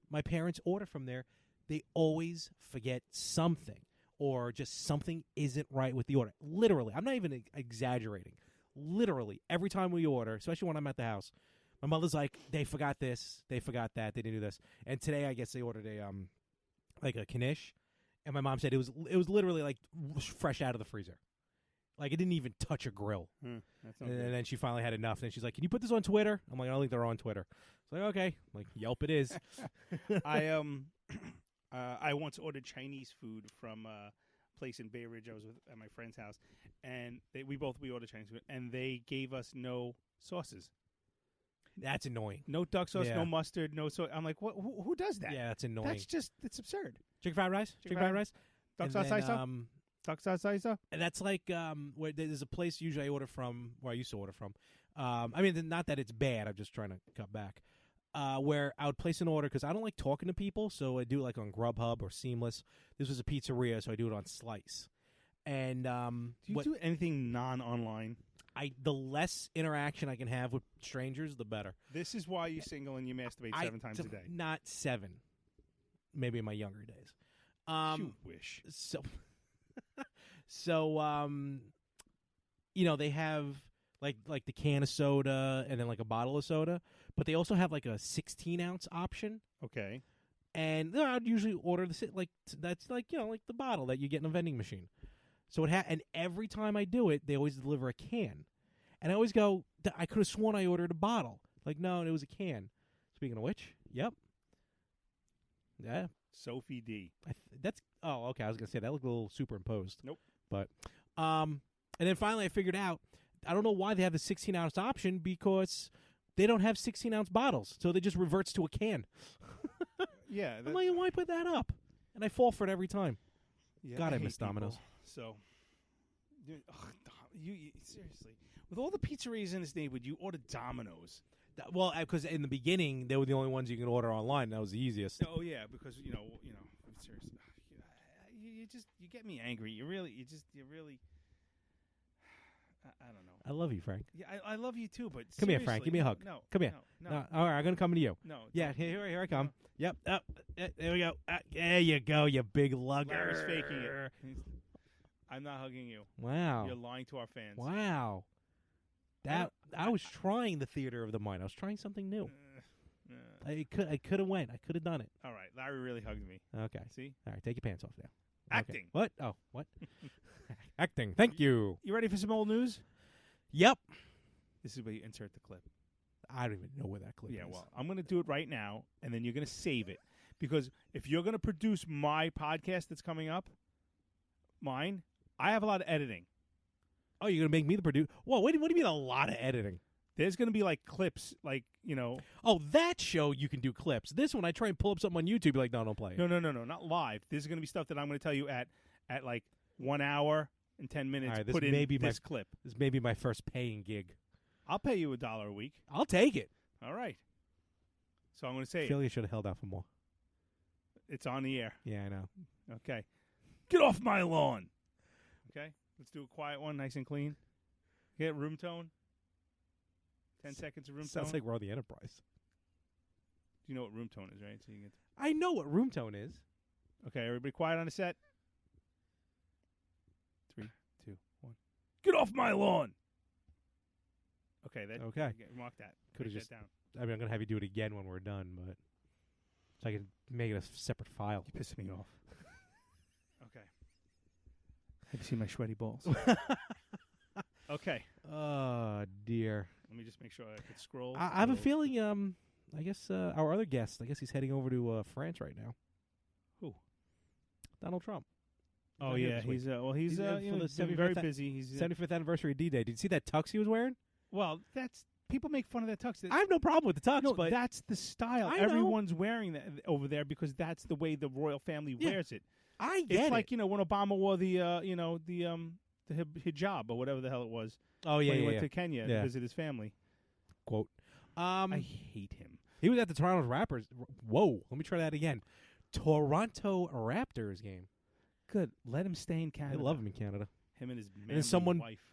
Speaker 2: my parents order from there, they always forget something, or just something isn't right with the order. Literally, I'm not even exaggerating. Literally, every time we order, especially when I'm at the house, my mother's like, they forgot this, they forgot that, they didn't do this. And today, I guess they ordered a knish, and my mom said it was literally like fresh out of the freezer. Like, it didn't even touch a grill.
Speaker 3: That's not
Speaker 2: And
Speaker 3: good.
Speaker 2: then she finally had enough. And she's like, can you put this on Twitter? I'm like, I don't think they're on Twitter. It's like, okay. I'm like, Yelp it is.
Speaker 3: I once ordered Chinese food from a place in Bay Ridge. I was at my friend's house, and we ordered Chinese food, and they gave us no sauces,
Speaker 2: That's annoying.
Speaker 3: no duck sauce,
Speaker 2: Yeah.
Speaker 3: no mustard, no sauce. I'm like, what? Who does that?
Speaker 2: Yeah, that's annoying.
Speaker 3: That's absurd.
Speaker 2: Chicken fried rice? Chicken fried rice?
Speaker 3: Duck
Speaker 2: And
Speaker 3: sauce,
Speaker 2: then,
Speaker 3: salsa? Duck sauce, salsa?
Speaker 2: and that's like where there's a place usually I order from, where I used to order from. I mean, not that it's bad. I'm just trying to cut back. Where I would place an order because I don't like talking to people, so I do it like on Grubhub or Seamless. This was a pizzeria, so I do it on Slice. And
Speaker 3: Do you do anything non-online?
Speaker 2: the less interaction I can have with strangers, the better.
Speaker 3: This is why you're single and you masturbate 7 times a day.
Speaker 2: Not 7, maybe in my younger days.
Speaker 3: You wish.
Speaker 2: So, they have like the can of soda and then like a bottle of soda, but they also have like a 16-ounce option.
Speaker 3: Okay.
Speaker 2: And I'd usually order that's like the bottle that you get in a vending machine. So and every time I do it, they always deliver a can, and I always go, I could have sworn I ordered a bottle. Like, no, it was a can. Speaking of which, yep, yeah,
Speaker 3: Sophie D.
Speaker 2: okay. I was gonna say that looked a little superimposed.
Speaker 3: Nope.
Speaker 2: But and then finally I figured out I don't know why they have the 16-ounce option, because they don't have 16-ounce bottles, so they just reverts to a can.
Speaker 3: Yeah.
Speaker 2: I'm like, why put that up? And I fall for it every time.
Speaker 3: Yeah,
Speaker 2: God, I
Speaker 3: hate
Speaker 2: miss Domino's.
Speaker 3: people. So, you seriously, with all the pizzerias in this neighborhood, you order Domino's.
Speaker 2: Well, because in the beginning they were the only ones you can order online. That was the easiest.
Speaker 3: Oh yeah, because seriously, you get me angry. You really. I don't know.
Speaker 2: I love you, Frank.
Speaker 3: Yeah, I love you too, but
Speaker 2: Come here, Frank. Give me a hug.
Speaker 3: No,
Speaker 2: Come here.
Speaker 3: No.
Speaker 2: All right, I'm gonna come to you.
Speaker 3: No.
Speaker 2: Yeah,
Speaker 3: don't.
Speaker 2: here I come. Yep. There we go. There you go, you big lugger.
Speaker 3: Larry's faking it. I'm not hugging you.
Speaker 2: Wow.
Speaker 3: You're lying to our fans.
Speaker 2: Wow. I was trying the theater of the mind. I was trying something new. I could have went. I could have done it.
Speaker 3: All right, Larry really hugged me.
Speaker 2: Okay.
Speaker 3: See?
Speaker 2: All right, take your pants off now.
Speaker 3: Acting.
Speaker 2: Okay. What? Oh, what? Acting. Thank you.
Speaker 3: You ready for some old news?
Speaker 2: Yep.
Speaker 3: This is where you insert the clip.
Speaker 2: I don't even know where that clip is.
Speaker 3: Yeah, well, I'm going to do it right now, and then you're going to save it. Because if you're going to produce my podcast that's coming up, mine, I have a lot of editing.
Speaker 2: Oh, you're going to make me the producer? Whoa, what do you mean a lot of editing?
Speaker 3: There's going to be like clips, like
Speaker 2: Oh, that show you can do clips. This one I try and pull up something on YouTube. Be like, no, don't play it.
Speaker 3: No, not live. There's going to be stuff that I'm going to tell you at like 1 hour and 10 minutes.
Speaker 2: All right, this
Speaker 3: put in
Speaker 2: may be
Speaker 3: this clip.
Speaker 2: This may be my first paying gig.
Speaker 3: I'll pay you $1 a week.
Speaker 2: I'll take it.
Speaker 3: All right. So I'm going to say
Speaker 2: I feel you should have held out for more.
Speaker 3: it's on the air.
Speaker 2: Yeah, I know.
Speaker 3: Okay. Get off my lawn. Okay. Let's do a quiet one, nice and clean. Get room tone. 10 seconds of room tone.
Speaker 2: Sounds like we're on the Enterprise.
Speaker 3: You know what room tone is, right? So you get.
Speaker 2: I know what room tone is.
Speaker 3: Okay, everybody quiet on the set. 3, 2, 1. Get off my lawn. Okay, that.
Speaker 2: Okay.
Speaker 3: Mark that.
Speaker 2: Could've
Speaker 3: Write
Speaker 2: just-
Speaker 3: that down.
Speaker 2: I mean, I'm gonna have you do it again when we're done, but so I can make it a separate file.
Speaker 3: You're pissing me off. Okay. Have you seen my sweaty balls? Okay.
Speaker 2: Oh dear.
Speaker 3: Let me just make sure I can scroll.
Speaker 2: I have a feeling. I guess our other guest. I guess he's heading over to France right now.
Speaker 3: Who?
Speaker 2: Donald Trump.
Speaker 3: Oh
Speaker 2: not here
Speaker 3: yeah,
Speaker 2: this week.
Speaker 3: he's he's
Speaker 2: He's there for the
Speaker 3: he's been very
Speaker 2: 75th
Speaker 3: busy. He's
Speaker 2: 75th anniversary of D-Day. Did you see that tux he was wearing?
Speaker 3: well. That's people make fun of that tux.
Speaker 2: I have no problem with the tux,
Speaker 3: No,
Speaker 2: but
Speaker 3: that's the style.
Speaker 2: I know.
Speaker 3: Everyone's wearing that over there because that's the way the royal family
Speaker 2: Yeah.
Speaker 3: wears it.
Speaker 2: I
Speaker 3: It's
Speaker 2: get it.
Speaker 3: like when Obama wore the hijab or whatever the hell it was
Speaker 2: Oh yeah,
Speaker 3: when he
Speaker 2: yeah,
Speaker 3: went
Speaker 2: yeah.
Speaker 3: to Kenya
Speaker 2: Yeah.
Speaker 3: to visit his family.
Speaker 2: Quote.
Speaker 3: I hate him.
Speaker 2: He was at the Toronto Raptors. Whoa, let me try that again. Toronto Raptors game.
Speaker 3: Good. Let him stay in
Speaker 2: I
Speaker 3: Canada.
Speaker 2: love him in Canada.
Speaker 3: him and his
Speaker 2: then
Speaker 3: manly
Speaker 2: someone-
Speaker 3: wife.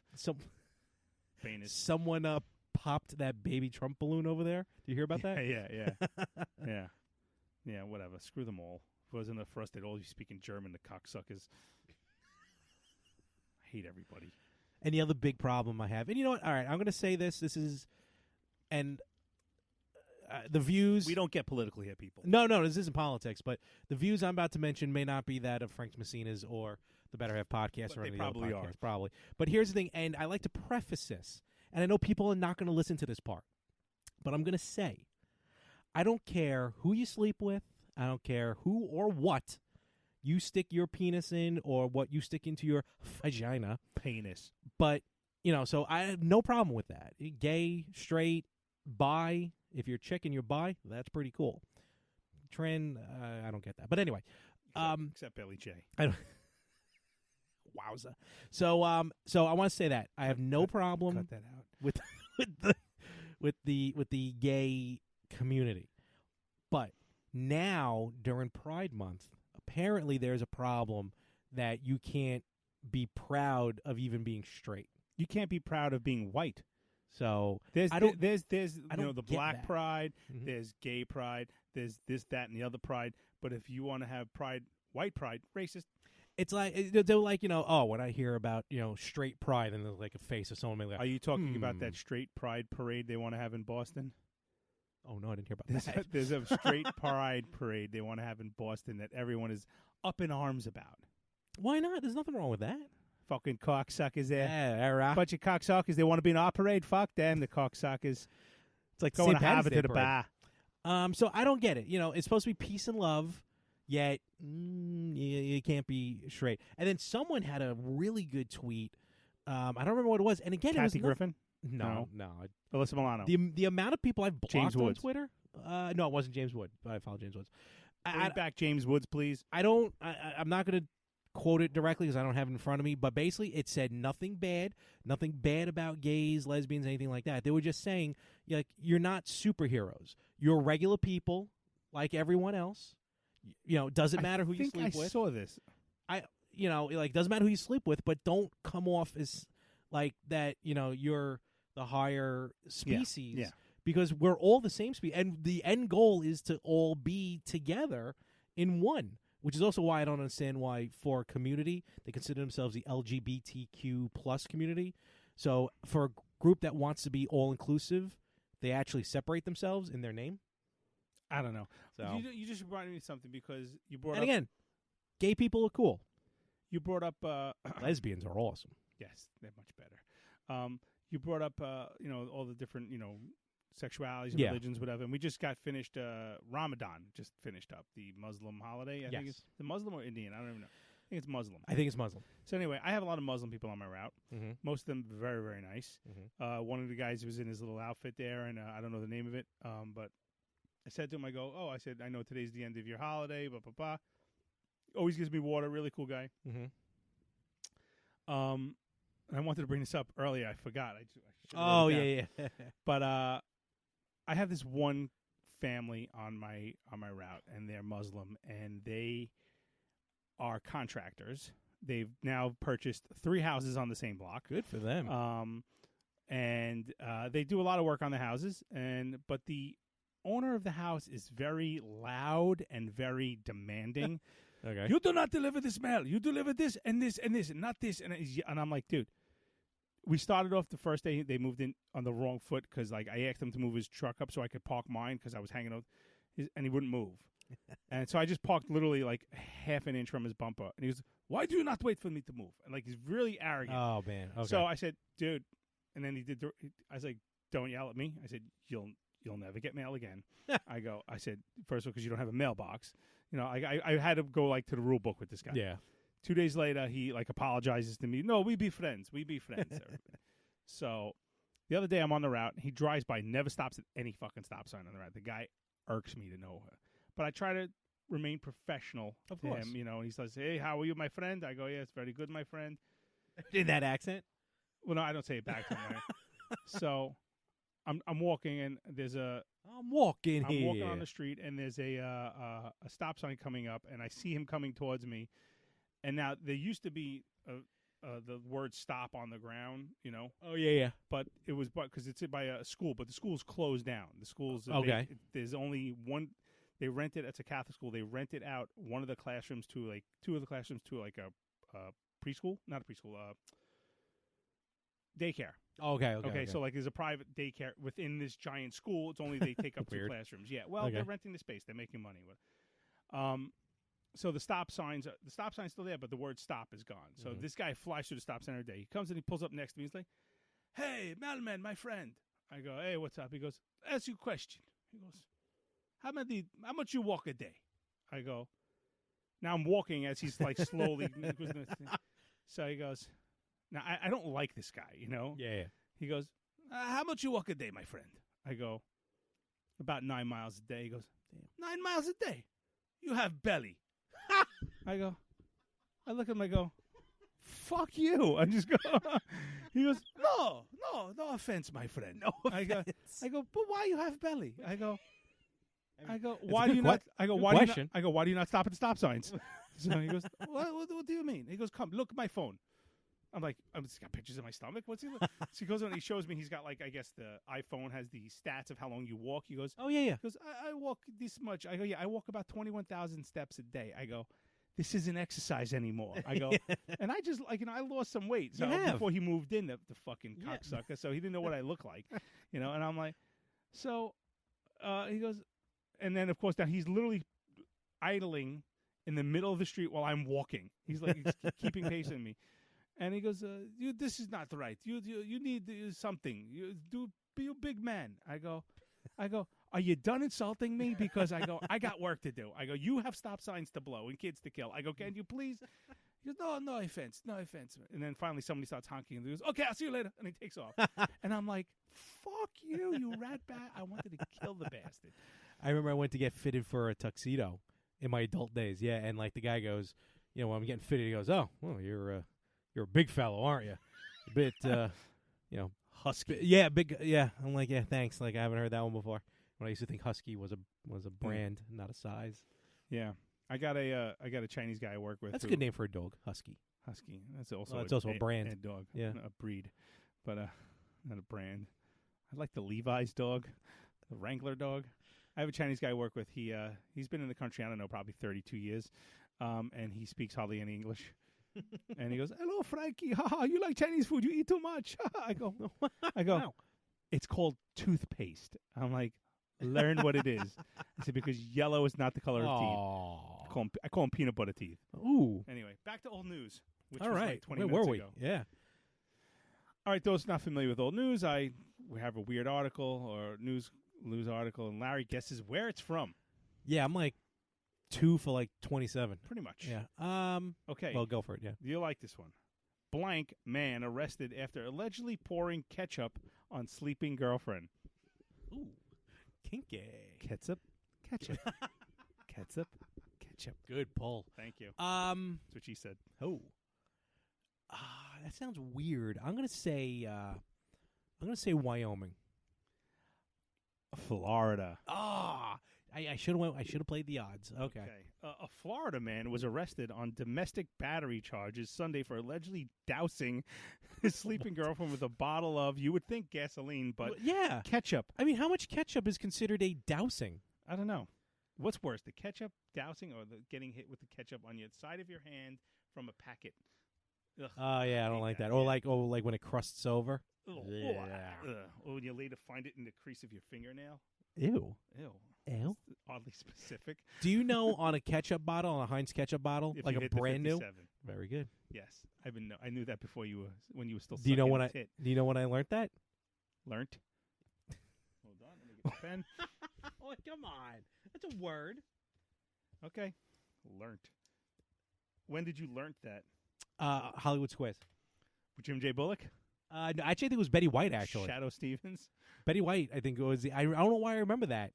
Speaker 3: Penis.
Speaker 2: Someone popped that baby Trump balloon over there. Do you hear about that?
Speaker 3: Yeah. Whatever. Screw them all. If it wasn't for us, they'd all be speaking German. The cocksuckers. I hate everybody.
Speaker 2: And the other big problem I have, and you know what? All right, I'm going to say this. This is, and the views.
Speaker 3: We don't get political here, people.
Speaker 2: No, this isn't politics, but the views I'm about to mention may not be that of Frank Messina's or the Better Half podcast
Speaker 3: But
Speaker 2: or
Speaker 3: they
Speaker 2: any other
Speaker 3: probably
Speaker 2: podcast.
Speaker 3: are.
Speaker 2: Probably. But here's the thing, and I like to preface this, and I know people are not going to listen to this part, but I'm going to say, I don't care who you sleep with. I don't care who or what you stick your penis in or what you stick into your vagina.
Speaker 3: Penis.
Speaker 2: But, so I have no problem with that. Gay, straight, bi. If you're chick and you're bi, that's pretty cool. Trend, I don't get that. But anyway.
Speaker 3: Except Billy J.
Speaker 2: Wowza. So I want to say that. I have no problem
Speaker 3: Cut that out.
Speaker 2: with the gay community. But now, during Pride Month, apparently there's a problem that you can't be proud of even being straight.
Speaker 3: You can't be proud of being white.
Speaker 2: So
Speaker 3: There's
Speaker 2: I don't
Speaker 3: there's
Speaker 2: I don't
Speaker 3: the
Speaker 2: get
Speaker 3: black
Speaker 2: that.
Speaker 3: pride,
Speaker 2: Mhm.
Speaker 3: there's gay pride, there's this, that, and the other pride. But if you want to have pride, white pride, racist.
Speaker 2: It's like they're like when I hear about straight pride and there's like a face of someone like
Speaker 3: Are you talking about
Speaker 2: Hmm.
Speaker 3: that straight pride parade they want to have in Boston?
Speaker 2: oh no I didn't hear about
Speaker 3: There's
Speaker 2: that.
Speaker 3: there's a straight pride parade they want to have in Boston that everyone is up in arms about.
Speaker 2: Why not? There's nothing wrong with that.
Speaker 3: Fucking cocksuckers there.
Speaker 2: Yeah, right.
Speaker 3: Bunch of cocksuckers. They want to be in our parade. Fuck them, the cocksuckers.
Speaker 2: It's like
Speaker 3: Going
Speaker 2: St.
Speaker 3: to
Speaker 2: Patty's
Speaker 3: Harvard
Speaker 2: Day
Speaker 3: to the
Speaker 2: parade.
Speaker 3: bar.
Speaker 2: So I don't get it. It's supposed to be peace and love, yet you can't be straight. And then someone had a really good tweet. I don't remember what it was. And again, it was
Speaker 3: Kathy Griffin?
Speaker 2: No.
Speaker 3: Alyssa Milano.
Speaker 2: The amount of people I've blocked
Speaker 3: James
Speaker 2: on
Speaker 3: Woods.
Speaker 2: Twitter. No, it wasn't James Wood. I follow James Woods.
Speaker 3: Bring back James Woods, please.
Speaker 2: I'm not going to quote it directly because I don't have it in front of me. But basically, it said nothing bad about gays, lesbians, anything like that. They were just saying, you're not superheroes. You're regular people like everyone else. Doesn't matter who you sleep
Speaker 3: I
Speaker 2: with.
Speaker 3: saw this.
Speaker 2: Doesn't matter who you sleep with, but don't come off as like that. You're the higher species.
Speaker 3: Yeah.
Speaker 2: Because we're all the same species, and the end goal is to all be together in one. Which is also why I don't understand why for a community they consider themselves the LGBTQ plus community. So for a group that wants to be all inclusive, they actually separate themselves in their name.
Speaker 3: I don't know.
Speaker 2: So
Speaker 3: You just reminded me of something because you brought
Speaker 2: and
Speaker 3: up.
Speaker 2: again, gay people are cool.
Speaker 3: You brought up.
Speaker 2: Lesbians are awesome.
Speaker 3: Yes, they're much better. You brought up, all the different, sexualities and
Speaker 2: Yeah.
Speaker 3: religions, whatever. And we just got finished. Ramadan just finished up, the Muslim holiday. I think
Speaker 2: Yes.
Speaker 3: it's the Muslim or Indian. I don't even know. think it's Muslim.
Speaker 2: I think it's Muslim.
Speaker 3: So anyway, I have a lot of Muslim people on my route.
Speaker 2: Mm-hmm.
Speaker 3: Most of them very, very nice.
Speaker 2: Mm-hmm.
Speaker 3: One of the guys was in his little outfit there, and I don't know the name of it, but I said to him, I said, I know today's the end of your holiday, blah, blah, blah. Always gives me water, really cool guy.
Speaker 2: Mm-hmm.
Speaker 3: And I wanted to bring this up earlier. I forgot. I should've
Speaker 2: Oh,
Speaker 3: wrote it down.
Speaker 2: yeah.
Speaker 3: But I have this one family on my route, and they're Muslim, and they are contractors. They've now purchased 3 houses on the same block.
Speaker 2: Good for them.
Speaker 3: And they do a lot of work on the houses, but the owner of the house is very loud and very demanding.
Speaker 2: Okay.
Speaker 3: You do not deliver this mail. You deliver this and this and this and not this. And I'm like, dude, we started off the first day. They moved in on the wrong foot because I asked him to move his truck up so I could park mine because I was hanging out, and he wouldn't move. And so I just parked literally like half an inch from his bumper. And he was, why do you not wait for me to move? And he's really arrogant.
Speaker 2: Oh, man. Okay.
Speaker 3: So I said, dude, and then I was like, don't yell at me. I said, you'll never get mail again. I said, first of all, because you don't have a mailbox. I had to go to the rule book with this guy.
Speaker 2: Yeah.
Speaker 3: 2 days later, he apologizes to me. No, we be friends. We be friends. So the other day I'm on the route. He drives by, never stops at any fucking stop sign on the route. The guy irks me to no end. But I try to remain professional
Speaker 2: Of
Speaker 3: to
Speaker 2: course.
Speaker 3: him. And he says, hey, how are you, my friend? I go, yeah, it's very good, my friend.
Speaker 2: In that accent?
Speaker 3: Well, no, I don't say it back to him. Right? So I'm walking, and there's
Speaker 2: I'm walking
Speaker 3: I'm
Speaker 2: here.
Speaker 3: walking on the street, and there's a stop sign coming up, and I see him coming towards me. And now there used to be the word "stop" on the ground,
Speaker 2: Oh, yeah.
Speaker 3: but it was because it's by a school, but the school's closed down. The school's
Speaker 2: Okay.
Speaker 3: there's only one. They rented. It's a Catholic school. They rented out one of the classrooms to two of the classrooms to a preschool, not a preschool, daycare.
Speaker 2: Okay.
Speaker 3: So there's a private daycare within this giant school. It's only they take up 2
Speaker 2: Weird.
Speaker 3: classrooms. Yeah. Well,
Speaker 2: Okay.
Speaker 3: they're renting the space. They're making money with it. So the stop sign's still there, but the word "stop" is gone. So this guy flies through the stop sign every day. He comes and he pulls up next to me. He's like, "Hey, mailman, my friend." I go, "Hey, what's up?" He goes, "Ask you a question." He goes, "How much you walk a day?" I go, now I'm walking as he's slowly. So he goes, now I don't like this guy,
Speaker 2: Yeah.
Speaker 3: He goes, how much you walk a day, my friend? I go, about 9 miles a day. He goes, 9 miles a day? You have belly. I look at him, I go, fuck you. I just go, he goes, no offense, my friend.
Speaker 2: No offense.
Speaker 3: I go, but why you have belly? I go,
Speaker 2: a
Speaker 3: why
Speaker 2: good
Speaker 3: do you not? I go, why do you not?
Speaker 2: question.
Speaker 3: I go, why do you not stop at the stop signs? So he goes, what do you mean? He goes, come, look at my phone. I'm like, I've got pictures of my stomach. What's he? So he goes on and he shows me. He's got I guess the iPhone has the stats of how long you walk. He goes,
Speaker 2: Oh, yeah.
Speaker 3: he goes, I walk this much. I go, yeah, I walk about 21,000 steps a day. I go, this isn't exercise anymore. I go, and I just I lost some weight. So
Speaker 2: You have.
Speaker 3: before he moved in, the fucking
Speaker 2: Yeah.
Speaker 3: cocksucker. So he didn't know what I look like, And I'm like, so he goes, and then of course now he's literally idling in the middle of the street while I'm walking. He's he's keeping pace with me, and he goes, this is not right. You need something. Be a big man. I go. Are you done insulting me? Because I got work to do. I go, you have stop signs to blow and kids to kill. I go, can you please? He goes, no offense. And then finally somebody starts honking and he goes, okay, I'll see you later. And he takes off. And I'm like, fuck you rat bat. I wanted to kill the bastard.
Speaker 2: I remember I went to get fitted for a tuxedo in my adult days. Yeah, and the guy goes, when I'm getting fitted, he goes, "Oh, well, you're a big fellow, aren't you? A bit,
Speaker 3: Husky.
Speaker 2: yeah, big, yeah." I'm like, "Yeah, thanks." I haven't heard that one before. When I used to think husky was a brand, not a size.
Speaker 3: Yeah. I got a Chinese guy I work with.
Speaker 2: That's a
Speaker 3: who-
Speaker 2: good name for a dog, husky.
Speaker 3: Husky. That's also
Speaker 2: It's also a brand.
Speaker 3: a dog.
Speaker 2: Yeah.
Speaker 3: A breed, but not a brand. I like the Levi's dog, the Wrangler dog. I have a Chinese guy I work with. He's been in the country, I don't know, probably 32 years, and he speaks hardly any English. And he goes, "Hello, Frankie. Ha, you like Chinese food? You eat too much." I go,
Speaker 2: Wow.
Speaker 3: "It's called toothpaste." I'm like, "Learn what it is." I said, because yellow is not the color of teeth. I call them peanut butter teeth.
Speaker 2: Ooh.
Speaker 3: Anyway, back to old news. Which
Speaker 2: All
Speaker 3: was
Speaker 2: right.
Speaker 3: like 20
Speaker 2: Where
Speaker 3: minutes
Speaker 2: were we?
Speaker 3: ago.
Speaker 2: Yeah.
Speaker 3: All right, those not familiar with old news, we have a weird article or news article, and Larry guesses where it's from.
Speaker 2: Yeah, I'm like, 2 for like 27.
Speaker 3: Pretty much.
Speaker 2: Yeah.
Speaker 3: Okay.
Speaker 2: Well, go for it. Yeah.
Speaker 3: You'll like this one. Blank man arrested after allegedly pouring ketchup on sleeping girlfriend.
Speaker 2: Ooh, kinky.
Speaker 3: Ketchup. Ketchup.
Speaker 2: Good pull.
Speaker 3: Thank you.
Speaker 2: Um.
Speaker 3: That's what she said.
Speaker 2: Oh. That sounds weird. I'm gonna say. Wyoming.
Speaker 3: Florida.
Speaker 2: I should have. I should have played the odds. Okay.
Speaker 3: A Florida man was arrested on domestic battery charges Sunday for allegedly dousing his sleeping girlfriend with a bottle of, you would think, gasoline, but
Speaker 2: Well, yeah.
Speaker 3: ketchup.
Speaker 2: I mean, how much ketchup is considered a dousing?
Speaker 3: I don't know. What's worse, the ketchup dousing or the getting hit with the ketchup on your side of your hand from a packet? Ugh.
Speaker 2: Oh yeah, I don't
Speaker 3: hate
Speaker 2: like
Speaker 3: that,
Speaker 2: that. Or
Speaker 3: yeah.
Speaker 2: like when it crusts over.
Speaker 3: Ugh.
Speaker 2: Yeah.
Speaker 3: Or when you later find it in the crease of your fingernail.
Speaker 2: Ew.
Speaker 3: Ew.
Speaker 2: Ew.
Speaker 3: Oddly specific.
Speaker 2: Do you know on a ketchup bottle, on a Heinz ketchup bottle,
Speaker 3: If
Speaker 2: like
Speaker 3: you
Speaker 2: a
Speaker 3: hit the
Speaker 2: brand new?
Speaker 3: 57.
Speaker 2: Very good.
Speaker 3: Yes, I knew that before when you were still.
Speaker 2: Do you know
Speaker 3: sucking
Speaker 2: when
Speaker 3: his hit.
Speaker 2: Do you know when I learned that?
Speaker 3: Learned? Hold on, let me get the pen.
Speaker 2: Oh, come on. That's a word.
Speaker 3: Okay, learned. When did you learn that?
Speaker 2: Hollywood Squares.
Speaker 3: Jim J. Bullock?
Speaker 2: No, actually, I think it was Betty White. Actually,
Speaker 3: Shadow Stevens?
Speaker 2: Betty White. I think it was. I don't know why I remember that.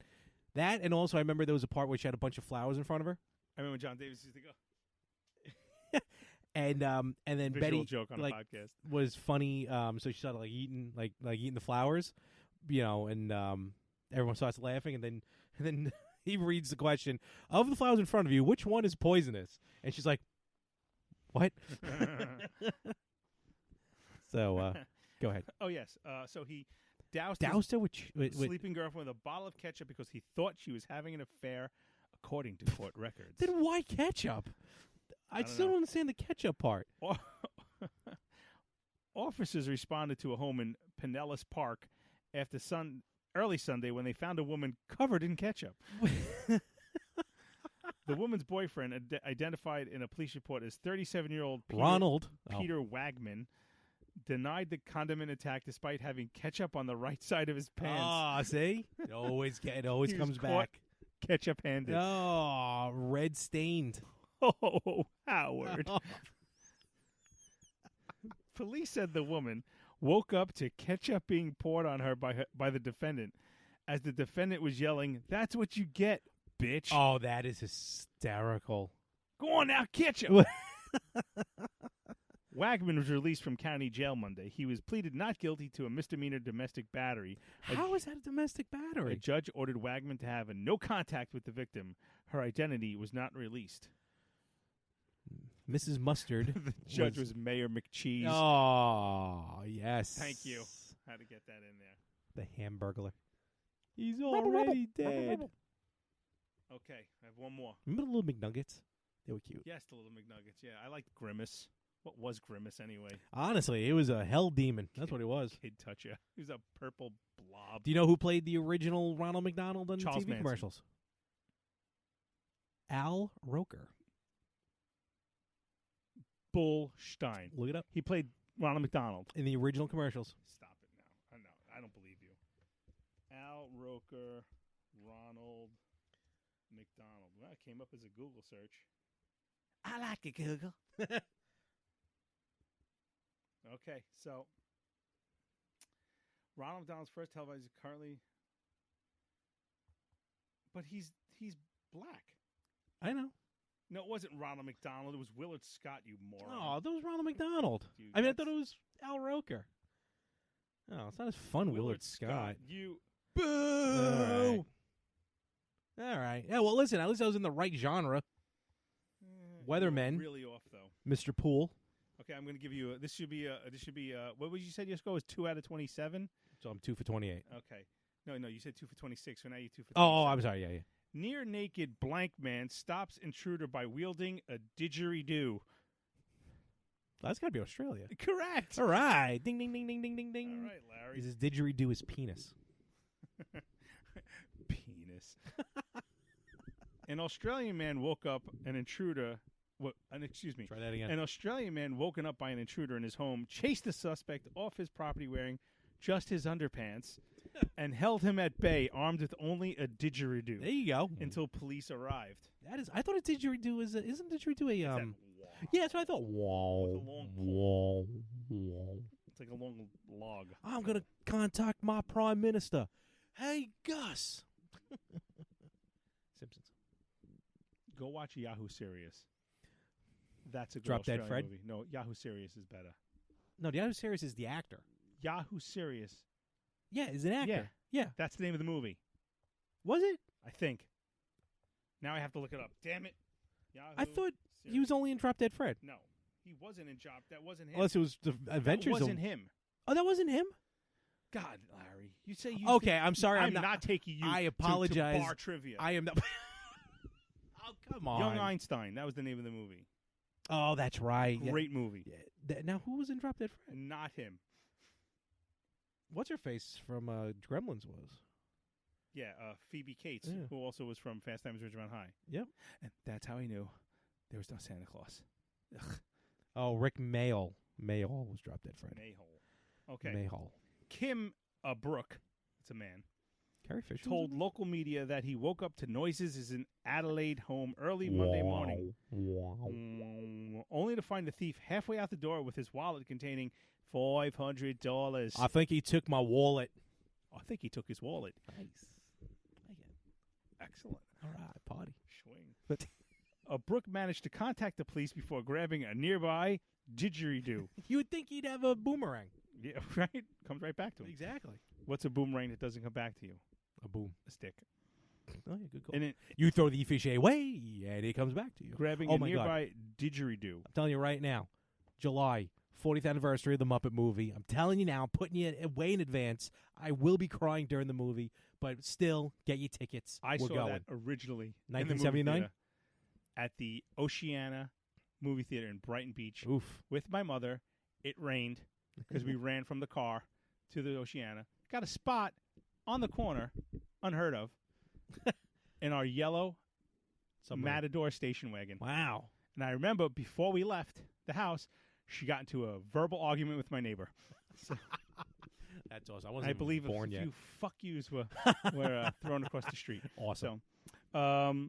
Speaker 2: That, and also I remember there was a part where she had a bunch of flowers in front of her,
Speaker 3: I remember John Davis used to go.
Speaker 2: and then
Speaker 3: Visual
Speaker 2: Betty
Speaker 3: joke on
Speaker 2: like
Speaker 3: a podcast.
Speaker 2: was funny. So she started like eating eating the flowers, and everyone starts laughing, and then he reads the question of the flowers in front of you. Which one is poisonous? And she's like, "What?" So go ahead.
Speaker 3: Oh, yes. So he doused
Speaker 2: Doused her with
Speaker 3: his sleeping girlfriend with a bottle of ketchup because he thought she was having an affair, according to court records.
Speaker 2: Then why ketchup? I
Speaker 3: don't
Speaker 2: still
Speaker 3: know.
Speaker 2: don't understand the ketchup part.
Speaker 3: Officers responded to a home in Pinellas Park after early Sunday when they found a woman covered in ketchup. The woman's boyfriend, identified in a police report as 37-year-old
Speaker 2: Ronald
Speaker 3: Peter Wagman, denied the condiment attack despite having ketchup on the right side of his pants.
Speaker 2: Ah, see, it always
Speaker 3: He was
Speaker 2: comes
Speaker 3: caught
Speaker 2: back.
Speaker 3: Ketchup-handed.
Speaker 2: Oh, red stained.
Speaker 3: Oh, Howard. Police said the woman woke up to ketchup being poured on her by the defendant, as the defendant was yelling, "That's what you get, bitch!
Speaker 2: Oh, that is hysterical.
Speaker 3: Go on now, ketchup!" Wagman was released from county jail Monday. He was pleaded not guilty to a misdemeanor domestic battery.
Speaker 2: How is that a domestic
Speaker 3: A
Speaker 2: battery?
Speaker 3: judge ordered Wagman to have no contact with the victim. Her identity was not released.
Speaker 2: Mrs. Mustard.
Speaker 3: The judge was Mayor McCheese.
Speaker 2: Oh, yes.
Speaker 3: Thank you. Had to get that in there.
Speaker 2: The Hamburglar. He's already dead.
Speaker 3: Okay, I have one more.
Speaker 2: Remember the little McNuggets? They were cute.
Speaker 3: Yes, the little McNuggets. Yeah, I liked Grimace. What was Grimace anyway?
Speaker 2: Honestly, it was a hell demon. That's what it was.
Speaker 3: Kid Toucher. He was a purple blob.
Speaker 2: Do you know who played the original Ronald McDonald on
Speaker 3: Charles
Speaker 2: TV
Speaker 3: Manson.
Speaker 2: commercials? Al Roker.
Speaker 3: Bullstein.
Speaker 2: Look it up.
Speaker 3: He played Ronald McDonald.
Speaker 2: In the original commercials.
Speaker 3: Stop it now. I don't believe you. Al Roker, Ronald McDonald. Well, it came up as a Google search.
Speaker 2: I like it, Google.
Speaker 3: Okay, so Ronald McDonald's first televised currently, but he's black.
Speaker 2: I know.
Speaker 3: No, it wasn't Ronald McDonald. It was Willard Scott. You moron.
Speaker 2: Oh, that was Ronald McDonald.
Speaker 3: Dude,
Speaker 2: I
Speaker 3: that's-
Speaker 2: thought it was Al Roker. Oh, it's not as fun, Willard Scott.
Speaker 3: You
Speaker 2: Boo! All right. Yeah, well, listen, at least I was in the right genre. Weathermen.
Speaker 3: Really off though.
Speaker 2: Mr. Poole.
Speaker 3: Okay, I'm going to give you. This should be. What was you said? Your score was 2 out of 27.
Speaker 2: So I'm 2 for 28.
Speaker 3: Okay. No, you said 2 for 26. So now you're 2 for 27.
Speaker 2: Oh, I'm sorry. Yeah.
Speaker 3: Near naked blank man stops intruder by wielding a didgeridoo.
Speaker 2: That's got to be Australia.
Speaker 3: Correct.
Speaker 2: All right. Ding, ding, ding, ding, ding, ding, ding.
Speaker 3: All right, Larry.
Speaker 2: Is his didgeridoo his penis?
Speaker 3: Penis. An Australian man woke up an intruder. Excuse me.
Speaker 2: Try that again.
Speaker 3: An Australian man woken up by an intruder in his home chased the suspect off his property wearing just his underpants. and held him at bay, armed with only a didgeridoo,
Speaker 2: There you go.
Speaker 3: until police arrived.
Speaker 2: That is. I thought a didgeridoo is. Isn't didgeridoo a
Speaker 3: That
Speaker 2: Yeah, that's what I thought.
Speaker 3: With a long
Speaker 2: Whoa.
Speaker 3: It's like a long log.
Speaker 2: I'm gonna contact my prime minister. Hey, Gus. Simpsons.
Speaker 3: Go watch Yahoo Serious. That's a good
Speaker 2: Drop Dead
Speaker 3: Australian
Speaker 2: Fred?
Speaker 3: movie. No, Yahoo Serious is better.
Speaker 2: No, the other series is the actor.
Speaker 3: Yahoo Serious.
Speaker 2: Yeah, is an actor. Yeah.
Speaker 3: That's the name of the movie.
Speaker 2: Was it?
Speaker 3: I think. Now I have to look it up. Damn it. Yahoo
Speaker 2: I thought he
Speaker 3: Serious.
Speaker 2: was only in Drop Dead Fred.
Speaker 3: No, he wasn't in Job. That wasn't him.
Speaker 2: Unless it was the Adventures.
Speaker 3: That wasn't him.
Speaker 2: Oh, that wasn't him.
Speaker 3: God, Larry, you say you.
Speaker 2: Okay,
Speaker 3: think-
Speaker 2: I'm sorry.
Speaker 3: I'm not taking you.
Speaker 2: I
Speaker 3: to
Speaker 2: apologize.
Speaker 3: bar trivia.
Speaker 2: I am not. Oh, come on.
Speaker 3: Young Einstein. That was the name of the movie.
Speaker 2: Oh, that's right. Yeah.
Speaker 3: Great movie.
Speaker 2: Now, who was in Drop Dead Fred?
Speaker 3: Not him.
Speaker 2: What's her face from Gremlins was?
Speaker 3: Yeah, Phoebe Cates,
Speaker 2: Yeah.
Speaker 3: who also was from Fast Times at Ridgemont High.
Speaker 2: Yep.
Speaker 3: And that's how I knew there was no Santa Claus. Ugh,
Speaker 2: Oh, Rick Mayall. Mayall was Drop Dead Fred.
Speaker 3: Mayhole. Okay.
Speaker 2: Mayall.
Speaker 3: Kim Brooke, it's a man,
Speaker 2: Carrie Fisher
Speaker 3: told local media that he woke up to noises in his Adelaide home early Monday morning, only to find the thief halfway out the door with his wallet containing $500.
Speaker 2: I think he took my wallet.
Speaker 3: I think he took his wallet.
Speaker 2: Nice. Like it.
Speaker 3: Excellent.
Speaker 2: All right, party.
Speaker 3: Swing.
Speaker 2: But
Speaker 3: Brooke managed to contact the police before grabbing a nearby didgeridoo.
Speaker 2: you would think he'd have a boomerang.
Speaker 3: Yeah, right? Comes right back to him.
Speaker 2: Exactly.
Speaker 3: What's a boomerang that doesn't come back to you?
Speaker 2: A boom.
Speaker 3: A stick.
Speaker 2: Oh, yeah, good call.
Speaker 3: And it,
Speaker 2: You throw the fish away, and it comes back to you.
Speaker 3: grabbing
Speaker 2: Oh
Speaker 3: a
Speaker 2: my God.
Speaker 3: nearby didgeridoo.
Speaker 2: I'm telling you right now, July 40th anniversary of the Muppet movie. I'm telling you now, I'm putting you way in advance. I will be crying during the movie, but still, get your tickets.
Speaker 3: I
Speaker 2: We're
Speaker 3: saw
Speaker 2: going.
Speaker 3: that originally
Speaker 2: 1979?
Speaker 3: at the Oceana movie theater in Brighton Beach
Speaker 2: Oof.
Speaker 3: with my mother. It rained because we ran from the car to the Oceana. Got a spot on the corner, unheard of, in our yellow Matador station wagon.
Speaker 2: Wow.
Speaker 3: And I remember before we left the house, she got into a verbal argument with my neighbor. So
Speaker 2: That's awesome. I wasn't
Speaker 3: I believe
Speaker 2: born
Speaker 3: a
Speaker 2: yet.
Speaker 3: few fuck yous were thrown across the street.
Speaker 2: Awesome.
Speaker 3: So,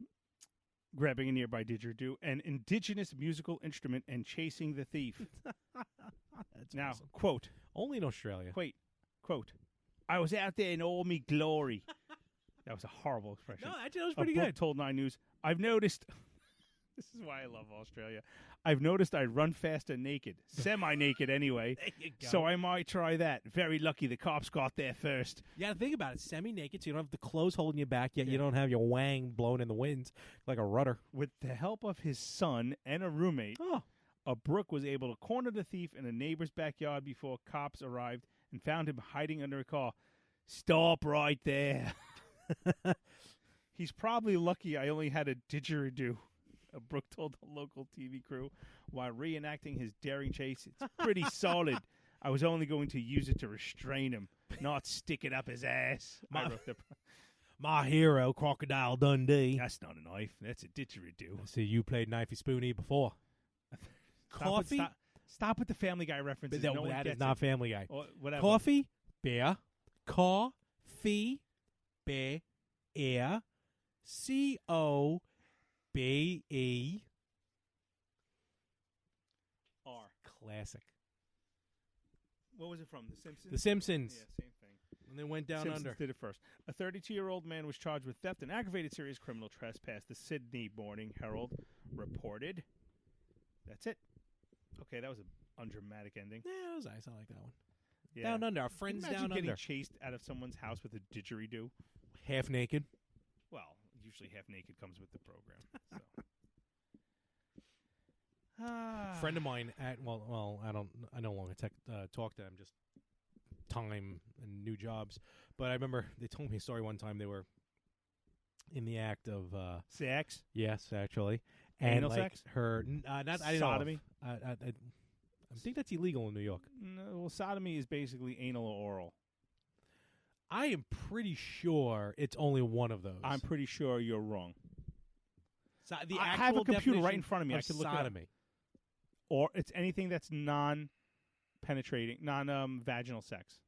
Speaker 3: grabbing a nearby didgeridoo, an indigenous musical instrument, and chasing the thief.
Speaker 2: That's
Speaker 3: Now,
Speaker 2: awesome.
Speaker 3: quote,
Speaker 2: Only in Australia.
Speaker 3: quote, I was out there in all me glory. That was a horrible expression.
Speaker 2: No, actually, that was pretty
Speaker 3: Brooke
Speaker 2: good.
Speaker 3: told Nine News, I've noticed, this is why I love Australia, I've noticed I run faster naked, semi-naked anyway,
Speaker 2: There you go.
Speaker 3: so I might try that. Very lucky the cops got there first.
Speaker 2: You got to think about it. Semi-naked, so you don't have the clothes holding you back, yet you don't have your wang blown in the wind like a rudder.
Speaker 3: With the help of his son and a roommate,
Speaker 2: Oh.
Speaker 3: Brooke was able to corner the thief in a neighbor's backyard before cops arrived and found him hiding under a car. Stop right there. He's probably lucky I only had a didgeridoo, Brooke told the local TV crew while reenacting his daring chase. It's pretty solid. I was only going to use it to restrain him, not stick it up his ass. I wrote the-
Speaker 2: My hero, Crocodile Dundee.
Speaker 3: That's not a knife. That's a didgeridoo.
Speaker 2: I see you played Knifey Spoony before. Coffee?
Speaker 3: Stop with the Family Guy references.
Speaker 2: But
Speaker 3: no one
Speaker 2: that is
Speaker 3: gets
Speaker 2: not
Speaker 3: it.
Speaker 2: Family Guy.
Speaker 3: Or whatever.
Speaker 2: Coffee, beer, coffee, beer, air, COBE.
Speaker 3: R.
Speaker 2: Classic.
Speaker 3: What was it from? The Simpsons?
Speaker 2: The Simpsons.
Speaker 3: Yeah, same thing.
Speaker 2: And then went down
Speaker 3: Simpsons
Speaker 2: under.
Speaker 3: did it first. A 32-year-old man was charged with theft and aggravated serious criminal trespass. The Sydney Morning Herald reported. That's it. Okay, that was an undramatic ending.
Speaker 2: Yeah, that was nice. I like that one.
Speaker 3: Yeah.
Speaker 2: Down under. Our friends
Speaker 3: Imagine
Speaker 2: down
Speaker 3: getting
Speaker 2: under.
Speaker 3: chased out of someone's house with a didgeridoo.
Speaker 2: Half naked.
Speaker 3: Well, usually half naked comes with the program. So.
Speaker 2: Friend of mine at I no longer talk to them, just time and new jobs. But I remember they told me a story one time. They were in the act of
Speaker 3: Sex.
Speaker 2: yes, actually, and
Speaker 3: Anal
Speaker 2: like
Speaker 3: sex?
Speaker 2: her not I didn't
Speaker 3: Sodomy?
Speaker 2: know of. I think that's illegal in New York.
Speaker 3: No, well, sodomy is basically anal or oral.
Speaker 2: I am pretty sure it's only one of those.
Speaker 3: I'm pretty sure you're wrong.
Speaker 2: The
Speaker 3: I have a
Speaker 2: actual
Speaker 3: computer right
Speaker 2: definition
Speaker 3: in front of me. I
Speaker 2: of
Speaker 3: could look it up.
Speaker 2: sodomy.
Speaker 3: Or it's anything that's non-penetrating, non-vaginal sex.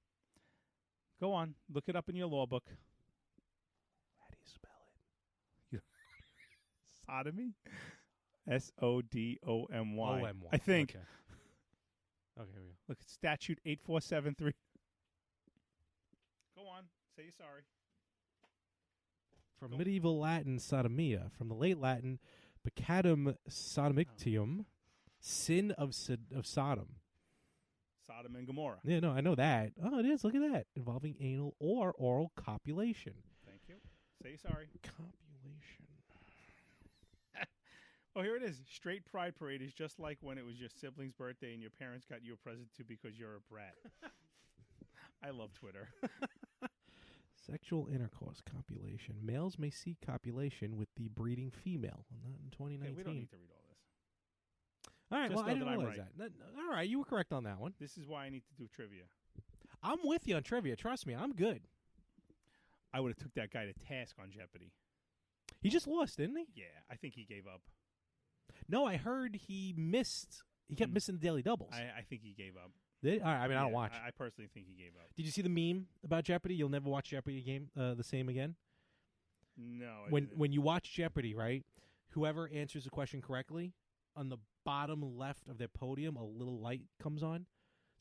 Speaker 3: Go on. Look it up in your law book.
Speaker 2: How do you spell it?
Speaker 3: Sodomy? Sodomy.
Speaker 2: O-M-Y.
Speaker 3: I think.
Speaker 2: Okay, here we go.
Speaker 3: Look at statute 8473. Go on. Say you're sorry.
Speaker 2: From
Speaker 3: Go.
Speaker 2: medieval Latin sodomia, from the late Latin peccatum sodomictium, sin of Sodom.
Speaker 3: Sodom and Gomorrah.
Speaker 2: Yeah, no, I know that. Oh, it is. Look at that. Involving anal or oral copulation.
Speaker 3: Thank you. Say you're sorry.
Speaker 2: Copulation.
Speaker 3: Oh, here it is. Straight Pride Parade is just like when it was your sibling's birthday and your parents got you a present too because you're a brat. I love Twitter.
Speaker 2: Sexual intercourse copulation. Males may seek copulation with the breeding female. Well, not in 2019.
Speaker 3: Okay, we don't need to read all this.
Speaker 2: All right,
Speaker 3: Just
Speaker 2: well, I
Speaker 3: know
Speaker 2: didn't
Speaker 3: that I'm
Speaker 2: realize
Speaker 3: right.
Speaker 2: that. All right, you were correct on that one.
Speaker 3: This is why I need to do trivia.
Speaker 2: I'm with you on trivia. Trust me, I'm good.
Speaker 3: I would have took that guy to task on Jeopardy.
Speaker 2: He just lost, didn't he?
Speaker 3: Yeah, I think he gave up.
Speaker 2: No, I heard he missed. He kept missing the daily doubles.
Speaker 3: I think he gave up.
Speaker 2: All right, I mean, I don't
Speaker 3: Yeah,
Speaker 2: watch.
Speaker 3: I personally think he gave up.
Speaker 2: Did you see the meme about Jeopardy? You'll never watch Jeopardy game the same again.
Speaker 3: No. I
Speaker 2: When
Speaker 3: didn't.
Speaker 2: when you watch Jeopardy, right? Whoever answers the question correctly, on the bottom left of their podium, a little light comes on,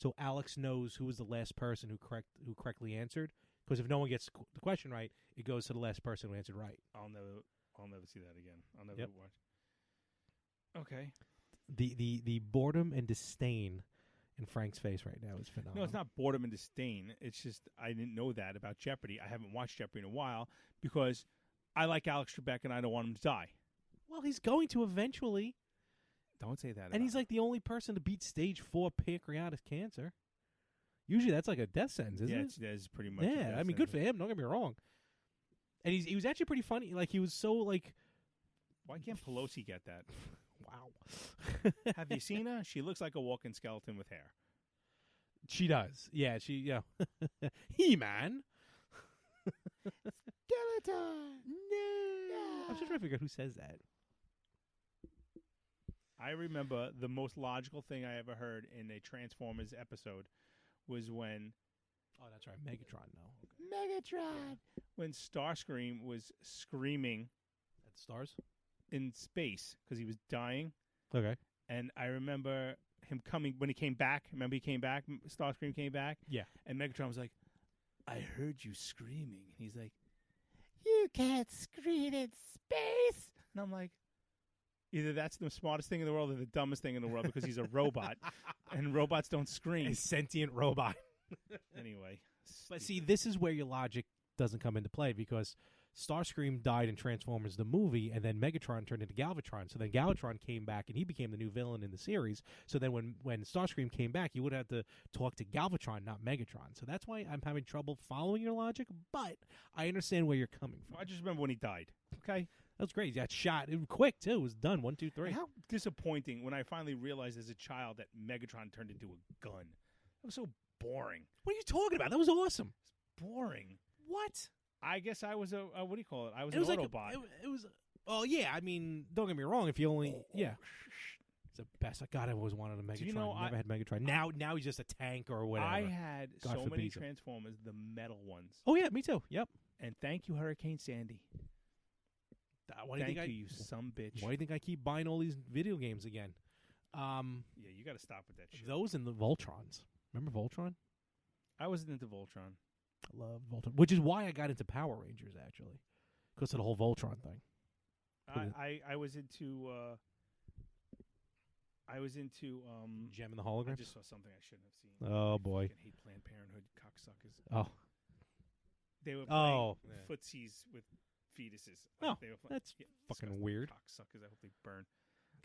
Speaker 2: so Alex knows who was the last person who correctly answered. Because if no one gets the question right, it goes to the last person who answered right.
Speaker 3: I'll never see that again. I'll never
Speaker 2: Yep.
Speaker 3: watch. Okay.
Speaker 2: The boredom and disdain in Frank's face right now is phenomenal.
Speaker 3: No, it's not boredom and disdain. It's just I didn't know that about Jeopardy. I haven't watched Jeopardy in a while because I like Alex Trebek and I don't want him to die.
Speaker 2: Well, he's going to eventually,
Speaker 3: Don't say that.
Speaker 2: and he's like the only person to beat stage 4 pancreatic cancer. Usually, that's like a death sentence, isn't it?
Speaker 3: That is pretty much.
Speaker 2: Yeah, I mean, good for him. Don't get me wrong. And he was actually pretty funny. Like he was so like,
Speaker 3: Why can't Pelosi get that?
Speaker 2: wow.
Speaker 3: Have you seen her? She looks like a walking skeleton with hair.
Speaker 2: She does. Yeah, He-Man.
Speaker 3: Skeleton.
Speaker 2: No. I'm just trying to figure out who says that.
Speaker 3: I remember the most logical thing I ever heard in a Transformers episode was when
Speaker 2: Oh, that's right. Megatron. No. Okay.
Speaker 3: Megatron, when Starscream was screaming
Speaker 2: At the stars.
Speaker 3: in space because he was dying.
Speaker 2: Okay.
Speaker 3: And I remember him coming when he came back. Remember he came back? Starscream came back?
Speaker 2: Yeah.
Speaker 3: And Megatron was like, I heard you screaming. And he's like, you can't scream in space. And I'm like, either that's the smartest thing in the world or the dumbest thing in the world because he's a robot. And robots don't scream.
Speaker 2: A sentient robot.
Speaker 3: Anyway.
Speaker 2: But see, this is where your logic doesn't come into play because Starscream died in Transformers the movie, and then Megatron turned into Galvatron. So then Galvatron came back, and he became the new villain in the series. So then when Starscream came back, you would have to talk to Galvatron, not Megatron. So that's why I'm having trouble following your logic, but I understand where you're coming from.
Speaker 3: I just remember when he died. Okay?
Speaker 2: That was great. He got shot. It was quick, too. It was done. 1, 2, 3.
Speaker 3: How disappointing when I finally realized as a child that Megatron turned into a gun. That was so boring.
Speaker 2: What are you talking about? That was awesome.
Speaker 3: Boring.
Speaker 2: What?
Speaker 3: I guess I was a what do you call it? I was
Speaker 2: It
Speaker 3: an
Speaker 2: was like
Speaker 3: Autobot.
Speaker 2: it was. Oh yeah, I mean, don't get me wrong. If you only it's the best. God, I always wanted a Megatron.
Speaker 3: you know,
Speaker 2: Never had Megatron. Now he's just a tank or whatever.
Speaker 3: I had
Speaker 2: God
Speaker 3: so
Speaker 2: forbid
Speaker 3: many
Speaker 2: he's a-
Speaker 3: Transformers, the metal ones.
Speaker 2: Oh yeah, me too. Yep.
Speaker 3: And thank you, Hurricane Sandy.
Speaker 2: Why do you
Speaker 3: Thank
Speaker 2: think
Speaker 3: you, you some bitch.
Speaker 2: Why do you think I keep buying all these video games again?
Speaker 3: Yeah, you got to stop with that shit.
Speaker 2: Those and the Voltrons. Remember Voltron?
Speaker 3: I wasn't into Voltron.
Speaker 2: I love Voltron, which is why I got into Power Rangers actually, because of the whole Voltron thing.
Speaker 3: I was into.
Speaker 2: Gem and the Holograms.
Speaker 3: I just saw something I shouldn't have seen.
Speaker 2: Oh, boy.
Speaker 3: I fucking hate Planned Parenthood cocksuckers.
Speaker 2: Oh,
Speaker 3: They were playing
Speaker 2: yeah.
Speaker 3: footsies with fetuses.
Speaker 2: Oh,
Speaker 3: they were
Speaker 2: that's fucking
Speaker 3: disgusting
Speaker 2: weird.
Speaker 3: Cocksuckers. I hope they burn.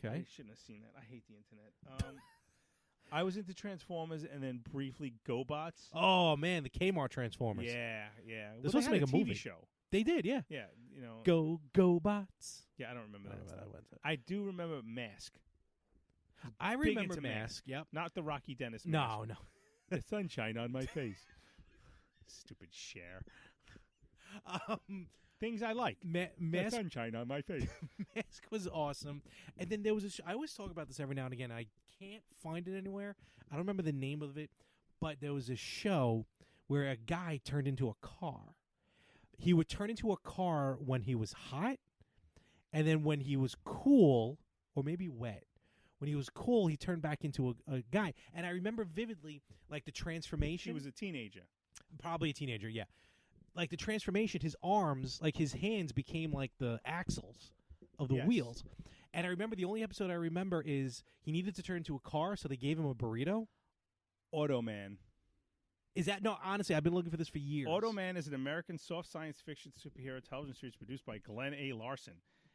Speaker 3: I
Speaker 2: okay.
Speaker 3: shouldn't have seen that. I hate the internet. I was into Transformers and then briefly GoBots.
Speaker 2: Oh man, the Kmart Transformers.
Speaker 3: Yeah.
Speaker 2: They're
Speaker 3: Well,
Speaker 2: supposed to
Speaker 3: they
Speaker 2: make
Speaker 3: had
Speaker 2: a
Speaker 3: TV
Speaker 2: movie.
Speaker 3: show.
Speaker 2: They did. Yeah.
Speaker 3: Yeah, you know.
Speaker 2: Go bots.
Speaker 3: Yeah, I don't remember that. stuff.
Speaker 2: What's that?
Speaker 3: I do remember Mask,
Speaker 2: I
Speaker 3: big
Speaker 2: remember
Speaker 3: into
Speaker 2: Mask. Yep.
Speaker 3: not the Rocky Dennis.
Speaker 2: No,
Speaker 3: Mask.
Speaker 2: no.
Speaker 3: The sunshine on my face. Stupid Cher. Things I like. The
Speaker 2: Mask.
Speaker 3: sunshine on my face.
Speaker 2: Mask was awesome. And then there was I always talk about this every now and again. I can't find it anywhere. I don't remember the name of it, but there was a show where a guy turned into a car. He would turn into a car when he was hot, and then when he was cool, or maybe wet. When he was cool, he turned back into a guy. And I remember vividly, like, the transformation.
Speaker 3: He was a teenager.
Speaker 2: Probably a teenager, yeah. Like, the transformation, his arms, like, his hands became like the axles of the
Speaker 3: Yes.
Speaker 2: wheels. And I remember the only episode I remember is he needed to turn into a car, so they gave him a burrito.
Speaker 3: Automan.
Speaker 2: Is that no? Honestly, I've been looking for this for years.
Speaker 3: Automan is an American soft science fiction superhero television series produced by Glenn A. Larson.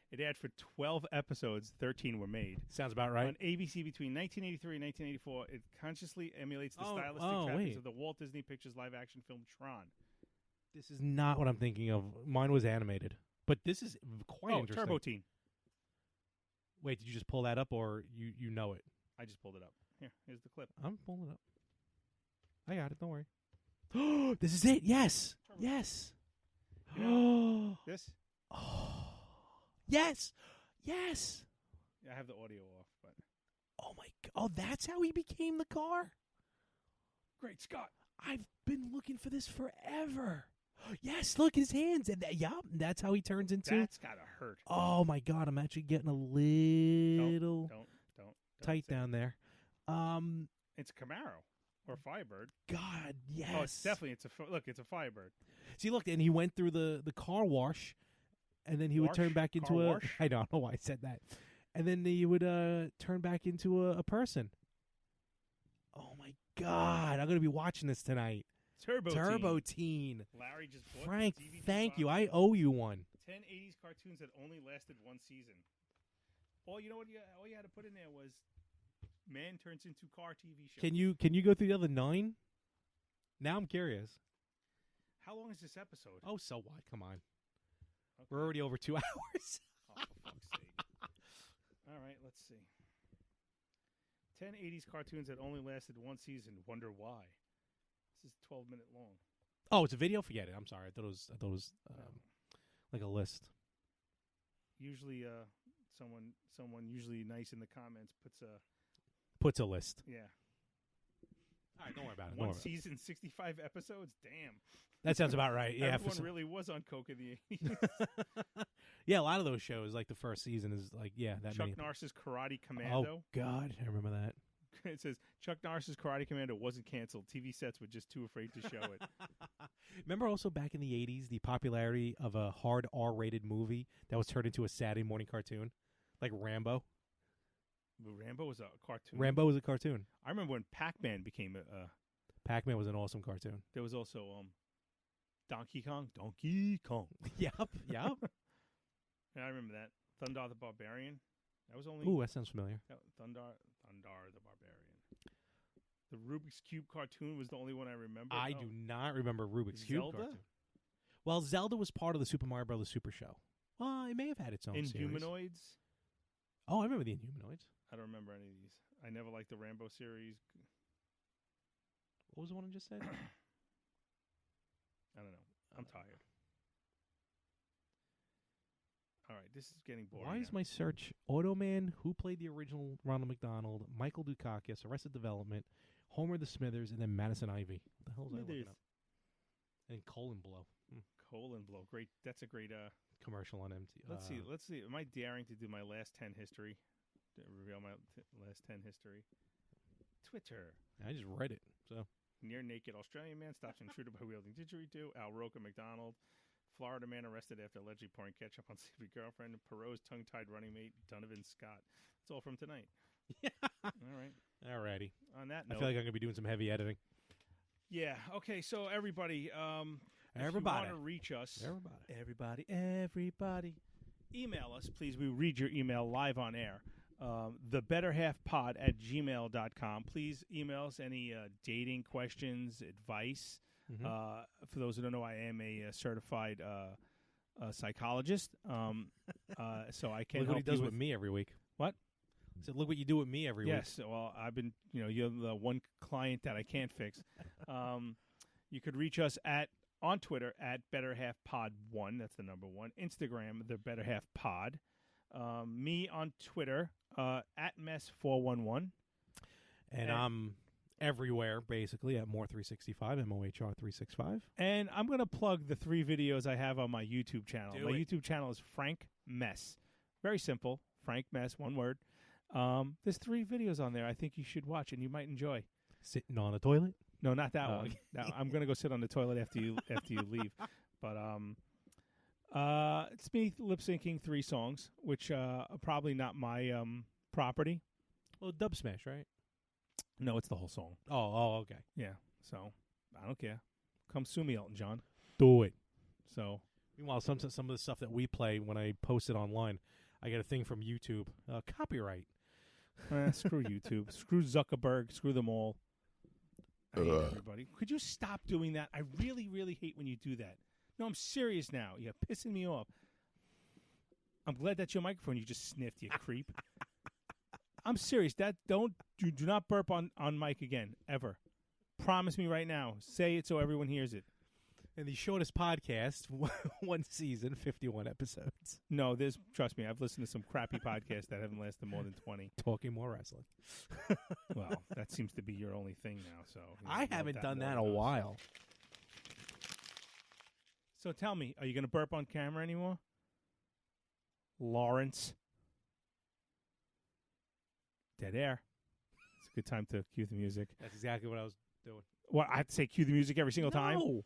Speaker 3: It aired for 12 episodes. 13 were made.
Speaker 2: Sounds about right.
Speaker 3: On ABC between 1983 and 1984, it consciously emulates the stylistic
Speaker 2: wait.
Speaker 3: trappings of the Walt Disney Pictures live-action film Tron.
Speaker 2: This is not what I'm thinking of. Mine was animated, but this is quite interesting.
Speaker 3: Turbo Teen.
Speaker 2: Wait, did you just pull that up, or you know it?
Speaker 3: I just pulled it up. Here's the clip.
Speaker 2: I'm pulling it up. I got it. Don't worry. This is it. Yes. Yes.
Speaker 3: This?
Speaker 2: Yes. Yes.
Speaker 3: Yeah, I have the audio off, but
Speaker 2: Oh my God. Oh, that's how he became the car?
Speaker 3: great Scott.
Speaker 2: I've been looking for this forever. Yes, look, his hands. And that's how he turns into.
Speaker 3: That's gotta hurt.
Speaker 2: Oh my God, I'm actually getting a little
Speaker 3: Don't
Speaker 2: tight
Speaker 3: say
Speaker 2: down there.
Speaker 3: it. It's a Camaro or Firebird.
Speaker 2: God, yes.
Speaker 3: Oh, it's definitely it's a Firebird.
Speaker 2: See, look, and he went through the car wash, and then he would
Speaker 3: Wash?
Speaker 2: turn back into
Speaker 3: Car
Speaker 2: a.
Speaker 3: wash?
Speaker 2: I don't know why I said that. And then he would turn back into a person. Oh my God, I'm gonna be watching this tonight.
Speaker 3: Turbo
Speaker 2: Teen.
Speaker 3: Teen. Larry just bought
Speaker 2: Frank,
Speaker 3: the DVD
Speaker 2: thank you.
Speaker 3: box.
Speaker 2: I owe you one.
Speaker 3: 10 80s cartoons that only lasted one season. All you had to put in there was man turns into car TV show.
Speaker 2: Can you go through the other 9? Now I'm curious.
Speaker 3: How long is this episode?
Speaker 2: Oh, so what? Come on.
Speaker 3: Okay.
Speaker 2: We're already over 2 hours.
Speaker 3: Oh, for fuck's sake. All right, let's see. 10 80s cartoons that only lasted one season. Wonder why. This is 12-minute long.
Speaker 2: Oh, it's a video? Forget it. I'm sorry. I thought it was like a list.
Speaker 3: Usually, someone usually nice in the comments
Speaker 2: Puts a list.
Speaker 3: yeah.
Speaker 2: All right, don't worry about it.
Speaker 3: One season, 65 episodes. Damn.
Speaker 2: That sounds about right. Yeah,
Speaker 3: Everyone really was on coke in the 80s.
Speaker 2: yeah, a lot of those shows, like the first season, is like that
Speaker 3: Chuck
Speaker 2: many.
Speaker 3: Norris's Karate Commando.
Speaker 2: Oh God, I remember that.
Speaker 3: It says Chuck Norris's Karate Commando wasn't canceled. TV sets were just too afraid to show it.
Speaker 2: Remember also back in the 80s, the popularity of a hard R-rated movie that was turned into a Saturday morning cartoon, like Rambo.
Speaker 3: Rambo was a cartoon.
Speaker 2: Rambo was a cartoon.
Speaker 3: I remember when Pac-Man became a.
Speaker 2: Pac-Man was an awesome cartoon.
Speaker 3: There was also Donkey Kong. Donkey Kong.
Speaker 2: Yep.
Speaker 3: Yeah, I remember that. Thundar the Barbarian. That was only.
Speaker 2: Ooh, that sounds familiar.
Speaker 3: Thundar the Barbarian. The Rubik's Cube cartoon was the only one I remember.
Speaker 2: I do not remember Rubik's Cube
Speaker 3: Zelda?
Speaker 2: cartoon. Well, Zelda was part of the Super Mario Brothers Super Show. Well, it may have had its own series.
Speaker 3: Inhumanoids.
Speaker 2: Oh, I remember the Inhumanoids.
Speaker 3: I don't remember any of these. I never liked the Rambo series.
Speaker 2: What was the one I just said?
Speaker 3: I don't know. I'm tired. All right, this is getting boring.
Speaker 2: Why is
Speaker 3: now.
Speaker 2: my search Automan, who played the original Ronald McDonald, Michael Dukakis, Arrested Development, Homer the Smithers, and then Madison Ivy? What the hell is I looking
Speaker 3: Smithers.
Speaker 2: up? And Colon Blow.
Speaker 3: Colon Blow? Great. That's a great.
Speaker 2: Commercial on MT.
Speaker 3: Let's see. Let's see. Am I daring to do my last 10 history? To reveal my last 10 history. Twitter.
Speaker 2: I just read it. So
Speaker 3: Near naked Australian man stops intruder by wielding didgeridoo. Al Roker McDonald. Florida man arrested after allegedly pouring ketchup on sleepy girlfriend. Perot's tongue-tied running mate, Donovan Scott. That's all from tonight.
Speaker 2: Yeah.
Speaker 3: All right.
Speaker 2: Alrighty.
Speaker 3: On that
Speaker 2: I
Speaker 3: note.
Speaker 2: feel like I'm going to be doing some heavy editing.
Speaker 3: Yeah. Okay. So everybody, if you
Speaker 2: Everybody.
Speaker 3: want to reach us,
Speaker 2: Everybody.
Speaker 3: everybody, email us, please. We read your email live on air. thebetterhalfpod@gmail.com. Please email us any dating questions, advice. For those who don't know, I am a certified psychologist. So I can
Speaker 2: Look
Speaker 3: help
Speaker 2: what he does
Speaker 3: you
Speaker 2: with me every week.
Speaker 3: What?
Speaker 2: So look what you do with me every week.
Speaker 3: Yes. Well, I've been, you're the one client that I can't fix. You could reach us on Twitter at BetterHalfPod1. That's the number 1. Instagram, the BetterHalfPod. Me on Twitter at Mess411.
Speaker 2: And I'm everywhere, basically, at More365, MOHR365.
Speaker 3: And I'm going to plug the 3 videos I have on my YouTube channel.
Speaker 2: Do
Speaker 3: My
Speaker 2: it.
Speaker 3: YouTube channel is Frank Mess. Very simple. Frank Mess, one word. There's 3 videos on there I think you should watch and you might enjoy.
Speaker 2: Sitting on a toilet.
Speaker 3: No, not that
Speaker 2: Oh,
Speaker 3: one.
Speaker 2: okay.
Speaker 3: No, I'm going to go sit on the toilet after you leave. But it's me lip syncing 3 songs, which are probably not my property.
Speaker 2: Well, Dub Smash, right?
Speaker 3: No, it's the whole song.
Speaker 2: Oh, okay.
Speaker 3: Yeah. So I don't care. Come sue me, Elton John.
Speaker 2: Do it.
Speaker 3: So
Speaker 2: Meanwhile, some of the stuff that we play when I post it online, I get a thing from YouTube. Copyright.
Speaker 3: screw YouTube. Screw Zuckerberg. Screw them all. I hate everybody. Could you stop doing that? I really, really hate when you do that. No, I'm serious now. You're pissing me off. I'm glad that's your microphone. You just sniffed, you creep. I'm serious. Do not burp on mic again, ever. Promise me right now. Say it so everyone hears it.
Speaker 2: And the shortest podcast, 1 season, 51 episodes.
Speaker 3: No, trust me, I've listened to some crappy podcasts that haven't lasted more than 20.
Speaker 2: Talking more wrestling.
Speaker 3: Well, that seems to be your only thing now. So
Speaker 2: I haven't done that in a
Speaker 3: more than us.
Speaker 2: while.
Speaker 3: So tell me, are you going to burp on camera anymore? Lawrence. Dead air. It's a good time to cue the music.
Speaker 2: That's exactly what I was doing.
Speaker 3: What, I have to say cue the music every single time?
Speaker 2: No.